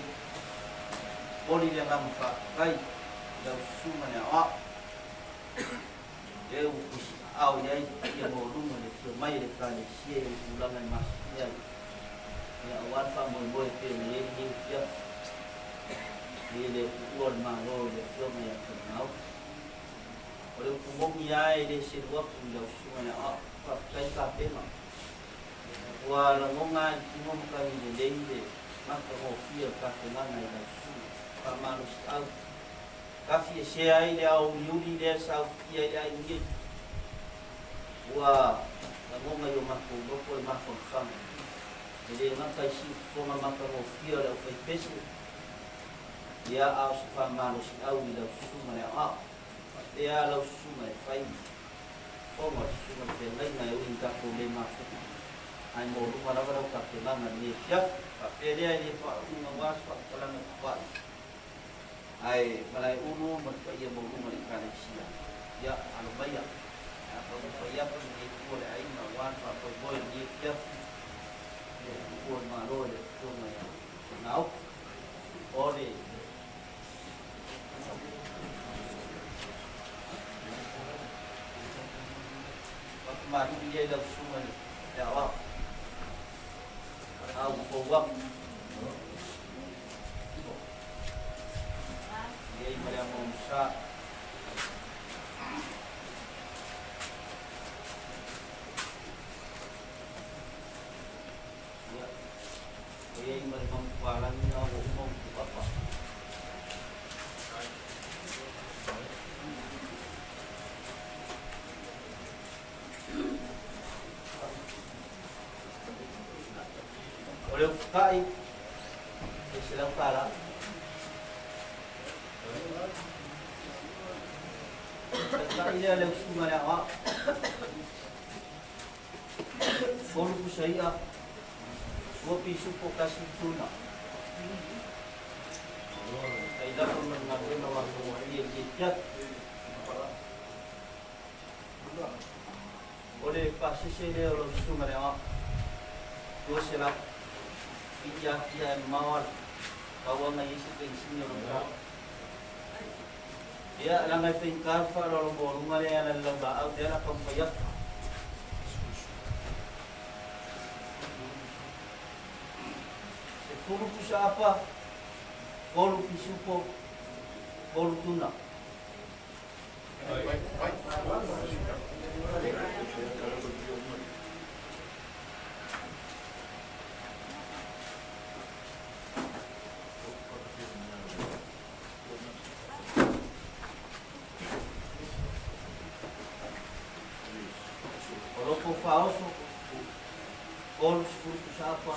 Oli le ngam wha kai. Lau suma ne a. E u kusi au iai ia mo lunga le fio mai le kane sie e ulanga i masu iai. Ia awarfa mo i moe pe me ele hiu fia. Ele uor ma lo le fio mai a whanau. O le kumongi ai le se ruapu i lau suma ne a. Kai ka pena. Ua la ngonga i kumongi kai le leile. Maka mo fia ka penana i lau suma. Pa manu si au. Kafi e se ai le au liuli le sau kia i ai nge. Ua la ngonga i o mako loko i mako whanga. E le ngaka i si fonga maka mo fia le au whai pese. Ia au se whamano si au i lau suma le a. E a lau suma e whai. Fonga suma te ngai ngai o in kako le mako. Ai mo runga rawa rau ka te langa ni e fiaf. Ka pelea i le wha unga wasu wha kalanga kwa. Ai Malaeulu mereka ia mau rumah di Malaysia. Ya alumaya. Apa saya pun dia boleh ai mawan apa boleh dia dia. Dia pun malu dia pun ya. Nau. Oleh. Waktu mari dia dah semua ni. Ya Allah. Au bawang. Ia i marea mo msa. Ia i marea mo mkualangi na o mo mkupapa. Oleh ukai, e silang kala. Kali dia le sunga le a. Folu ku saia. Suapi supo kasi tuna. Ai da ko na na wa ko dia dia. Ole pasi se le lo sunga le a. Dua sela. Iya iya mawar. Kawan ngai isi pensin lo. Ya, lang ay tingkar para lo borong nga yan ang lamba out yan ang pampayak. Puro po sa apa, polo pisupo, polo tuna. Falso, colos frutos apa,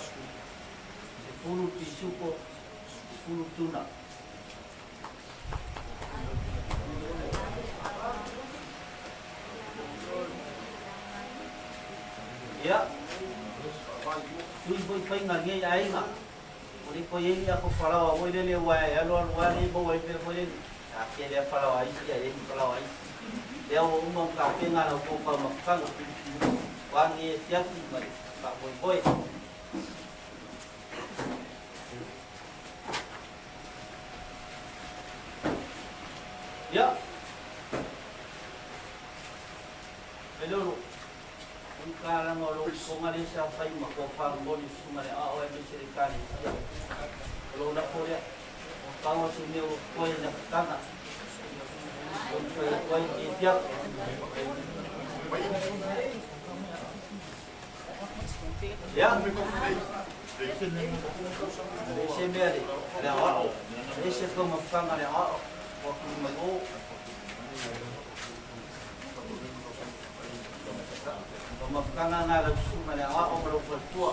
fulu pisupo, fulu tuna. Ya, tui boy pai ngange ai nga. Uri ko yeli ako palawa, boy le wai, alo wali bo wai pe boy. Aki le palawa ai ya le palawa ai. Leo umong ka penga na ko pa makang. Wangi siap ni Pak Boy. Ya. Hello. Sekarang kalau kongari siapa yang makofang boni sumare awal di serikali. Kalau nak boleh, tahu sini kau yang tanah. Kau yang siap. Ya, sembari, ada awal. Ini sekarang makan ada awal. Waktu mahu, Pemafkana na la suma le a o maro tua.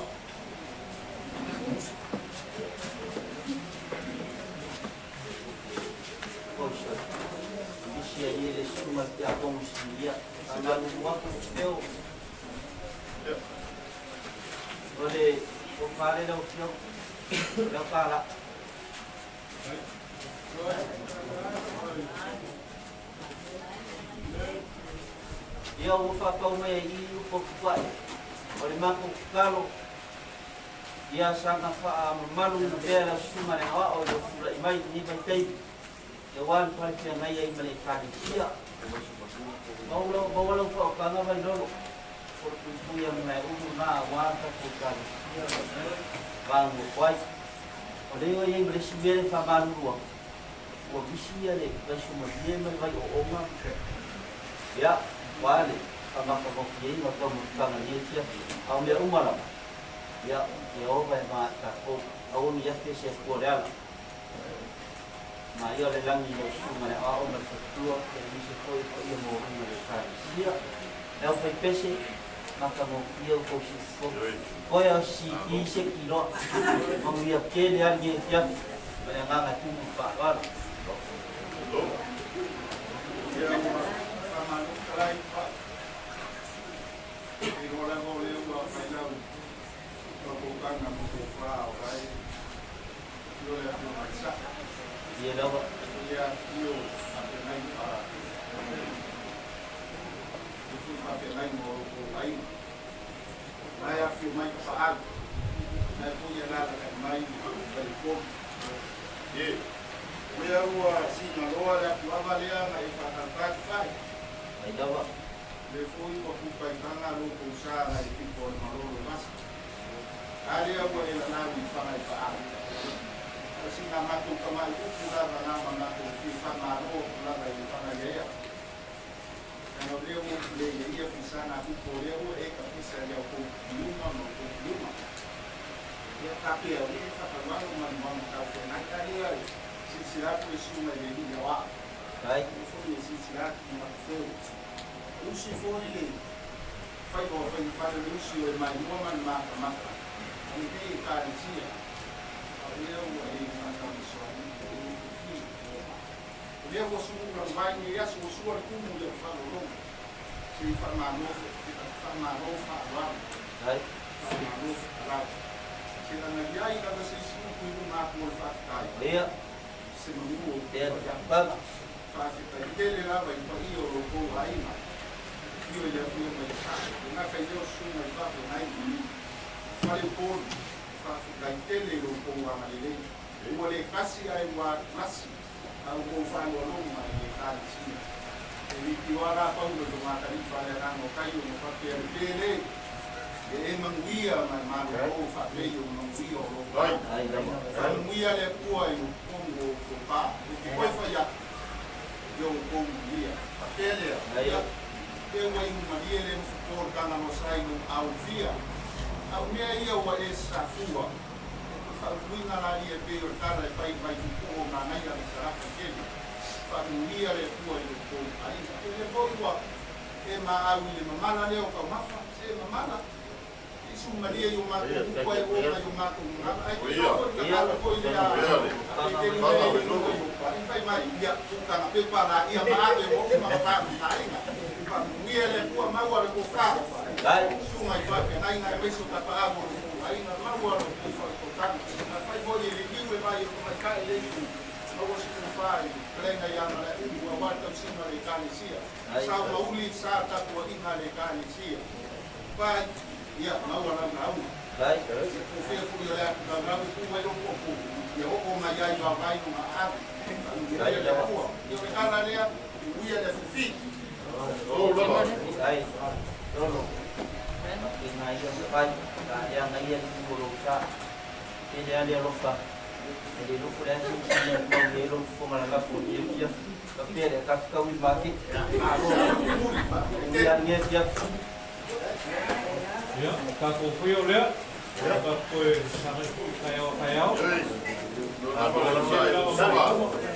Poxa, isia ele suma te a consia, ana no moto teu. Olhe, o pare da o teu, da para. Ia o whakau mea I o pokupai. O le mako kukalo. Ia sanga wha malu na bea la suma le hawa o le fula I mai ni mai teipi. E wan pari whia ngai ai male kani sia. Maulau wha o kanga mai lolo. Por kuipuia mea umu na wanta ko kani sia. Vangu kwai. O leo ai male sumere wha marurua. Ua bisia le kai suma bie mai vai o oma. Ia. Wale, kamaka mofiei ma tau mutanga nietia, au mea umarama. Ia, Jehova e maa tako, au ni yafe se kuoreala. Ma ia le langi no suma le ao ma fatua, ke le mise koi ko ia mo rima le kari sia. Leo fai pese, maka mofia ko si fo. Koia si ise kilo, mau ia kele ali e fiafi, ma le nganga tungu whaara. Right, e ora mo le ua mai lau ko kanga mo ko fra o ai yo le atu mai sa Ia lawa ia yo a pe nai para fu fa pe nai mo ko ai mai a fi mai pa al mai fu ia la ka mai ai ko e we ua si na loa le atu avalia mai fa ta pai ai lawa le foi o kupai kanga lo ko sa ai tipo de malolo mas área o ela na mi fa mai pa assim na mato kama o kula na na ko fi fa na ro kula na i fa na ya no le o le ia fi sana ku ko le o e ka fi sa le ko yuma no ko yuma ya ka pe o le fa pa ma no ka fe na ka ia si sira ko su mai le ni wa ai foi si sira ki ma fe usi foi le fai bo fai le usi o mai no man ma ma ni te ka sia a le o e ma ka so ni le o su no vai ni ya su su ar ku mu le fa lo si fa ma no fa wa ai fa ma no ra si na ya I ka se su ku ma ko fa kai ia se mu ia pa fa ka tele la va pa io lo ko ai ma io ya fui mai na ka yo su mai fa mai fale por fa ka tele lo ko wa ma le o le kasi ai wa nasi au ko fa lo lo ma le ka si e ni ti wala pa uno do ma ka ni fa le na no kai o fa pe tele e manguia ma lo fa le yo manguia lo ai lawa manguia le po ai o ko pa e ko fa ya yo ko dia tele ai eu ainda Maria ele for kana no sai no ao via a minha ia o essa fua fa kuina la ia pe o cara vai ko na na ia será que fa ia le tua ele ko aí ele foi e ma au le mama le o ka mafa se mama isso Maria e o mato ko e o ma o mato na ai ko foi ele vai mais ia kana pe para ia ma ave o ma pa na ia le tua maua le ko ka ai suma I fa na ina peso ka pa amo ai na maua le ko ka na fai bodi le kiwe vai ko mai ka le ni no se ko fai plenga ya na le u wa ta sima le ka ni sia sa mauli sa ta ko ina le ka ni sia pai ia maua na au ai ko fe fu le na na ku we lo ko ia o mai ai va vai no ma a ai le ko yo ka na le ia le fi Oh, lama. ai lolo ina ia vai ka ia ngai ia ni mo sa e le ale rofa e le lo fura ni ni ko le lo fo ma la fo ia ia ka pere ka ka wi ma ki ia ni ia Ya, ka ko fui o lea. Ya, ka ko sa kai au. Ah, por la side.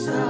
Sa